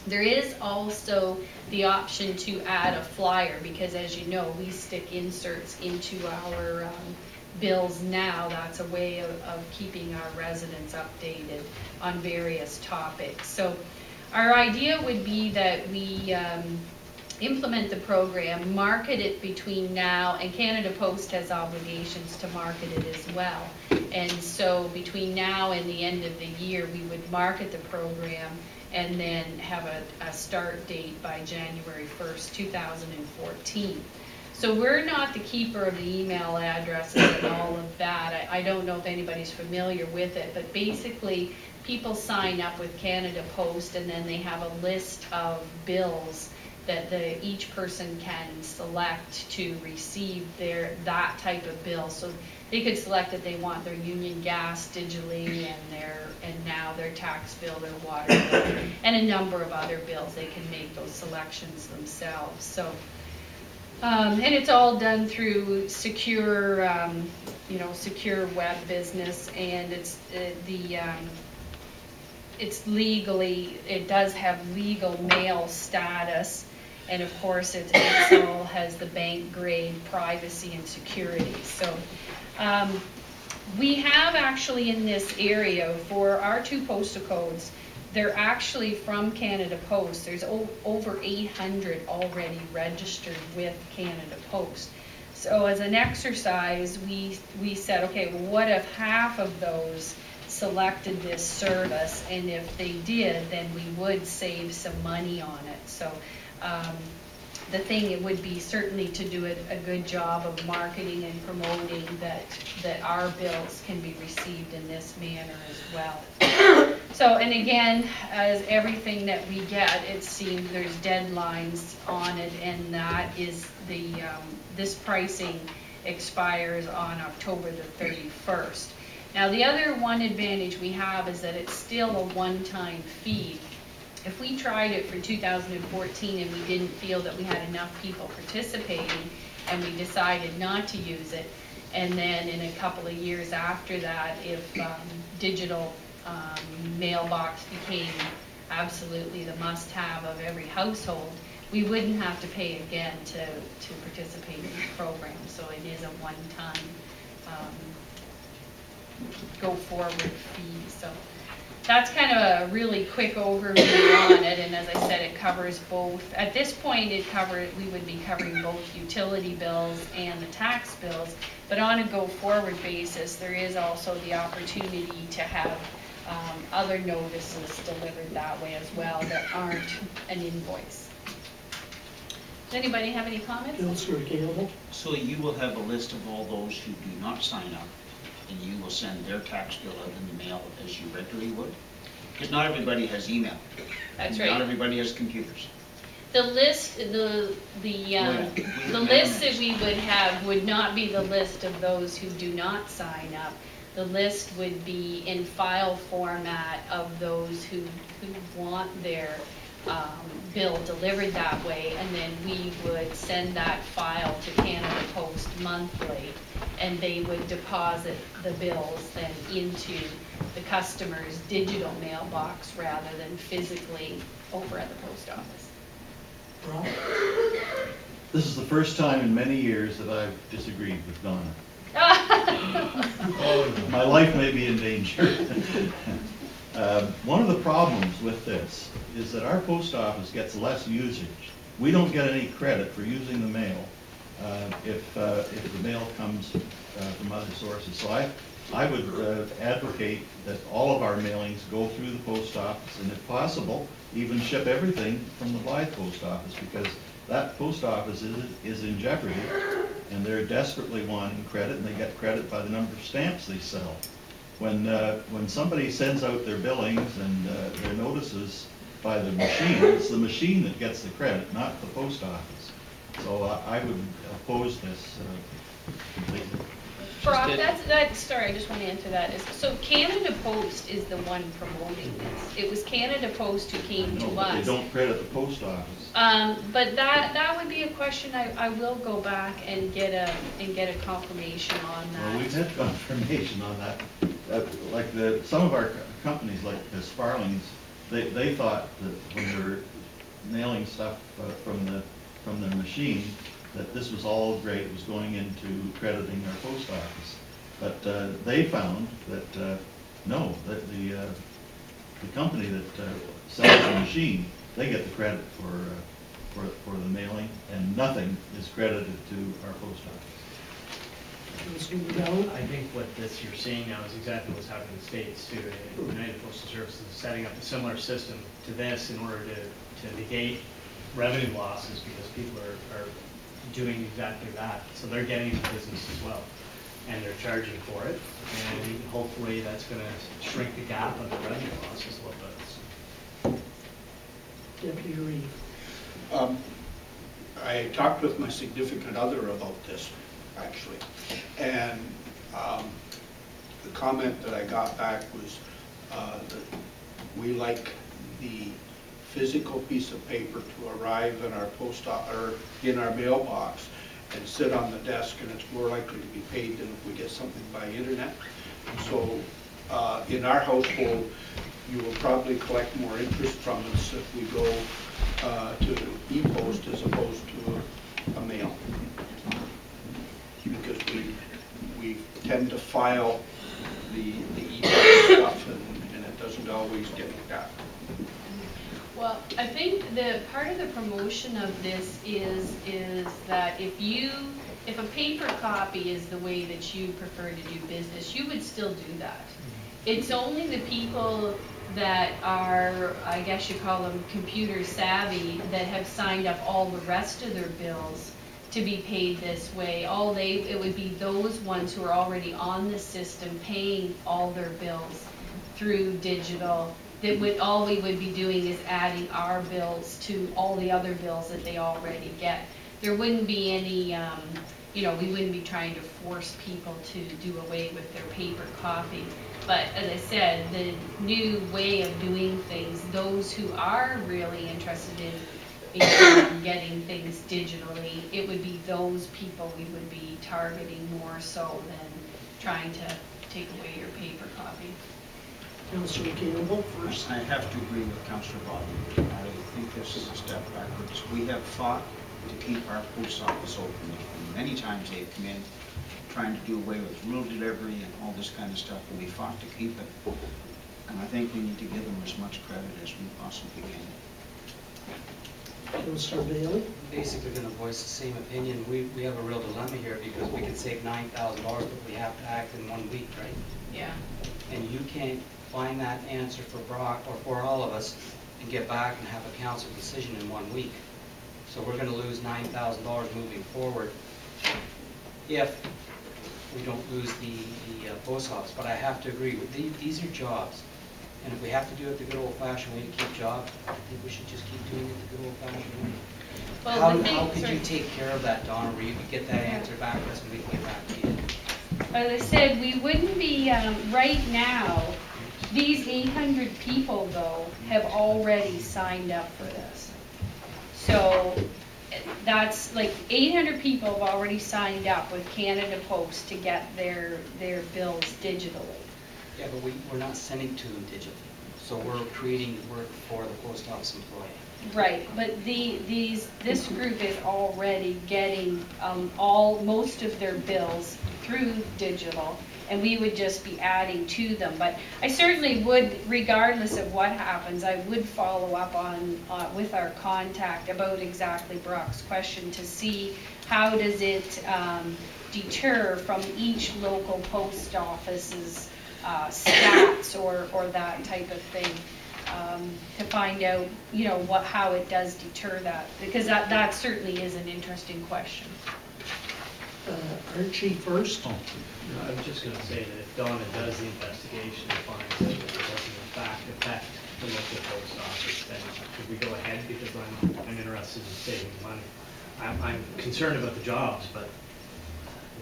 There is also the option to add a flyer, because as you know, we stick inserts into our bills now. That's a way of keeping our residents updated on various topics. So our idea would be that we implement the program, market it between now, and Canada Post has obligations to market it as well. And so between now and the end of the year, we would market the program and then have a start date by January 1st, 2014. So we're not the keeper of the email addresses and all of that. I don't know if anybody's familiar with it, but basically people sign up with Canada Post and then they have a list of bills that each person can select to receive that type of bill. So they could select that they want their union gas digitally and now their tax bill, their water bill, and a number of other bills. They can make those selections themselves. So, and it's all done through secure, secure web business, and it's legally, it does have legal mail status. And of course, it all has the bank grade privacy and security. So we have actually in this area, for our 2 postal codes, they're actually from Canada Post. There's over 800 already registered with Canada Post. So as an exercise, we said, okay, well, what if half of those selected this service? And if they did, then we would save some money on it. So the thing, it would be certainly to do a good job of marketing and promoting that our bills can be received in this manner as well. So, and again, as everything that we get, it seems there's deadlines on it, and that is this pricing expires on October the 31st. Now, the other one advantage we have is that it's still a one-time fee. If we tried it for 2014 and we didn't feel that we had enough people participating and we decided not to use it, and then in a couple of years after that, if digital mailbox became absolutely the must-have of every household, we wouldn't have to pay again to participate in the program. So it is a one-time go-forward fee. So that's kind of a really quick overview on it, and as I said, it covers both. At this point, we would be covering both utility bills and the tax bills, but on a go-forward basis, there is also the opportunity to have other notices delivered that way as well that aren't an invoice. Does anybody have any comments? Bills are available. So you will have a list of all those who do not sign up, and you will send their tax bill out in the mail as you regularly would? Because not everybody has email. That's Not right. everybody has computers. The list, the list that we would have would not be the list of those who do not sign up. The list would be in file format of those who want their bill delivered that way, and then we would send that file to Canada Post monthly, and they would deposit the bills then into the customer's digital mailbox rather than physically over at the post office. Rob? This is the first time in many years that I've disagreed with Donna. My life may be in danger. One of the problems with this is that our post office gets less usage. We don't get any credit for using the mail if the mail comes from other sources. So I would advocate that all of our mailings go through the post office, and if possible, even ship everything from the Blythe post office, because that post office is in jeopardy, and they're desperately wanting credit, and they get credit by the number of stamps they sell. When somebody sends out their billings and their notices by the machine, it's the machine that gets the credit, not the post office. So I would oppose this completely. Brock, sorry, I just want to answer that. So Canada Post is the one promoting this. It was Canada Post who came to No, but us. they don't credit the post office. But that would be a question I will go back and get a confirmation on that. Well, we've had confirmation on that. Like some of our companies, like Sparlings, they thought that when they were mailing stuff from their machine, that this was all great, it was going into crediting our post office. But they found that, no, that the company that sells the machine, they get the credit for the mailing, and nothing is credited to our post office. I think what you're seeing now is exactly what's happening in the States too. United Postal Service is setting up a similar system to this in order to negate revenue losses, because people are doing exactly that. So they're getting into business as well, and they're charging for it, and hopefully that's going to shrink the gap of the revenue losses a little bit. Deputy Reeve. I talked with my significant other about this, actually, and the comment that I got back was that we like the physical piece of paper to arrive in our or in our mailbox and sit on the desk, and it's more likely to be paid than if we get something by internet. So in our household, you will probably collect more interest from us if we go to e-post as opposed to a mail, because we tend to file the e-post stuff, and it doesn't always get looked at. Well, I think the part of the promotion of this is that if a paper copy is the way that you prefer to do business, you would still do that. It's only the people that are, I guess you call them computer savvy, that have signed up all the rest of their bills to be paid this way. It would be those ones who are already on the system paying all their bills through digital. All we would be doing is adding our bills to all the other bills that they already get. There wouldn't be any, we wouldn't be trying to force people to do away with their paper copy. But as I said, the new way of doing things, those who are really interested in getting things digitally, it would be those people we would be targeting more so than trying to take away your paper copy. Councillor Campbell first. I have to agree with Councillor Bob. I think this is a step backwards. We have fought to keep our post office open. And many times they've come in trying to do away with rural delivery and all this kind of stuff, and we fought to keep it. And I think we need to give them as much credit as we possibly can. Councillor Bailey. Basically going to voice the same opinion. We have a real dilemma here, because we can save $9,000, but we have to act in 1 week, right? Yeah. And you can't find that answer for Brock or for all of us and get back and have a council decision in 1 week. So we're going to lose $9,000 moving forward if we don't lose the post office. But I have to agree, these are jobs. And if we have to do it the good old-fashioned way to keep jobs, I think we should just keep doing it the good old-fashioned way. Well, How could you take care of that, Donna, where you could get that answer back to us and we can get back to you? As I said, we wouldn't be, right now, these 800 people, though, have already signed up for this. So that's like 800 people have already signed up with Canada Post to get their bills digitally. Yeah, but we're not sending to them digitally. So we're creating work for the post office employee. Right, but this group is already getting most of their bills through digital, and we would just be adding to them. But I certainly would, regardless of what happens, I would follow up on with our contact about exactly Brock's question to see how does it deter from each local post office's stats or that type of thing. To find out, you know, how it does deter that, because that certainly is an interesting question. Archie first. I was just going to say that if Donna does the investigation and finds that it doesn't in fact affect the local post office, then should we go ahead? Because I'm interested in saving money. I'm concerned about the jobs, but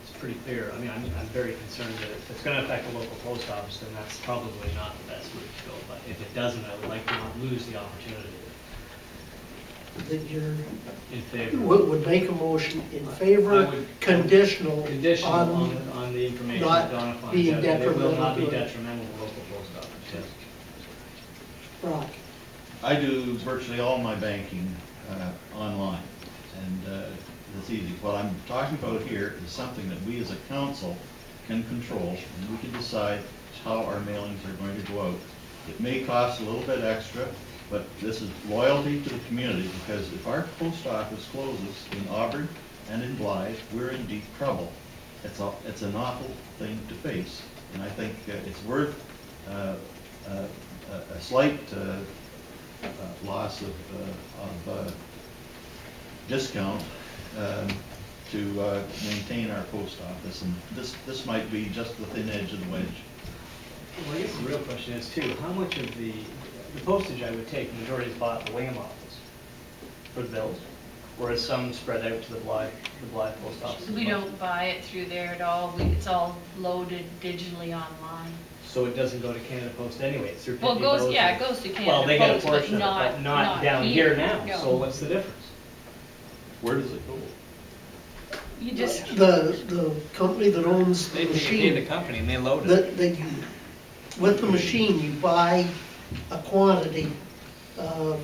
it's pretty clear. I mean, I'm very concerned that if it's going to affect the local post office, then that's probably not the best route to go. But if it doesn't, I would like to not lose the opportunity. That you're In favor. would make a motion in favor, I would- conditional on the information that Donna not finds being out, that it will not be detrimental. detrimental to local post office, yes. Brock, I do virtually all my banking online, and it's easy. What I'm talking about here is something that we as a council can control, and we can decide how our mailings are going to go out. It may cost a little bit extra, but this is loyalty to the community, because if our post office closes in Auburn and in Blythe, we're in deep trouble. It's an awful thing to face, and I think it's worth a slight loss of discount to maintain our post office, and this might be just the thin edge of the wedge. Well, I guess the real question is too, how much of the postage I would take, the majority is bought at the Wingham office for the bills, or is some spread out to the Blythe post office? We don't buy it through there at all. It's all loaded digitally online. So it doesn't go to Canada Post anyway, it's through Well, it Pitney goes, Bowes? yeah, it goes to Canada Post, Well, they get a but portion of it, but not down here now, No. so what's the difference? Where does it go? You just, the company that owns the They pay machine, the company and they load it. with the machine, you buy a quantity of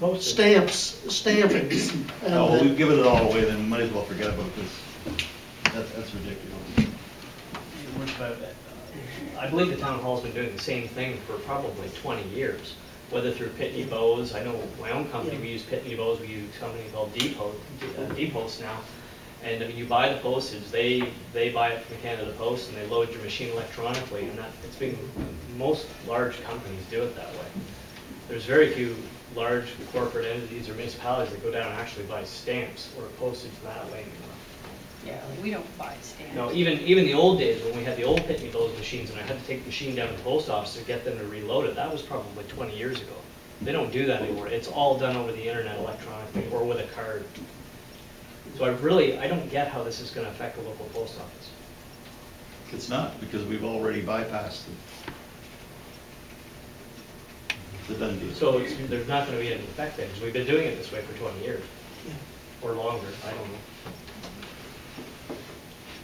stampings. and Oh, then- we've given it all away, then we might as well forget about this. That's ridiculous. What about that? I believe the town hall's been doing the same thing for probably 20 years, whether through Pitney Bowes. I know my own company, we use Pitney Bowes, we use a company called Depot now. And I mean, you buy the postage, they buy it from Canada Post, and they load your machine electronically, and it's been, most large companies do it that way. There's very few large corporate entities or municipalities that go down and actually buy stamps or postage that way anymore. yeah, we don't buy stamps. No, even the old days when we had the old Pitney Bowes machines and I had to take the machine down to the post office to get them to reload it, that was probably 20 years ago. They don't do that anymore. It's all done over the internet electronically or with a card. So I don't get how this is going to affect the local post office. It's not, because we've already bypassed it. It's a done deal. So there's not going to be any effect there, because we've been doing it this way for 20 years. Or longer, I don't know.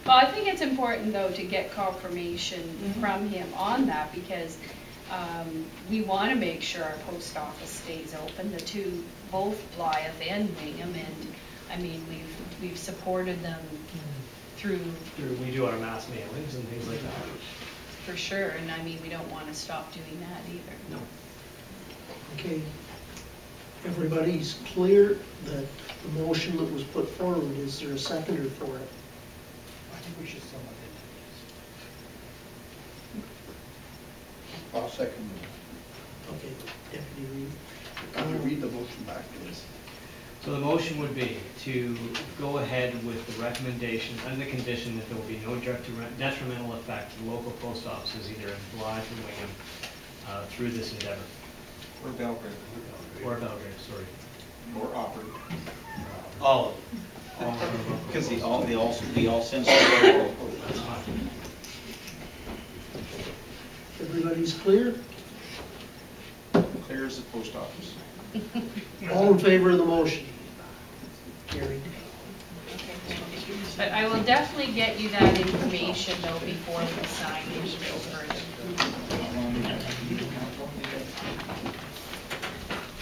Well, I think it's important, though, to get confirmation from him on that, because we want to make sure our post office stays open, both Blythe and Wingham, and, I mean, we've supported them through, We do our mass mailings and things like that. for sure, and I mean, we don't want to stop doing that either. No. Okay. Everybody's clear that the motion that was put forward, is there a seconder for it? I think we should sum it. I'll second Okay, Deputy Reed. Can you read the motion back, please? So the motion would be to go ahead with the recommendation under the condition that there will be no detrimental effect to local post offices either in Blythe or Wingham through this endeavor. Or Belgrade. Or Belgrade, sorry. Or Auburn. All of them. Because they all send stuff. That's fine. Everybody's clear? Clear as the post office. All in favor of the motion? Carried. But I will definitely get you that information, though, before we sign any bill further.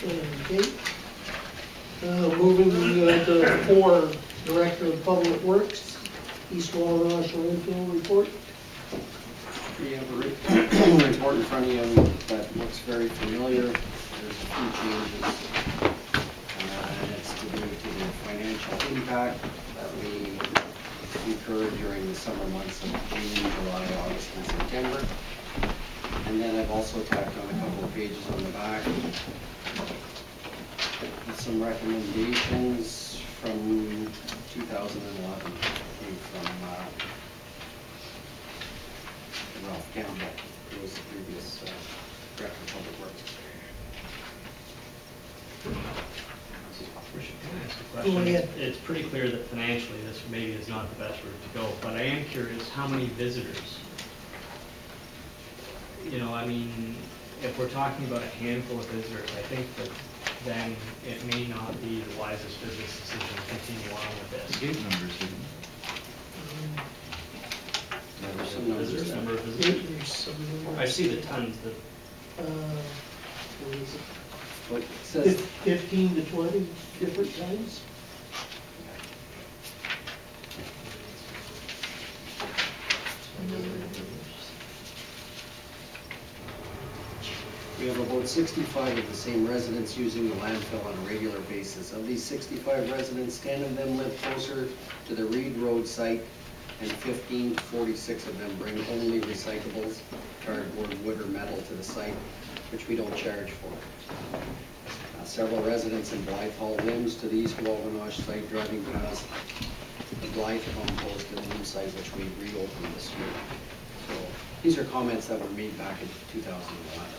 Okay. Moving to 4, Director of Public Works, East Wallenosh landfill report. You have a report in front of you that looks very familiar. There's a few changes. And it's to do to the financial impact that we incurred during the summer months of June, July, August, and September. And then I've also tacked on a couple of pages on the back with some recommendations from 2011. Came from Ralph Campbell, who was the previous Director of Public Works. Can I ask a Go question? ahead. It's pretty clear that financially this maybe is not the best route to go, but I am curious how many visitors? You know, I mean, if we're talking about a handful of visitors, I think that then it may not be the wisest business decision to continue on with this. Gate numbers, didn't There were some numbers Visitors, there. number of visitors? There's some numbers. I see the tons, the What is it? What it says, 15 to 20 different times? we have about 65 of the same residents using the landfill on a regular basis. Of these 65 residents, 10 of them live closer to the Reed Road site, and 15 to 46 of them bring only recyclables, cardboard, wood, or metal to the site, which we don't charge for. Several residents in Blythe haul limbs to the East Wallenosh site, driving past the Blythe compost and limb site, which we reopened this year. So these are comments that were made back in 2011.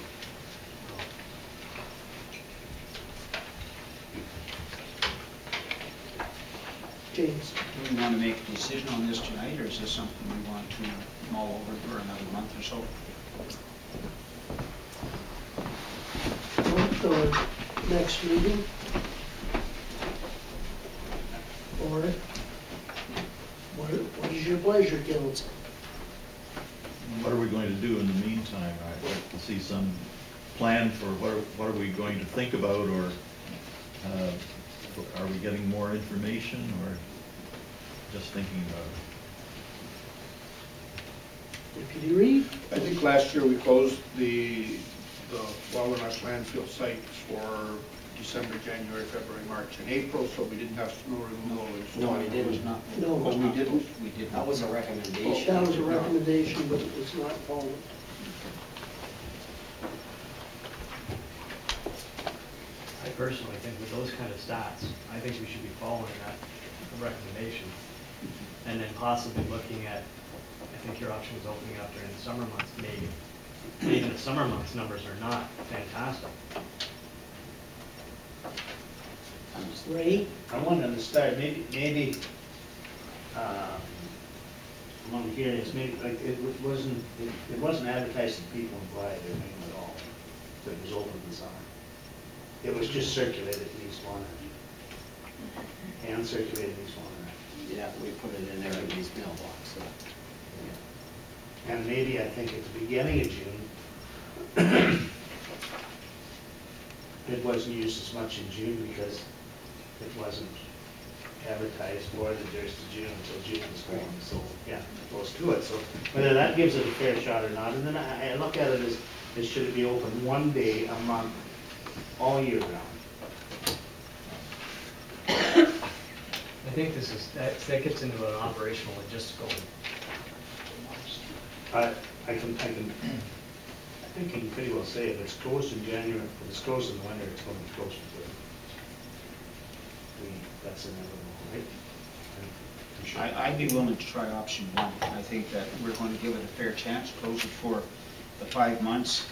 James? Do we want to make a decision on this tonight, or is this something we want to mull over for another month or so? Or next meeting? Or what is your pleasure, council? What are we going to do in the meantime? I'd like to see some plan for what are we going to think about, or are we getting more information, or just thinking about it? Deputy Reed? I think last year we closed the Wallenosh landfill site for December, January, February, March, and April, so we didn't have snow removal. No, we didn't. No, No. we didn't? We did That not. was a recommendation. That was a recommendation, but it was not followed. I personally think with those kind of stats, I think we should be following that recommendation. And then possibly looking at, I think your option was opening up during the summer months, maybe. And even the summer months numbers are not fantastic. Ray? I wanted to start, maybe, among here is maybe, like, it wasn't advertised to people in Blythe or anything at all, that it was open in the summer. It was just circulated in East Wallenosh. And circulated in East Wallenosh. Yeah, we put it in everybody's mailbox, so. And maybe, I think, at the beginning of June, it wasn't used as much in June because it wasn't advertised for the first of June until June was going, so, yeah, close to it. So whether that gives it a fair shot or not, and then I look at it as should it be open one day a month, all year round. I think this is, that gets into an operational logistical. I think you can pretty well say if it's closed in January, if it's closed in the winter, it's going to be closed for good. That's inevitable, right? I'm sure. I'd be willing to try option one. I think that we're going to give it a fair chance, close it for the 5 months,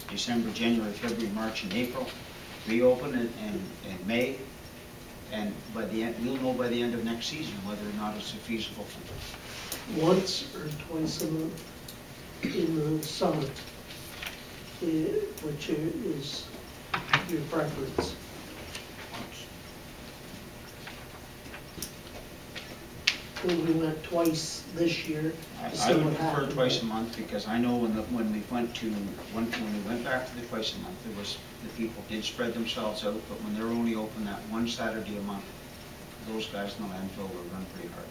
December, January, February, March, and April. Reopen it in May, and by the end, we'll know by the end of next season whether or not it's feasible. Once or twice a month in the summer, which is your preference? basically we went twice this year to see I would what prefer happened. twice a month, because I know when we went back to the twice a month, the people did spread themselves out, but when they're only open that one Saturday a month, those guys in the landfill will run pretty hard.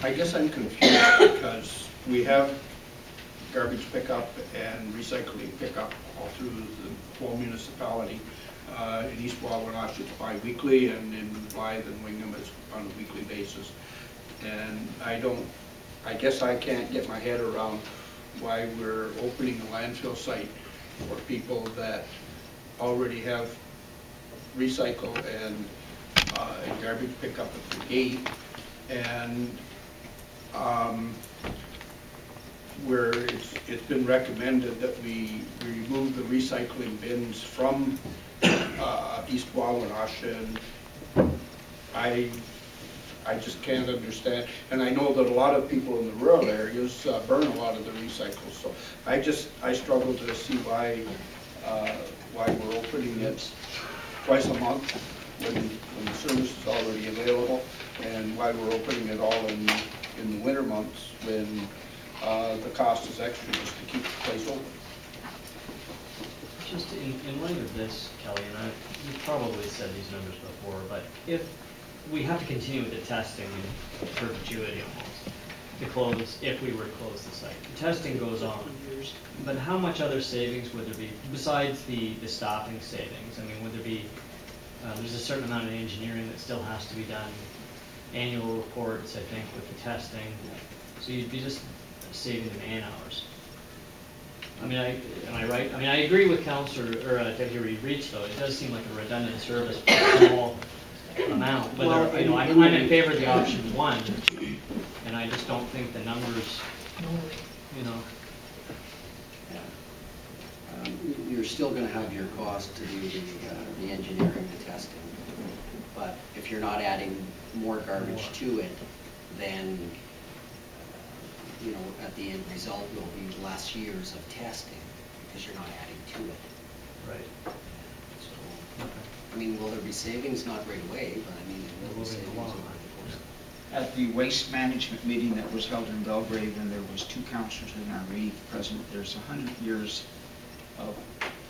I guess I'm confused because we have garbage pickup and recycling pickup all through the whole municipality. In East Wawash it's bi-weekly, and in Blythe and Wingham it's on a weekly basis. And I guess I can't get my head around why we're opening a landfill site for people that already have recycle and garbage pickup at the gate, and where it's been recommended that we remove the recycling bins from East Wawash, and I just can't understand. And I know that a lot of people in the rural areas burn a lot of the recycles, so I struggle to see why we're opening it twice a month when the service is already available, and why we're opening it all in the winter months when the cost is extra just to keep the place open. Just in light of this, Kelly, and you've probably said these numbers before, but if we have to continue with the testing in perpetuity almost, to close, if we were to close the site. The testing goes on, but how much other savings would there be, besides the staffing savings? I mean, would there be, there's a certain amount of engineering that still has to be done, annual reports, I think, with the testing, so you'd be just saving the man hours. I mean, am I right? I mean, I agree with Councillor, or Deputy Reach, though. It does seem like a redundant service for a small amount. But Well, you know, I'm in favor of the option one, and I just don't think the numbers, you know. You're still going to have your cost to do the engineering, the testing. But if you're not adding more garbage to it, then you know, at the end result will be less years of testing because you're not adding to it. Right. So, I mean, will there be savings? Not right away, but I mean, there will be savings over the course. At the waste management meeting that was held in Belgrade, and there was 2 councillors in our meeting present, there's 100 years of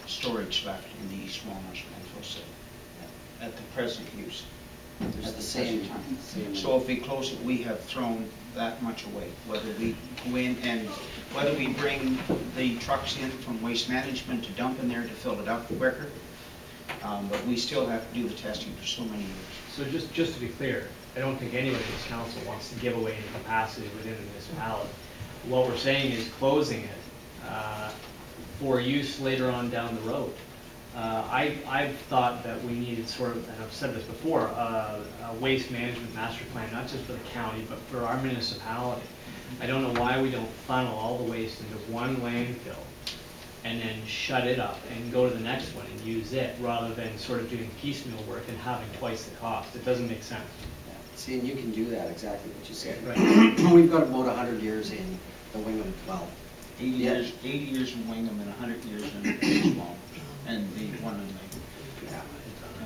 storage left in the East Wawash landfill site at the present use. At the same time. So if we close it, we have thrown that much away, whether we go in and whether we bring the trucks in from waste management to dump in there to fill it up quicker, but we still have to do the testing for so many years. So just to be clear, I don't think anyone in this council wants to give away any capacity within the municipality. What we're saying is closing it for use later on down the road. I've thought that we needed sort of, and I've said this before, a waste management master plan, not just for the county, but for our municipality. I don't know why we don't funnel all the waste into one landfill and then shut it up and go to the next one and use it, rather than sort of doing piecemeal work and having twice the cost. It doesn't make sense. Yeah. See, and you can do that, exactly what you said. Right. We've got about 100 years in the Wingham, well, 80 years in Wingham and 100 years in East Wawash. And the one in the... Yeah.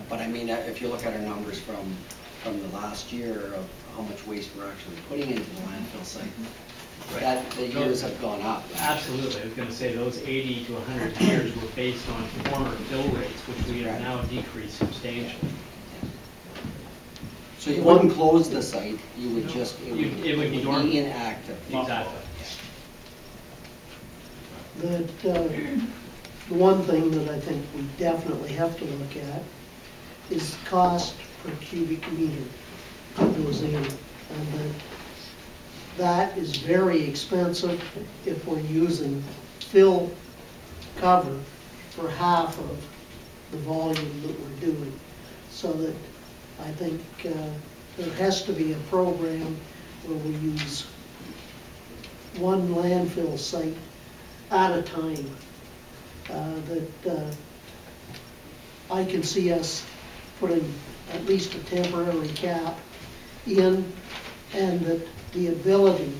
But I mean, if you look at our numbers from the last year of how much waste we're actually putting into the landfill site, that the years have gone up. Absolutely. I was going to say those 80 to 100 years were based on former fill rates, which we have now decreased substantially. So you wouldn't close the site, you would just, It would be dormant. inactive. Exactly. The one thing that I think we definitely have to look at is cost per cubic meter that goes in. And that is very expensive if we're using fill cover for half of the volume that we're doing. So that I think there has to be a program where we use one landfill site at a time. That I can see us putting at least a temporary cap in, and that the ability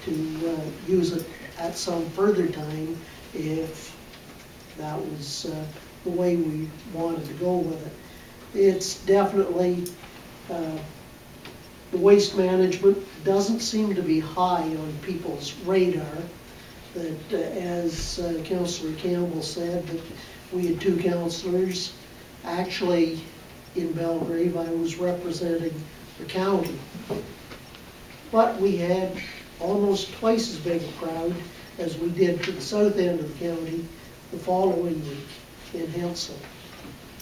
to use it at some further time if that was the way we wanted to go with it. it's definitely, the waste management doesn't seem to be high on people's radar. That, as Councillor Campbell said, that we had two councillors. Actually, in Belgrave, I was representing the county. But we had almost twice as big a crowd as we did to the south end of the county the following week in Hensel,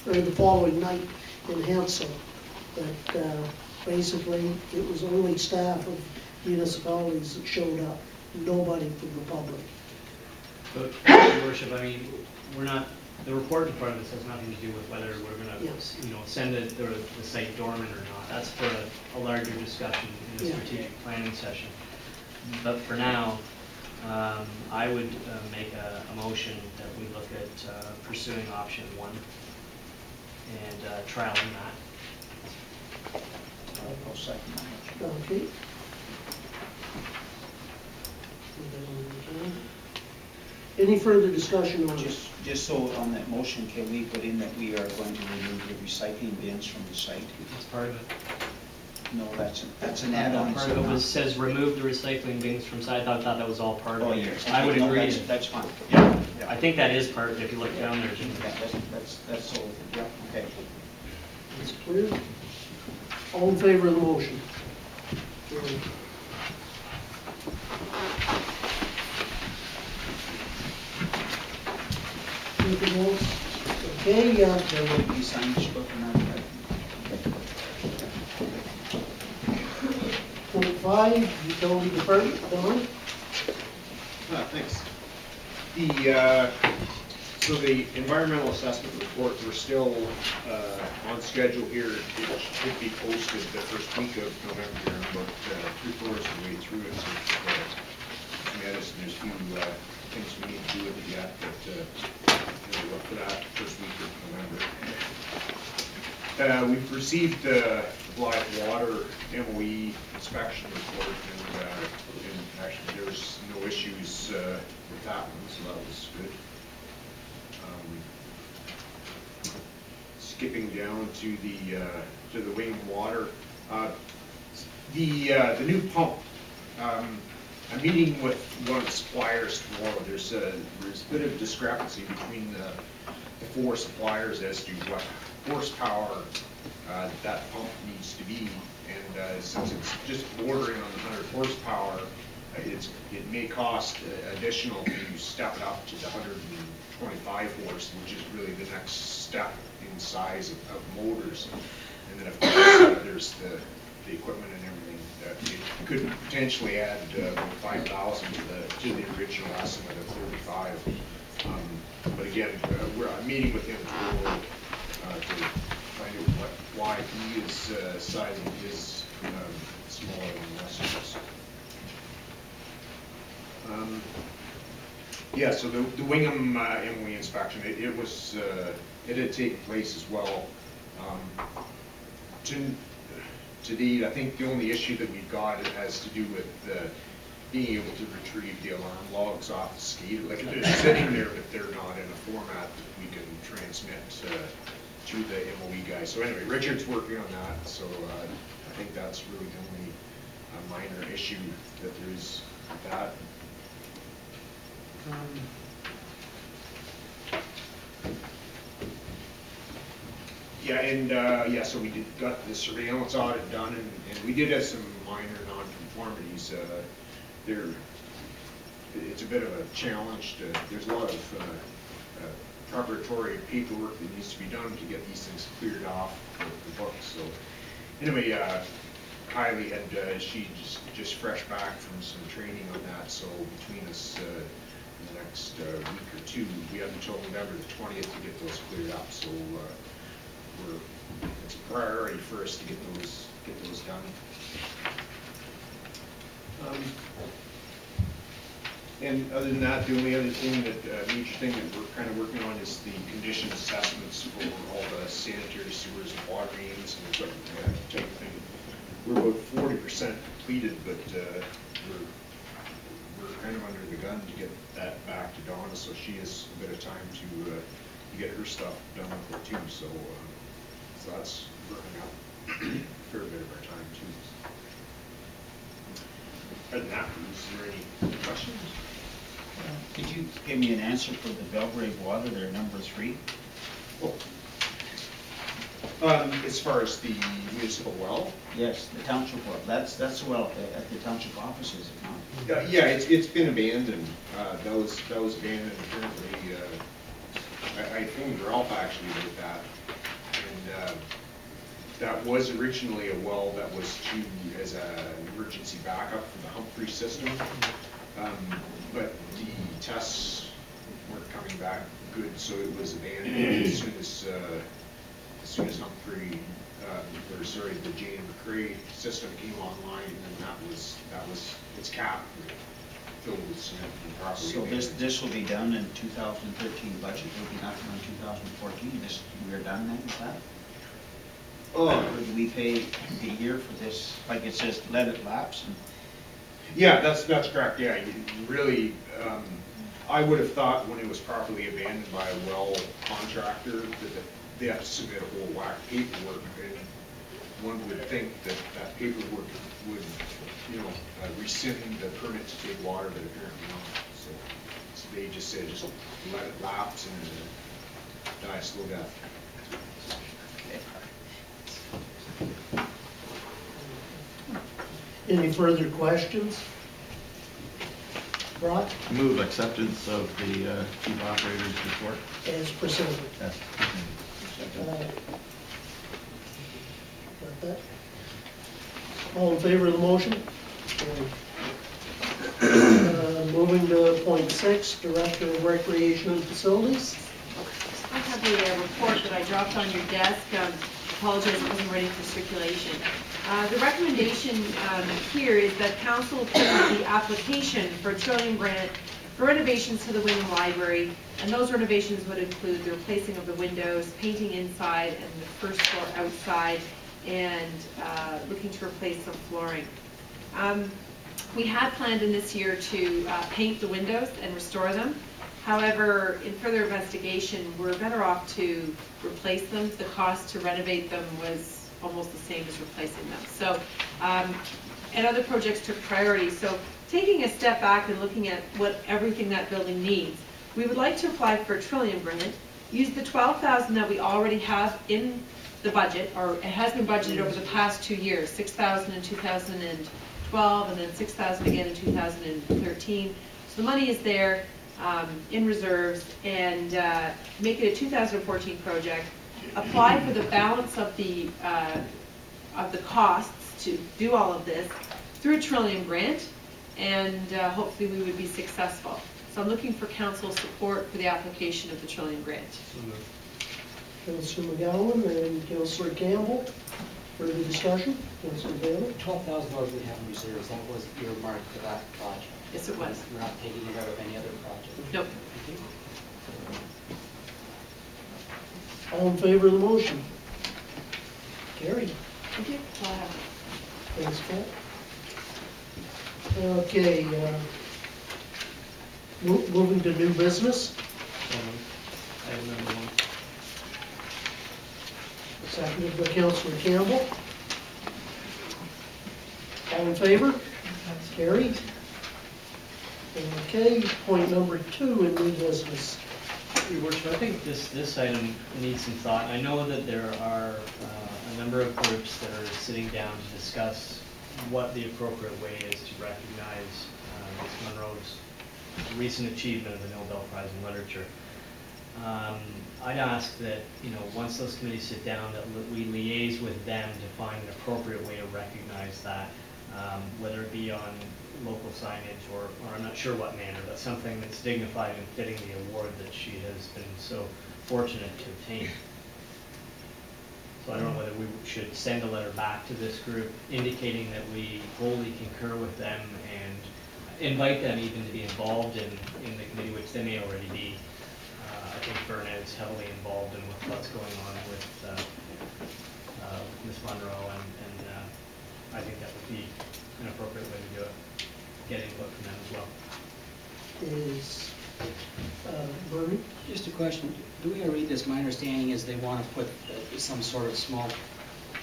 or the following night in Hensel. But basically, it was only staff of municipalities that showed up, nobody from the public. But, Your Worship, I mean, we're not, the reporting part of this has nothing to do with whether we're gonna, Yes. you know, send the site dormant or not. That's for a larger discussion in the Yeah. strategic planning session. But for now, I would make a motion that we look at pursuing option 1 and trialing that. I'll second that motion. Okay. Any further discussion on this? Just so on that motion, can we put in that we are going to remove the recycling bins from the site? That's part of it. No, that's an add-on. Part of it says remove the recycling bins from site. I thought that was all part of Oh, it. yes. I would No, agree. That's fine. Yeah, I think that is part, if you look down there, Jim. Yeah, that's so, yeah, okay. It's clear. All in favor of the motion? Carried. Anything else? Okay, There will be signage book and that, right? point 5, utility department, Don? Thanks. So the environmental assessment report, we're still on schedule here. It should be posted the first week of November, and about 3/4 of the way through it. So there's a few things we need to do with it yet, but we'll look for that first week of November. We've received the Blythe Water MOE inspection report, and actually there's no issues with that one, so that was good. Skipping down to the Wing Water, the new pump. I'm meeting with one of the suppliers tomorrow. There's a bit of discrepancy between the 4 suppliers as to what horsepower that pump needs to be, and since it's just bordering on the 100 horsepower, it may cost additional to step it up to the 125 horse, which is really the next step in size of motors. And then of course there's the equipment and everything. It could potentially add 5,000 to the original estimate of 35. But again, I'm meeting with him tomorrow to find out why he is sizing his smaller than the rest of us. Yeah, so the Wingham MOE inspection, it had taken place as well. To date, I think the only issue that we've got has to do with being able to retrieve the alarm logs off the SCADA. Like they're sitting there, but they're not in a format that we can transmit to the MOE guys. So anyway, Richard's working on that, so I think that's really the only minor issue that there is with that. Yeah, and so we got the surveillance audit done, and we did have some minor non-conformities. It's a bit of a challenge. There's a lot of preparatory paperwork that needs to be done to get these things cleared off the books. So anyway, Kylie had she just fresh back from some training on that. So between us in the next week or two, we have until November the 20th to get those cleared up. So it's a priority for us to get those done. And other than that, the only other thing major thing that we're kind of working on is the condition assessments for all the sanitary sewers and water mains and equipment type of thing. We're about 40% completed, but we're kind of under the gun to get that back to Donna, so she has a bit of time to get her stuff done with it too. So So that's burning up a fair bit of our time too. Other than that, is there any questions? Could you give me an answer for the Belgrade water, they're number 3? As far as the municipal well? Yes, the township well, that's the well at the township office, is it not? Yeah, it's been abandoned. That was abandoned apparently. I phoned Ralph actually about that. And that was originally a well that was as an emergency backup for the Humphrey system. But the tests weren't coming back good, so it was abandoned as soon as Humphrey, the Jane McCrae system came online, and that was its cap filled with cement and properly. So this will be done in 2013 budget, will be nothing in 2014, we're done then with that? Or do we pay a year for this, like it says, let it lapse? Yeah, that's correct, yeah, you really, I would have thought when it was properly abandoned by a well contractor, that they have to submit a whole whack of paperwork, and one would think that that paperwork would, rescind the permit to take water, but apparently not. So they just said, just let it lapse and die a slow death. Any further questions? Brock, Move acceptance of the chief operator's report. as presented. Yes. Got that? All in favor of the motion? Moving to point 6, Director of Recreation and Facilities. I have a report that I dropped on your desk. Apologize, it wasn't ready for circulation. The recommendation here is that council approve the application for a Trillium grant for renovations to the Wyndham Library, and those renovations would include the replacing of the windows, painting inside and the first floor outside, and looking to replace some flooring. We had planned in this year to paint the windows and restore them. However, in further investigation, we're better off to replace them. The cost to renovate them was almost the same as replacing them. So, and other projects took priority. So taking a step back and looking at what everything that building needs, we would like to apply for a Trillium grant, use the $12,000 that we already have in the budget, or it has been budgeted over the past 2 years, $6,000 in 2012 and then $6,000 again in 2013. So the money is there in reserves, and make it a 2014 project. Apply for the balance of the costs to do all of this through a Trillium grant, and hopefully we would be successful. So I'm looking for council support for the application of the Trillium grant. Councillor McGowan and Councillor Campbell. Further discussion? Councillor Bailey. $12,000 we have in reserves, that was earmarked for that project. Yes, it was. We're not taking it out of any other project. Nope. All in favor of the motion? Carried. Thank you. Thanks, Pat. Okay, moving to new business. Item number 1. Seconded by Councillor Campbell. All in favor? Carried. Okay, point number 2 in new business. Your Worship, I think this item needs some thought. I know that there are a number of groups that are sitting down to discuss what the appropriate way is to recognize Ms. Monroe's recent achievement of the Nobel Prize in Literature. I'd ask that, once those committees sit down, that we liaise with them to find an appropriate way to recognize that, whether it be on local signage or I'm not sure what manner, but something that's dignified and fitting the award that she has been so fortunate to obtain. So I don't know whether we should send a letter back to this group indicating that we wholly concur with them and invite them even to be involved in the committee, which they may already be. I think Bernad's heavily involved in what's going on with Ms. Monroe, and I think that would be an appropriate way to do it. Get input from them as well. Is Bernie? Just a question. Do we read this? My understanding is they want to put some sort of small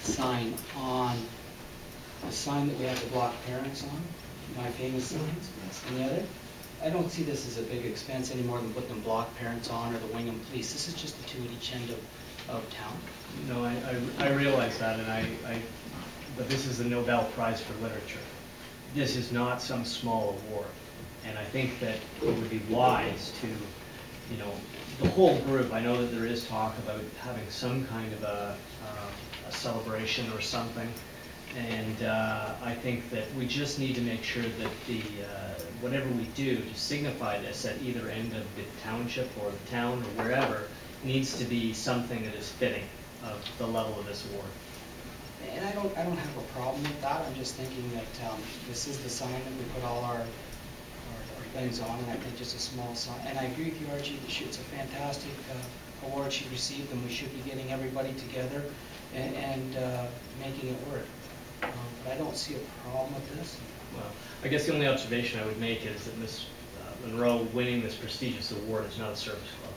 sign on, a sign that we have to block parents on, my famous signs. And the other, I don't see this as a big expense any more than putting them block parents on or the Wingham Police. This is just the two at each end of town. No, I realize that, and but this is the Nobel Prize for Literature. This is not some small award. And I think that it would be wise to, the whole group, I know that there is talk about having some kind of a celebration or something. And I think that we just need to make sure that whatever we do to signify this at either end of the township or the town or wherever needs to be something that is fitting of the level of this award. And I don't have a problem with that. I'm just thinking that this is the sign that we put all our things on, and I think just a small sign. And I agree with you, Archie, it's a fantastic award she received, and we should be getting everybody together and making it work. But I don't see a problem with this. Well, I guess the only observation I would make is that Ms. Monroe winning this prestigious award is not a service club.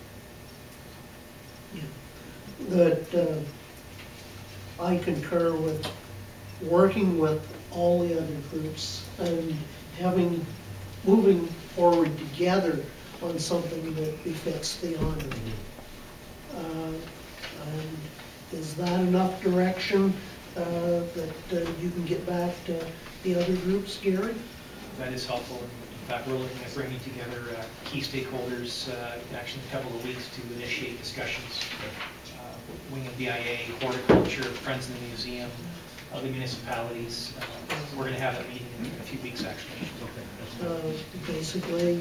That I concur with working with all the other groups and moving forward together on something that befits the honor. And is that enough direction that you can get back to the other groups, Gary? That is helpful. In fact, we're looking at bringing together key stakeholders actually in a couple of weeks to initiate discussions. Wingham BIA, horticulture, Friends of the Museum, other municipalities. We're going to have a meeting in a few weeks, actually. Basically,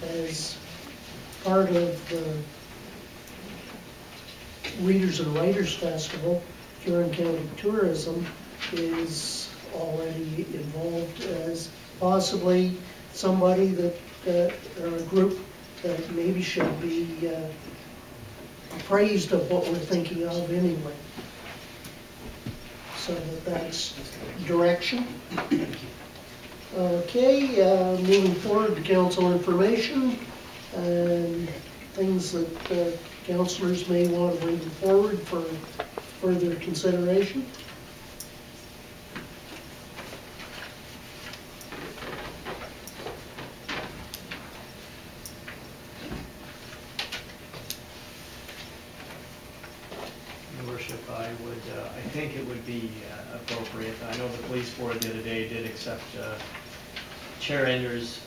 as part of the Readers and Writers Festival, Huron County Tourism is already involved as possibly somebody that, or a group that maybe should be appraised of what we're thinking of anyway. So that's direction. Okay, moving forward to council information and things that councilors may want to bring forward for further consideration. Your Worship, I think it would be appropriate. I know the police board the other day did accept Chair Ender's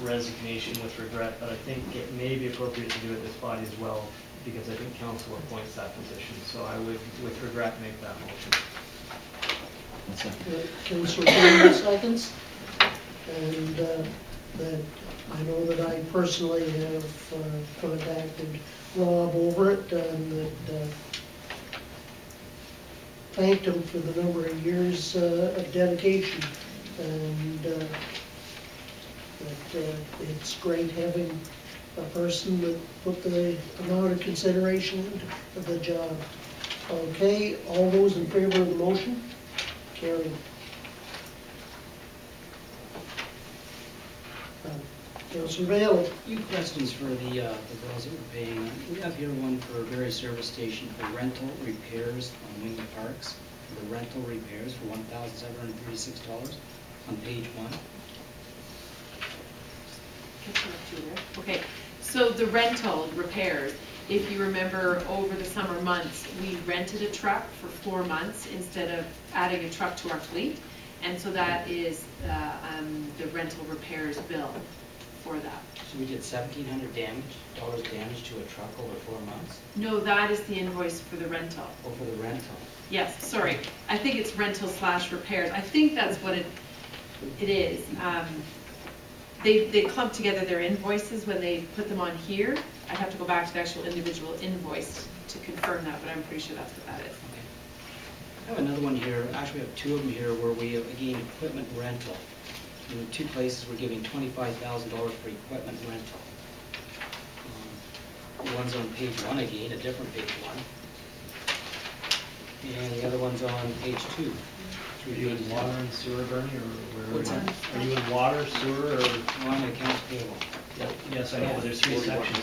resignation with regret, but I think it may be appropriate to do it this body as well, because I think council appoints that position. So I would, with regret, make that motion. Councilor Green, seconds. And that I know that I personally have contacted Rob over it and that thanked him for the number of years of dedication. And that it's great having a person that put the amount of consideration into the job. Okay, all those in favor of the motion? Carried. Councilor Bailey. A few questions for the bills that we're paying. We have here one for Berry Service Station for rental repairs on Wingham Parks. For the rental repairs for $1,736 on page 1. Okay, so the rental repairs, if you remember over the summer months, we rented a truck for 4 months instead of adding a truck to our fleet. And so that is the rental repairs bill for that. So we did $1,700 damage to a truck over 4 months? No, that is the invoice for the rental. Oh, for the rental. Yes, sorry. I think it's rental / repairs. I think that's what it is. They clump together their invoices when they put them on here. I'd have to go back to the actual individual invoice to confirm that, but I'm pretty sure that's what that is. Okay. I have another one here. Actually, we have 2 of them here where we have, again, equipment rental. In 2 places, we're giving $25,000 for equipment rental. One's on page 1 again, a different page 1. And the other one's on page 2. Are you in water and sewer, Bernie, or where? What's that? Are you in water, sewer, or? No, I'm in accounts payable. Yep. Yes, I know, but there's 3 sections.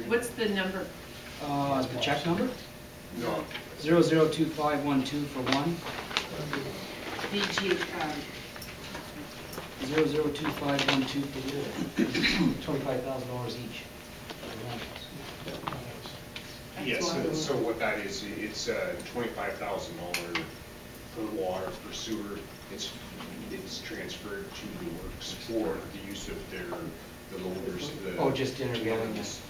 What's the number? The check number? No, 002512 for one. VG, 002512 for the other. $25,000 each. Yes, so what that is, it's $25,000 per water, per sewer. It's transferred to the works for the use of the loaders. Oh, just interviewing. Yes.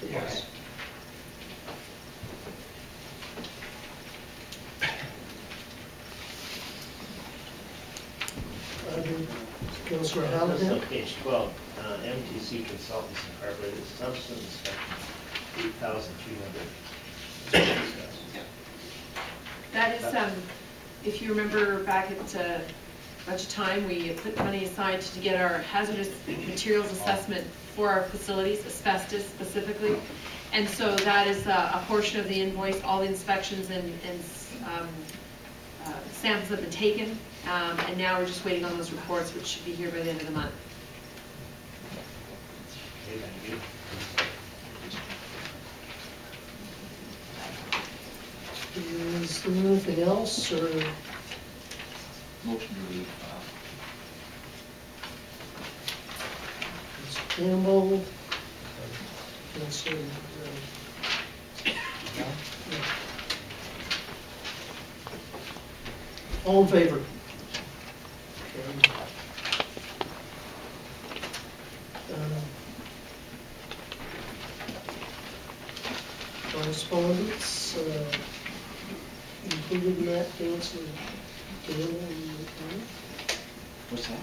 Councillor This is Halliday? on page 12, MTC Consultants Incorporated, substance inspection, 8,300. that is, if you remember back at budget time, we put money aside to get our hazardous materials assessment for our facilities, asbestos specifically. And so that is a portion of the invoice. All the inspections and samples have been taken. And now we're just waiting on those reports, which should be here by the end of the month. Okay, thank you. Is there anything else, or? Motion to leave. Mr. Campbell? Councillor, all in favor? Carried. Correspondence, included in that, Councillor Campbell? What's that?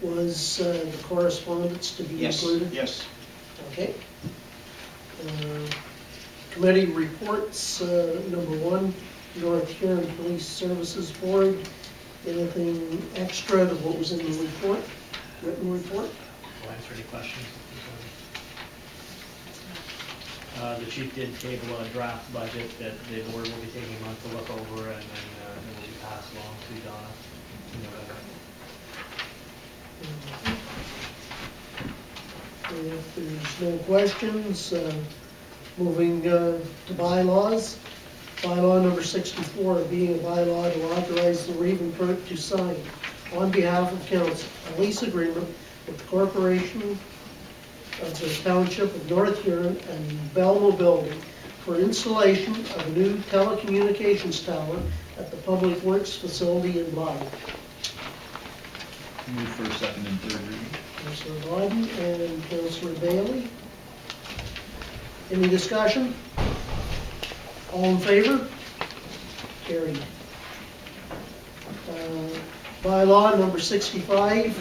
Was the correspondence to be included? Yes. Okay. Committee reports, number one, North Huron Police Services Board. Anything extra to what was in the report, written report? I'll answer any questions. The chief did table a draft budget that the board will be taking a month to look over, and then it will be passed along to Donna in November. If there's no questions, moving to bylaws. Bylaw number 64, being a bylaw to authorize the Reeve Clerk to sign on behalf of council a lease agreement with the corporation of the Township of North Huron and Bell Building for installation of a new telecommunications tower at the Public Works facility in Blythe. Move for second and third reading. Councillor Bodden and Councillor Bailey. Any discussion? All in favor? Carried. Bylaw number 65,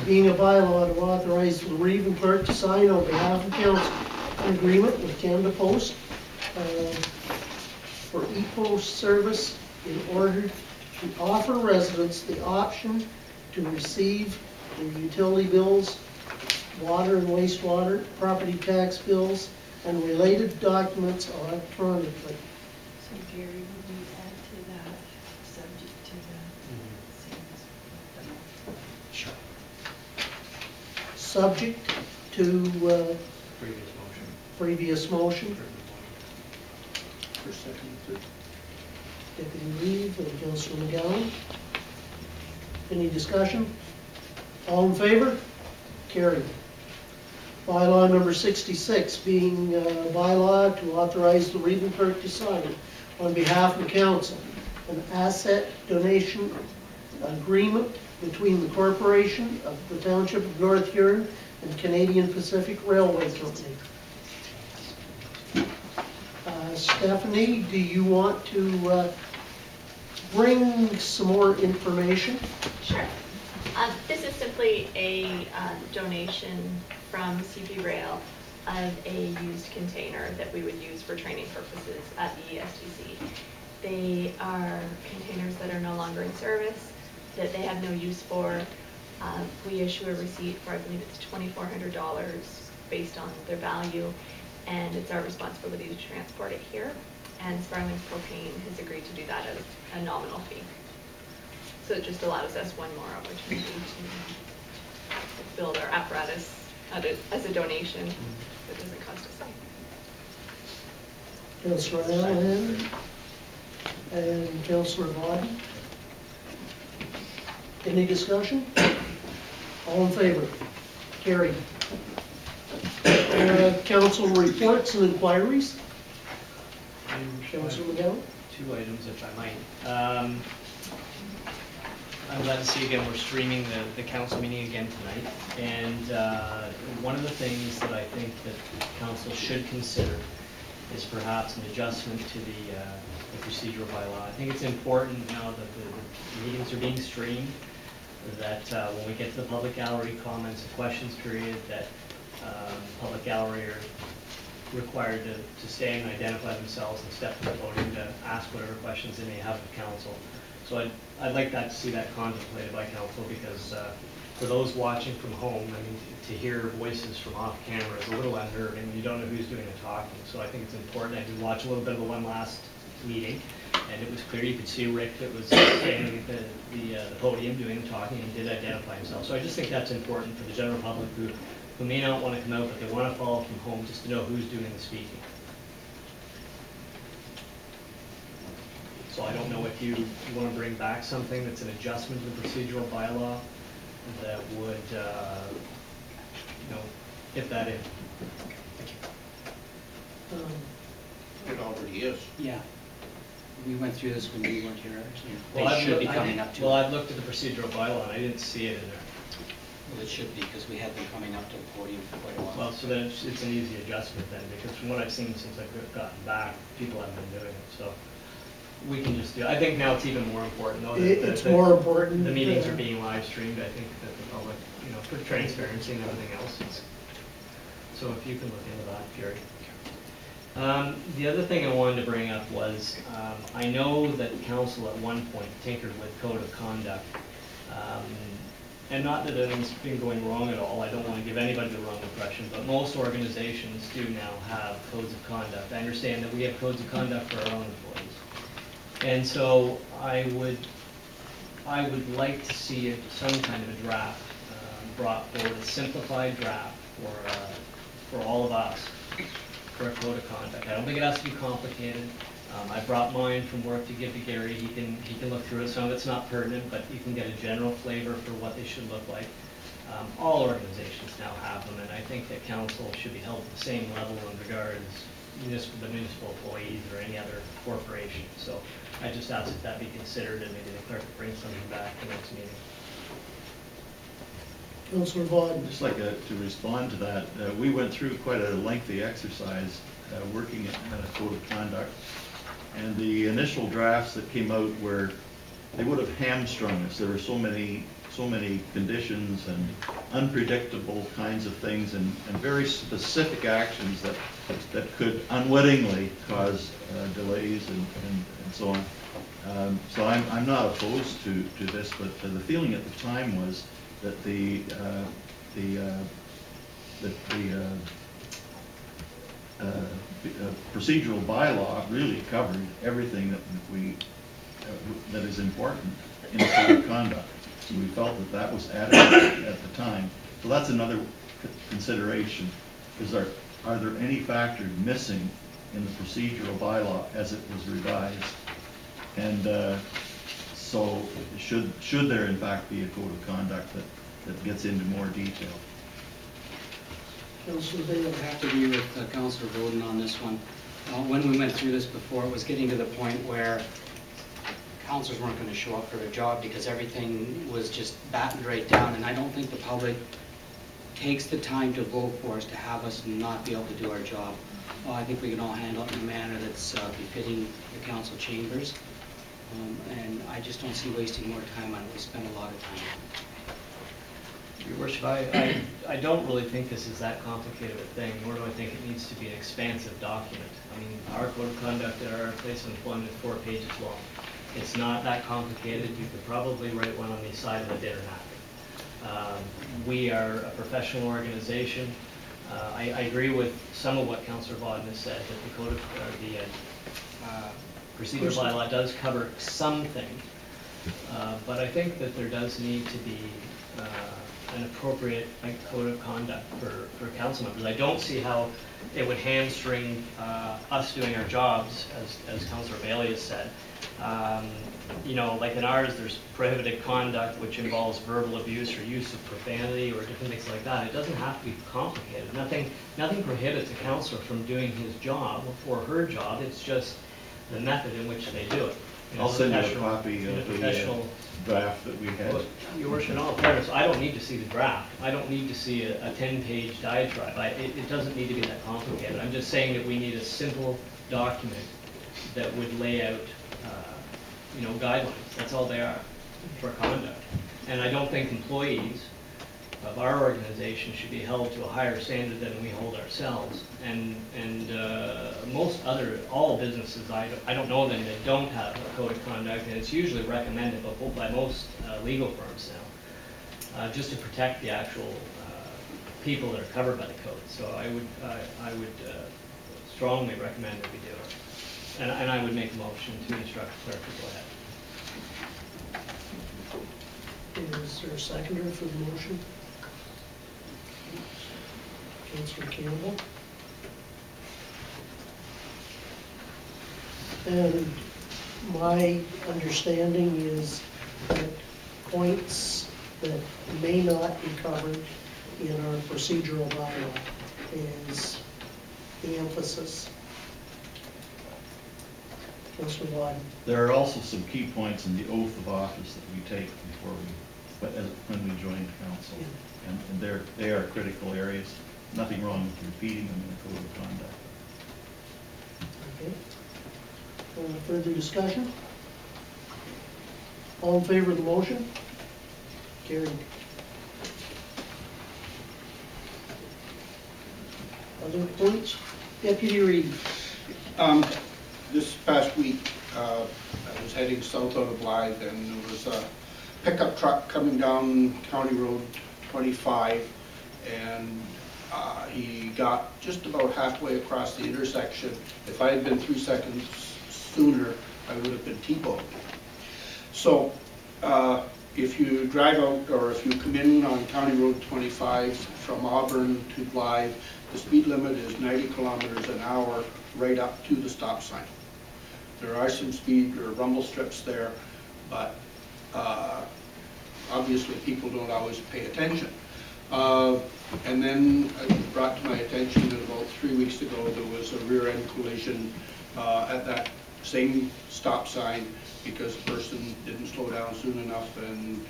being a bylaw to authorize the Reeve Clerk to sign on behalf of council an agreement with Canada Post for e-post service in order to offer residents the option to receive their utility bills, water and wastewater, property tax bills, and related documents electronically. So Gary, would we add to that, subject to the Sure. Subject to previous motion. For second and third. Deputy Reeve and Councillor McGowan. Any discussion? All in favor? Carried. Bylaw number 66, being a bylaw to authorize the Reeve Clerk to sign on behalf of the council an asset donation agreement between the corporation of the Township of North Huron and Canadian Pacific Railway Company. Stephanie, do you want to bring some more information? Sure. This is simply a donation from CP Rail of a used container that we would use for training purposes at the ESTC. They are containers that are no longer in service, that they have no use for. We issue a receipt for, I believe it's $2,400 based on their value, and it's our responsibility to transport it here. And Sparling's Propane has agreed to do that at a nominal fee. So it just allows us one more opportunity to build our apparatus as a donation that doesn't cost us anything. Councillor Allen? and Councillor Bodden. Any discussion? All in favor? Carried. Council reports and inquiries. Councillor McGowan? 2 items, if I might. I'm glad to see again we're streaming the council meeting again tonight. And one of the things that I think that council should consider is perhaps an adjustment to the procedural bylaw. I think it's important now that the meetings are being streamed, that when we get to the public gallery comments and questions period, that public gallery are required to stay and identify themselves and step to the podium to ask whatever questions they may have of council. So I'd like that to see that contemplated by council, because for those watching from home, I mean, to hear voices from off camera is a little unnerving. You don't know who's doing the talking. So I think it's important. I did watch a little bit of the one last meeting, and it was clear you could see Rick that was standing at the podium doing the talking, and did identify himself. So I just think that's important for the general public who may not want to come out, but they want to follow from home, just to know who's doing the speaking. So I don't know if you want to bring back something that's an adjustment to the procedural bylaw that would, get that in. It already is. Yeah. We went through this when we weren't here, actually. Well, They should be coming up to Well, it. I've looked at the procedural bylaw and I didn't see it in there. Well, it should be, because we had them coming up to the podium for quite a while. Well, so then it's an easy adjustment then, because from what I've seen since I've gotten back, people haven't been doing it, so we can just do, I think now it's even more important though. It's more important. The meetings are being live streamed, I think that the public, for transparency and everything else. So if you can look into that, Jerry. The other thing I wanted to bring up was, I know that council at one point tinkered with code of conduct. And not that anything's been going wrong at all, I don't want to give anybody the wrong impression, but most organizations do now have codes of conduct. I understand that we have codes of conduct for our own employees. And so I would like to see some kind of a draft brought forward, a simplified draft for all of us for a code of conduct. I don't think it has to be complicated. I brought mine from work to give to Gary. He can look through it. Some of it's not pertinent, but you can get a general flavor for what they should look like. All organizations now have them, and I think that council should be held to the same level in regards the municipal employees or any other corporation. So I just ask that that be considered, and maybe the clerk will bring something back to the next meeting. Councillor Vaughn. I'd just like to respond to that. We went through quite a lengthy exercise working at a code of conduct. And the initial drafts that came out they would have hamstrung us. There were so many conditions and unpredictable kinds of things and very specific actions that could unwittingly cause delays and so on. So I'm not opposed to this, but the feeling at the time was that the procedural bylaw really covered everything that is important in the code of conduct. So we felt that was adequate at the time. So that's another consideration. Are there any factors missing in the procedural bylaw as it was revised? And so should there in fact be a code of conduct that gets into more detail? Councillor Bailey. I have to agree with Councillor Bowden on this one. When we went through this before, it was getting to the point where councillors weren't going to show up for their job because everything was just battened right down, and I don't think the public takes the time to vote for us to have us not be able to do our job. I think we can all handle it in a manner that's befitting the council chambers, and I just don't see wasting more time on it. We spend a lot of time on it. Your Worship, I don't really think this is that complicated a thing, nor do I think it needs to be an expansive document. I mean, our code of conduct at our place of employment is 4 pages long. It's not that complicated. You could probably write one on the side of a dinner napkin. We are a professional organization. I agree with some of what Councillor Vaughn has said, that the code of procedure bylaw does cover some things, but I think that there does need to be an appropriate code of conduct for council members. I don't see how it would hamstring us doing our jobs, as Councillor Bailey has said. You know, like in ours, there's prohibited conduct, which involves verbal abuse or use of profanity or different things like that. It doesn't have to be complicated. Nothing prohibits a counselor from doing his job or her job. It's just the method in which they do it. You know, I'll send you a professional- copy in a of the professional- draft that we had. Well, Your worship, in all fairness, I don't need to see the draft. I don't need to see a 10-page diatribe. It doesn't need to be that complicated. I'm just saying that we need a simple document that would lay out, you know, guidelines. That's all they are for conduct. And I don't think employees of our organization should be held to a higher standard than we hold ourselves. And all businesses, I don't know them that don't have a code of conduct, and it's usually recommended by most legal firms now, just to protect the actual people that are covered by the code. So I would strongly recommend that we do it. And I would make a motion to instruct the clerk to go ahead. Is there a seconder for the motion? Councillor Campbell. And my understanding is that points that may not be covered in our procedural bylaw is the emphasis. Councillor Wyden. There are also some key points in the oath of office that we take before when we join council. And they are critical areas. Nothing wrong with repeating them in the code of conduct. Okay. Further discussion? All in favor of the motion? Carried. Other points? Deputy Reid. This past week, I was heading south out of Blythe, and there was a pickup truck coming down County Road 25, and he got just about halfway across the intersection. If I had been 3 seconds sooner, I would have been T-boned. So if you drive out, or if you come in on County Road 25 from Auburn to Blythe, the speed limit is 90 kilometers an hour right up to the stop sign. There are some speed or rumble strips there, but obviously people don't always pay attention. And then it brought to my attention that about 3 weeks ago there was a rear-end collision at that same stop sign because the person didn't slow down soon enough and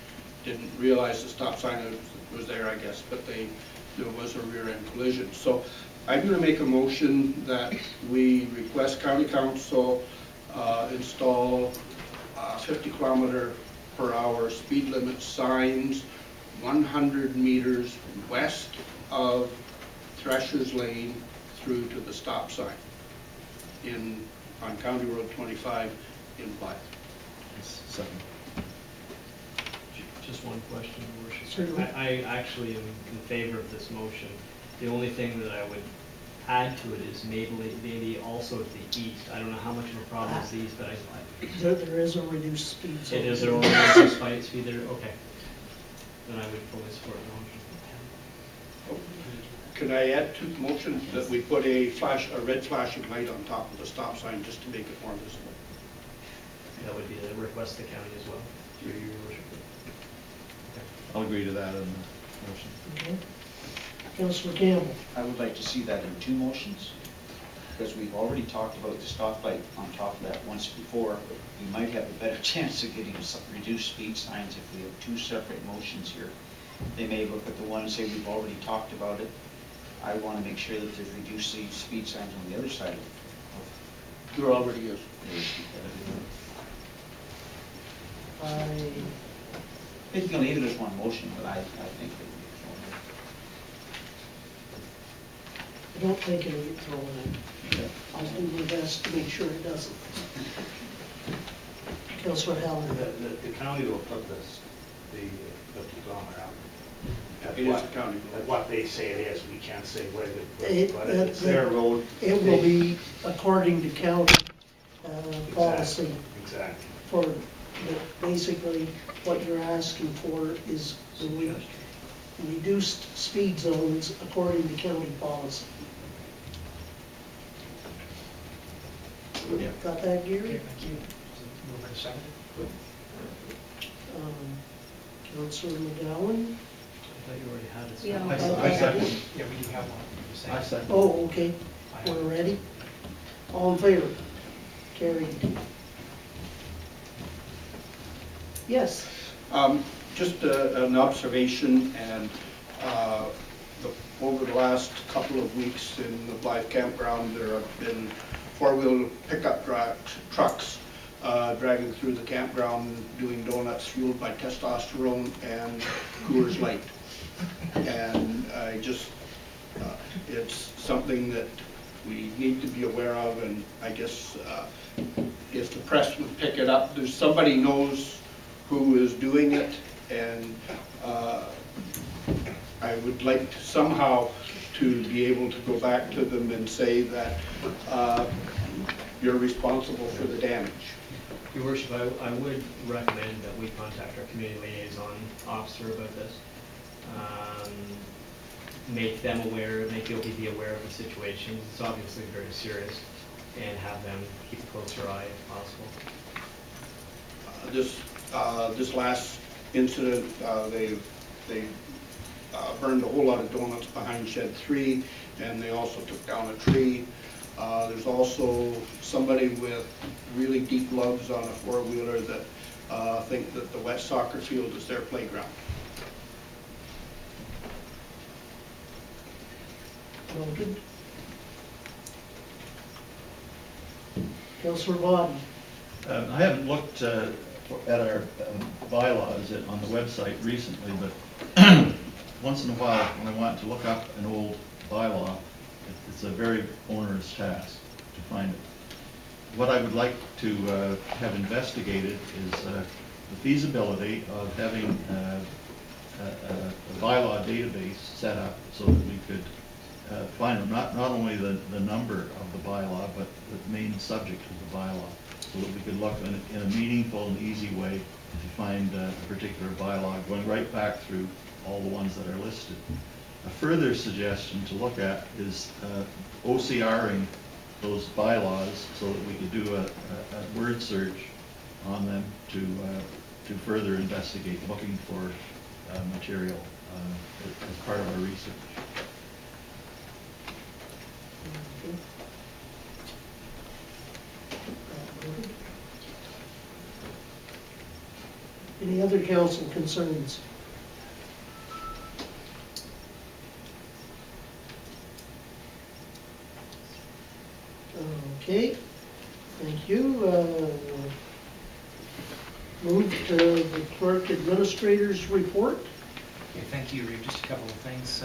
didn't realize the stop sign was there, I guess, but there was a rear-end collision. So I'm going to make a motion that we request County Council install 50 kilometer per hour speed limit signs 100 meters west of Thresher's Lane through to the stop sign on County Road 25 in Blythe. Second. Just one question, Your Worship. Certainly. I actually am in favor of this motion. The only thing that I would add to it is maybe also to the east. I don't know how much of a problem is the east, but There is a reduced speed zone. it is there only reduced speed there? Okay. Then I would fully support the motion. Can I add to the motion that we put a red flashing light on top of the stop sign just to make it more visible? That would be the request of the county as well, through Your Worship. I'll agree to that in the motion. Okay. Councillor Campbell. I would like to see that in 2 motions, because we've already talked about the stoplight on top of that once before. We might have a better chance of getting some reduced speed signs if we have 2 separate motions here. They may look at the one and say, we've already talked about it. I want to make sure that there's reduced speed signs on the other side of it. There already is. You can leave it as one motion, but I think that I don't think it'll get thrown in. I'll do my best to make sure it doesn't. Councillor Heller. The county will put the 50 kilometer out. It is the county. At what they say it is, we can't say where It's their road. It will be according to county policy. Exactly. For basically, what you're asking for is the reduced speed zones according to county policy. Got that, Gary? Thank you. Second. Councillor McGowan? I thought you already had it. Yeah. I second. Yeah, we do have one. I second. Oh, okay, we're ready. All in favor? Carried. Yes. Just an observation, and over the last couple of weeks in the Blythe Campground, there have been four-wheel pickup trucks driving through the campground doing donuts fueled by testosterone and Coors Light. And I just, it's something that we need to be aware of, and I guess if the press would pick it up, there's somebody knows who is doing it, and I would like to somehow to be able to go back to them and say that you're responsible for the damage. Your Worship, I would recommend that we contact our community liaison officer about this. Make them aware, make the OPP aware of the situation. It's obviously very serious, and have them keep a closer eye if possible. This last incident, they burned a whole lot of donuts behind Shed 3, and they also took down a tree. There's also somebody with really deep gloves on a four-wheeler that think that the wet soccer field is their playground. Noted. Councillor Bodden? I haven't looked at our bylaws on the website recently, but once in a while, when I want to look up an old bylaw, it's a very onerous task to find it. What I would like to have investigated is the feasibility of having a bylaw database set up so that we could find not only the number of the bylaw, but the main subject of the bylaw, so that we could look in a meaningful and easy way to find a particular bylaw, going right back through all the ones that are listed. A further suggestion to look at is OCRing those bylaws so that we could do a word search on them to further investigate, looking for material as part of our research. Any other council concerns? Okay, thank you. Move to the clerk administrator's report. Okay, thank you, Reeve. Just a couple of things.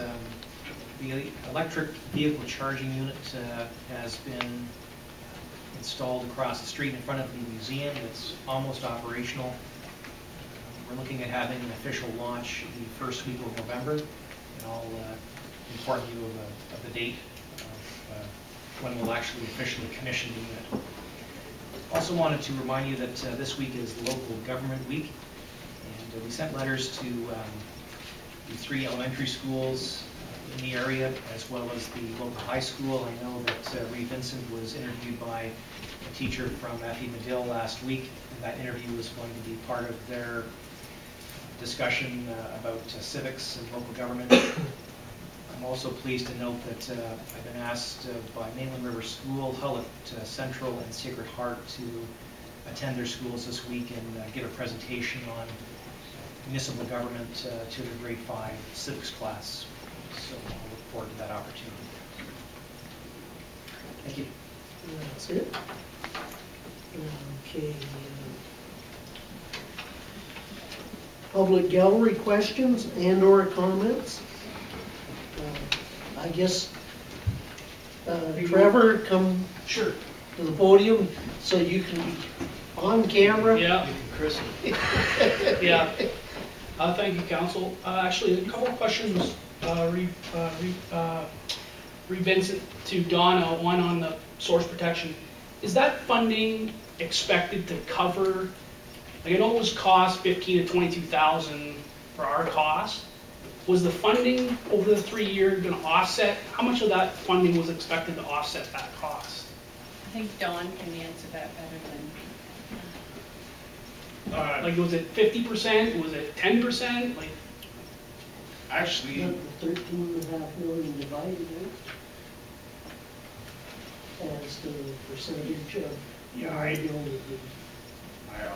The electric vehicle charging unit has been installed across the street in front of the museum. It's almost operational. We're looking at having an official launch the first week of November, and I'll inform you of the date of when we'll actually officially commission the unit. Also wanted to remind you that this week is local government week, and we sent letters to the 3 elementary schools in the area, as well as the local high school. I know that Reeve Vincent was interviewed by a teacher from Effie Medill last week, and that interview was going to be part of their discussion about civics and local government. I'm also pleased to note that I've been asked by Mainland River School, Hullet Central, and Sacred Heart to attend their schools this week and give a presentation on municipal government to the grade 5 civics class. So I'll look forward to that opportunity. Thank you. That's it. Okay. Public gallery questions and/or comments? I guess, Trevor, come Sure. to the podium so you can be on camera. Yeah. Chris. Yeah. Thank you, Council. Actually, a couple of questions, Vincent to Donna, one on the source protection. Is that funding expected to cover, like I know it was cost 15 to 22,000 for our cost. Was the funding over the 3 years going to offset? How much of that funding was expected to offset that cost? I think Dawn can answer that better than. Like, was it 50%? Was it 10%? Like, Actually, 13.5 million divided as the percentage of. yeah, I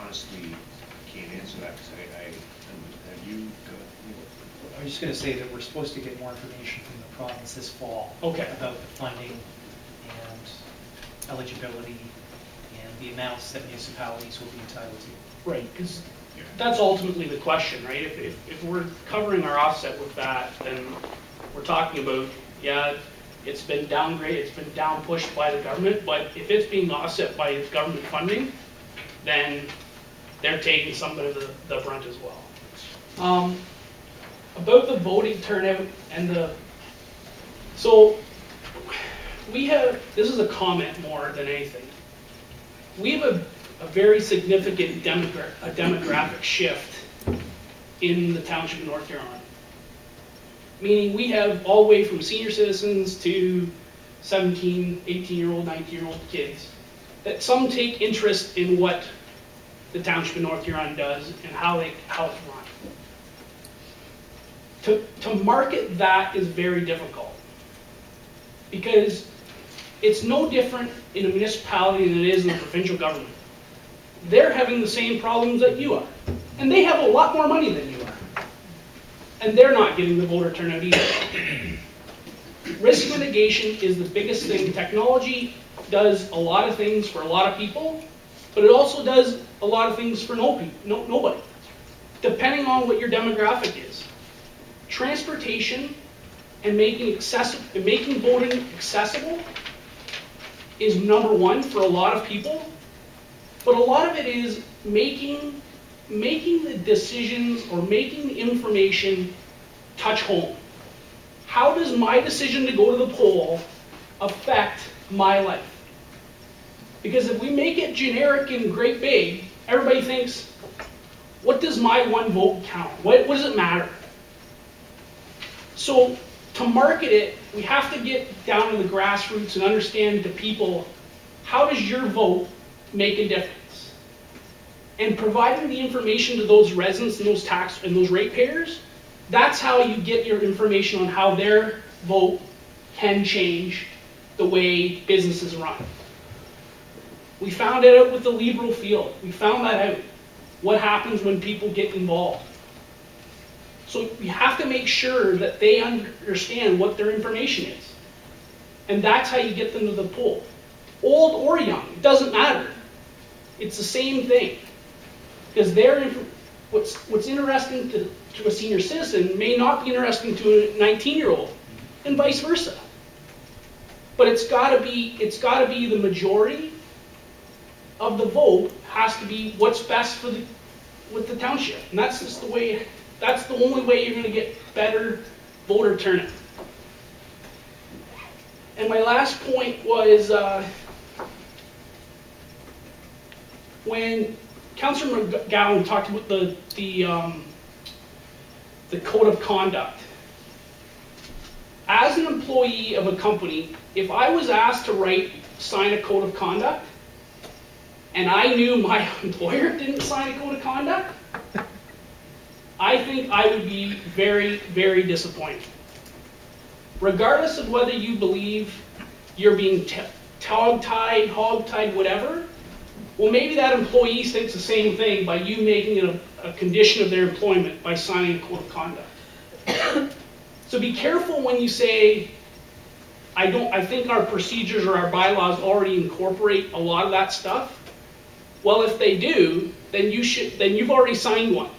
honestly can't answer that because have you, I was just going to say that we're supposed to get more information from the province this fall. Okay. About the funding and eligibility and the amounts that municipalities will be entitled to. right, because that's ultimately the question, right? If we're covering our offset with that, then we're talking about, yeah, it's been downgraded, it's been down pushed by the government, but if it's being offset by government funding, then they're taking some of the brunt as well. About the voting turnout and so we have, this is a comment more than anything. We have a very significant demographic shift in the township of North Huron. Meaning we have all the way from senior citizens to 17, 18-year-old, 19-year-old kids, that some take interest in what the township of North Huron does and how it's run. To market that is very difficult, because it's no different in a municipality than it is in the provincial government. They're having the same problems that you are, and they have a lot more money than you are, and they're not getting the voter turnout either. Risk mitigation is the biggest thing. Technology does a lot of things for a lot of people, but it also does a lot of things for nobody, depending on what your demographic is. Transportation and making voting accessible is number one for a lot of people, but a lot of it is making the decisions or making the information touch home. How does my decision to go to the poll affect my life? Because if we make it generic and great big, everybody thinks, what does my one vote count? What does it matter? So to market it, we have to get down to the grassroots and understand to people, how does your vote make a difference? And providing the information to those residents and those ratepayers, that's how you get your information on how their vote can change the way businesses run. We found it out with the liberal field. We found that out. What happens when people get involved? So we have to make sure that they understand what their information is. And that's how you get them to the poll. Old or young, it doesn't matter. It's the same thing. Because what's interesting to a senior citizen may not be interesting to a 19-year-old, and vice versa. But it's got to be the majority of the vote has to be what's best with the township, and that's just the way. That's the only way you're going to get better voter turnout. And my last point was when Councillor McGowan talked about the code of conduct. As an employee of a company, if I was asked to sign a code of conduct, and I knew my employer didn't sign a code of conduct, I think I would be very, very disappointed. Regardless of whether you believe you're being hog-tied, whatever, well, maybe that employee thinks the same thing by you making it a condition of their employment by signing a code of conduct. So be careful when you say, I think our procedures or our bylaws already incorporate a lot of that stuff. Well, if they do, then you've already signed one.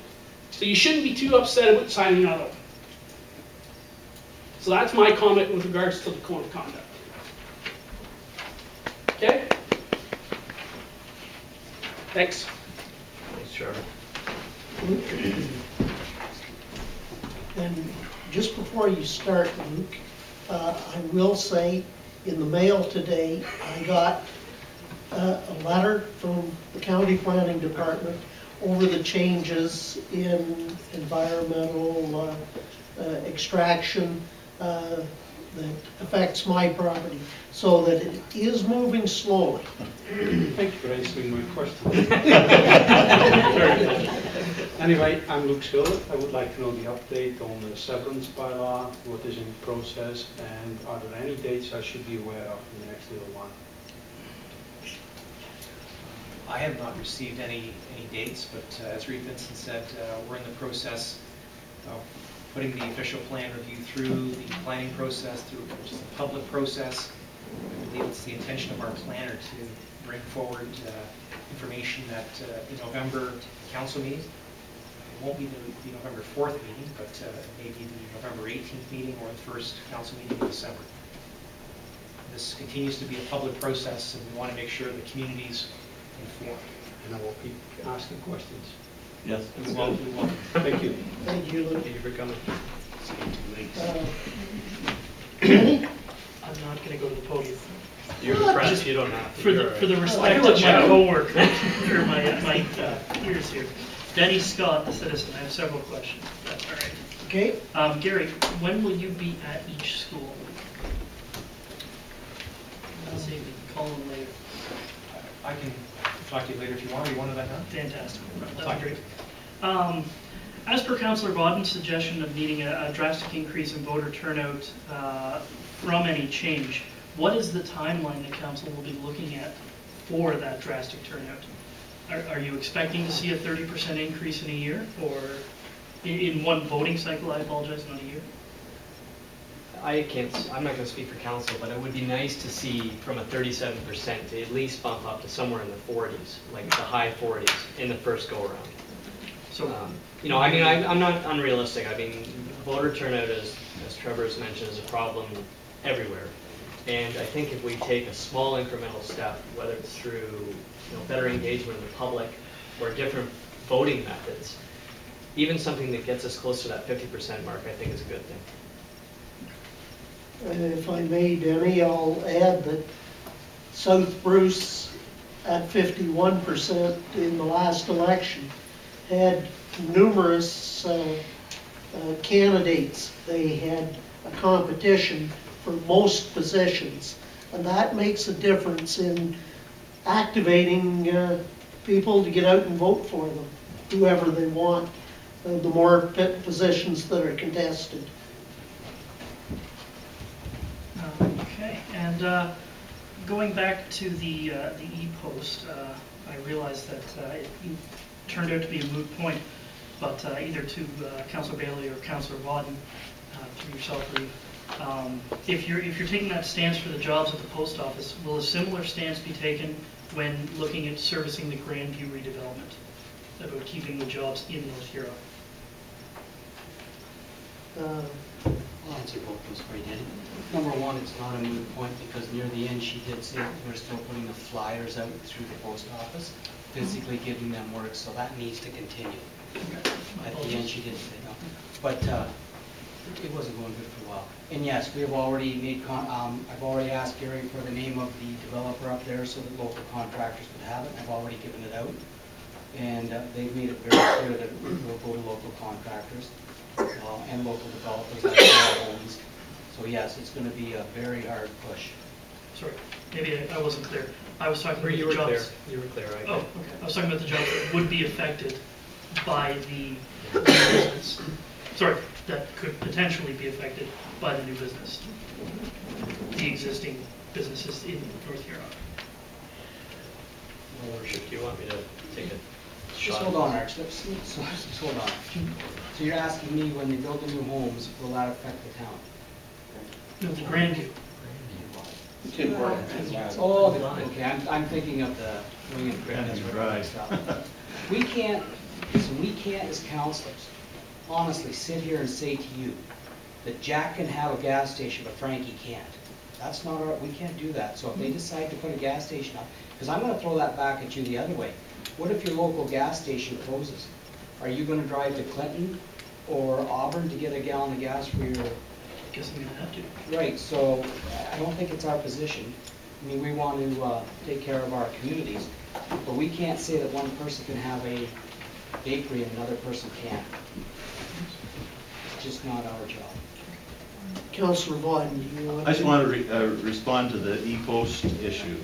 So you shouldn't be too upset about signing another one. So that's my comment with regards to the code of conduct. Okay? Thanks. Thanks, Charlie. And just before you start, Luke, I will say, in the mail today, I got a letter from the county planning department over the changes in environmental extraction that affects my property, so that it is moving slowly. Thank you for answering my question. Anyway, I'm Luke Schilder. I would like to know the update on the severance bylaw, what is in process, and are there any dates I should be aware of in the next little while? I have not received any dates, but as Reed Vincent said, we're in the process of putting the official plan review through the planning process, through which is a public process. I believe it's the intention of our planner to bring forward information at the November council meeting. It won't be the November 4th meeting, but maybe the November 18th meeting or the first council meeting in December. This continues to be a public process, and we want to make sure the community's informed. And I will keep asking questions. Yes. We will. Thank you. Thank you, Luke. Thank you for coming. Kenny? I'm not gonna go to the podium. You're the press, you don't have to. For You're the, all for the right. respect of my coworker, or my peers here. Denny Scott, the citizen, I have several questions. That's all right. Okay. Gary, when will you be at each school? This evening, call them later. I can talk to you later if you want, or you want it right now? Fantastic. That'd be great. As per Councillor Bodden's suggestion of needing a drastic increase in voter turnout from any change, what is the timeline the council will be looking at for that drastic turnout? Are you expecting to see a 30% increase in a year, or in one voting cycle? I apologize, not a year. I'm not going to speak for council, but it would be nice to see from a 37% to at least bump up to somewhere in the 40s, like the high 40s in the first go around. So, I mean, I'm not unrealistic. I mean, voter turnout, as Trevor has mentioned, is a problem everywhere. And I think if we take a small incremental step, whether it's through better engagement of the public or different voting methods, even something that gets us close to that 50% mark, I think is a good thing. If I may, Denny, I'll add that South Bruce at 51% in the last election had numerous candidates. They had a competition for most positions, and that makes a difference in activating people to get out and vote for them, whoever they want, the more positions that are contested. Okay, and going back to the e-post, I realized that it turned out to be a moot point, but either to Councillor Bailey or Councillor Wadden, to yourself, Reeve, if you're taking that stance for the jobs at the post office, will a similar stance be taken when looking at servicing the Grandview redevelopment, about keeping the jobs in North Huron? I'll answer both those for you, Danny. Number one, it's not a moot point because near the end she did say that we're still putting the flyers out through the post office, physically giving them work, so that needs to continue. At the end she did say no, but it wasn't going good for a while. And yes, we have already made, I've already asked Gary for the name of the developer up there so that local contractors would have it. I've already given it out. And they've made it very clear that we'll go to local contractors and local developers like homes. So yes, it's going to be a very hard push. Sorry, maybe I wasn't clear. I was talking about the jobs. You were clear. Oh, okay. I was talking about the jobs that would be affected by the new business. Sorry, that could potentially be affected by the new business. The existing businesses in North Huron. Your Worship, do you want me to take it? Just hold on, Arch. Just hold on. So you're asking me when they build the new homes, will that affect the town? No, the Grandview. Oh, okay, I'm thinking of the wing and Grandview stuff. We can't, listen, we can't as councilors honestly sit here and say to you that Jack can have a gas station but Frankie can't. That's not our, we can't do that. So if they decide to put a gas station up, because I'm going to throw that back at you the other way. What if your local gas station closes? Are you going to drive to Clinton or Auburn to get a gallon of gas for your... I guess I'm going to have to. Right, so I don't think it's our position. I mean, we want to take care of our communities, but we can't say that one person can have a bakery and another person can't. It's just not our job. Councillor Vaughn, do you want I just want to respond to the e-post issue.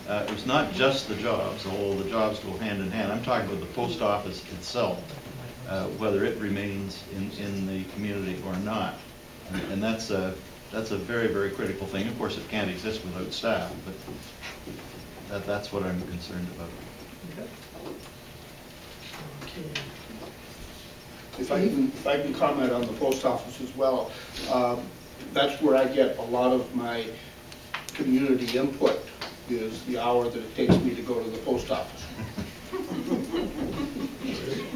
It's not just the jobs, although the jobs go hand in hand. I'm talking about the post office itself. whether it remains in the community or not. And that's a very, very critical thing. Of course, it can't exist without staff, but that's what I'm concerned about. Okay. If I can comment on the post office as well, that's where I get a lot of my community input, is the hour that it takes me to go to the post office.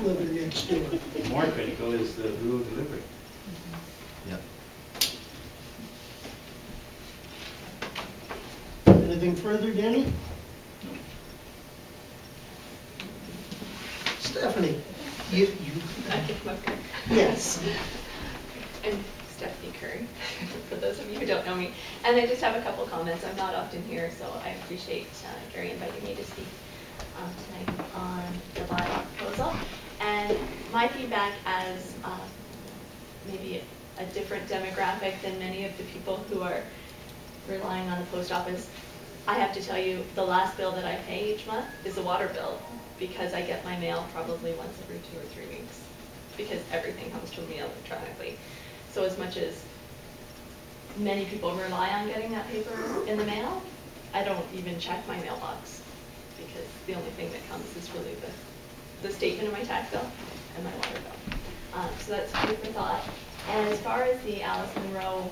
Living next door. More critical is the rural delivery. Yeah. Anything further, Danny? Stephanie, you, yes. I'm Stephanie Curry, for those of you who don't know me. And I just have a couple comments. I'm not often here, so I appreciate Gary inviting me to speak tonight on the bylaw proposal. And my feedback as maybe a different demographic than many of the people who are relying on the post office, I have to tell you, the last bill that I pay each month is a water bill, because I get my mail probably once every 2 or 3 weeks, because everything comes to me electronically. So as much as many people rely on getting that paper in the mail, I don't even check my mailbox, because the only thing that comes is really the statement of my tax bill and my water bill. So that's food for thought. And as far as the Alice Monroe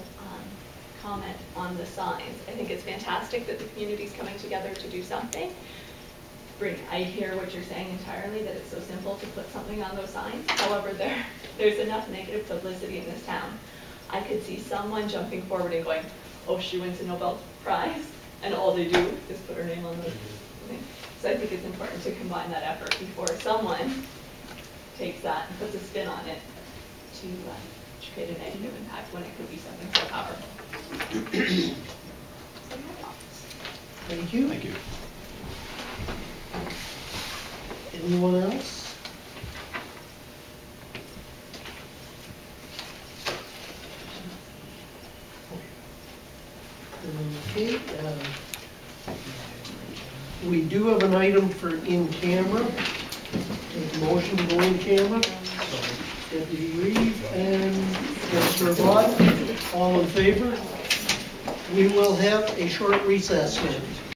comment on the signs, I think it's fantastic that the community's coming together to do something. I hear what you're saying entirely, that it's so simple to put something on those signs. However, there's enough negative publicity in this town. I could see someone jumping forward and going, oh, she wins a Nobel Prize, and all they do is put her name on the thing. So I think it's important to combine that effort before someone takes that and puts a spin on it to create a negative impact when it could be something so powerful. Thank you. Thank you. Anyone else? Okay. We do have an item for in camera. Take a motion to go in camera. Deputy Reeve and Councillor Vaught, all in favor? We will have a short recess now.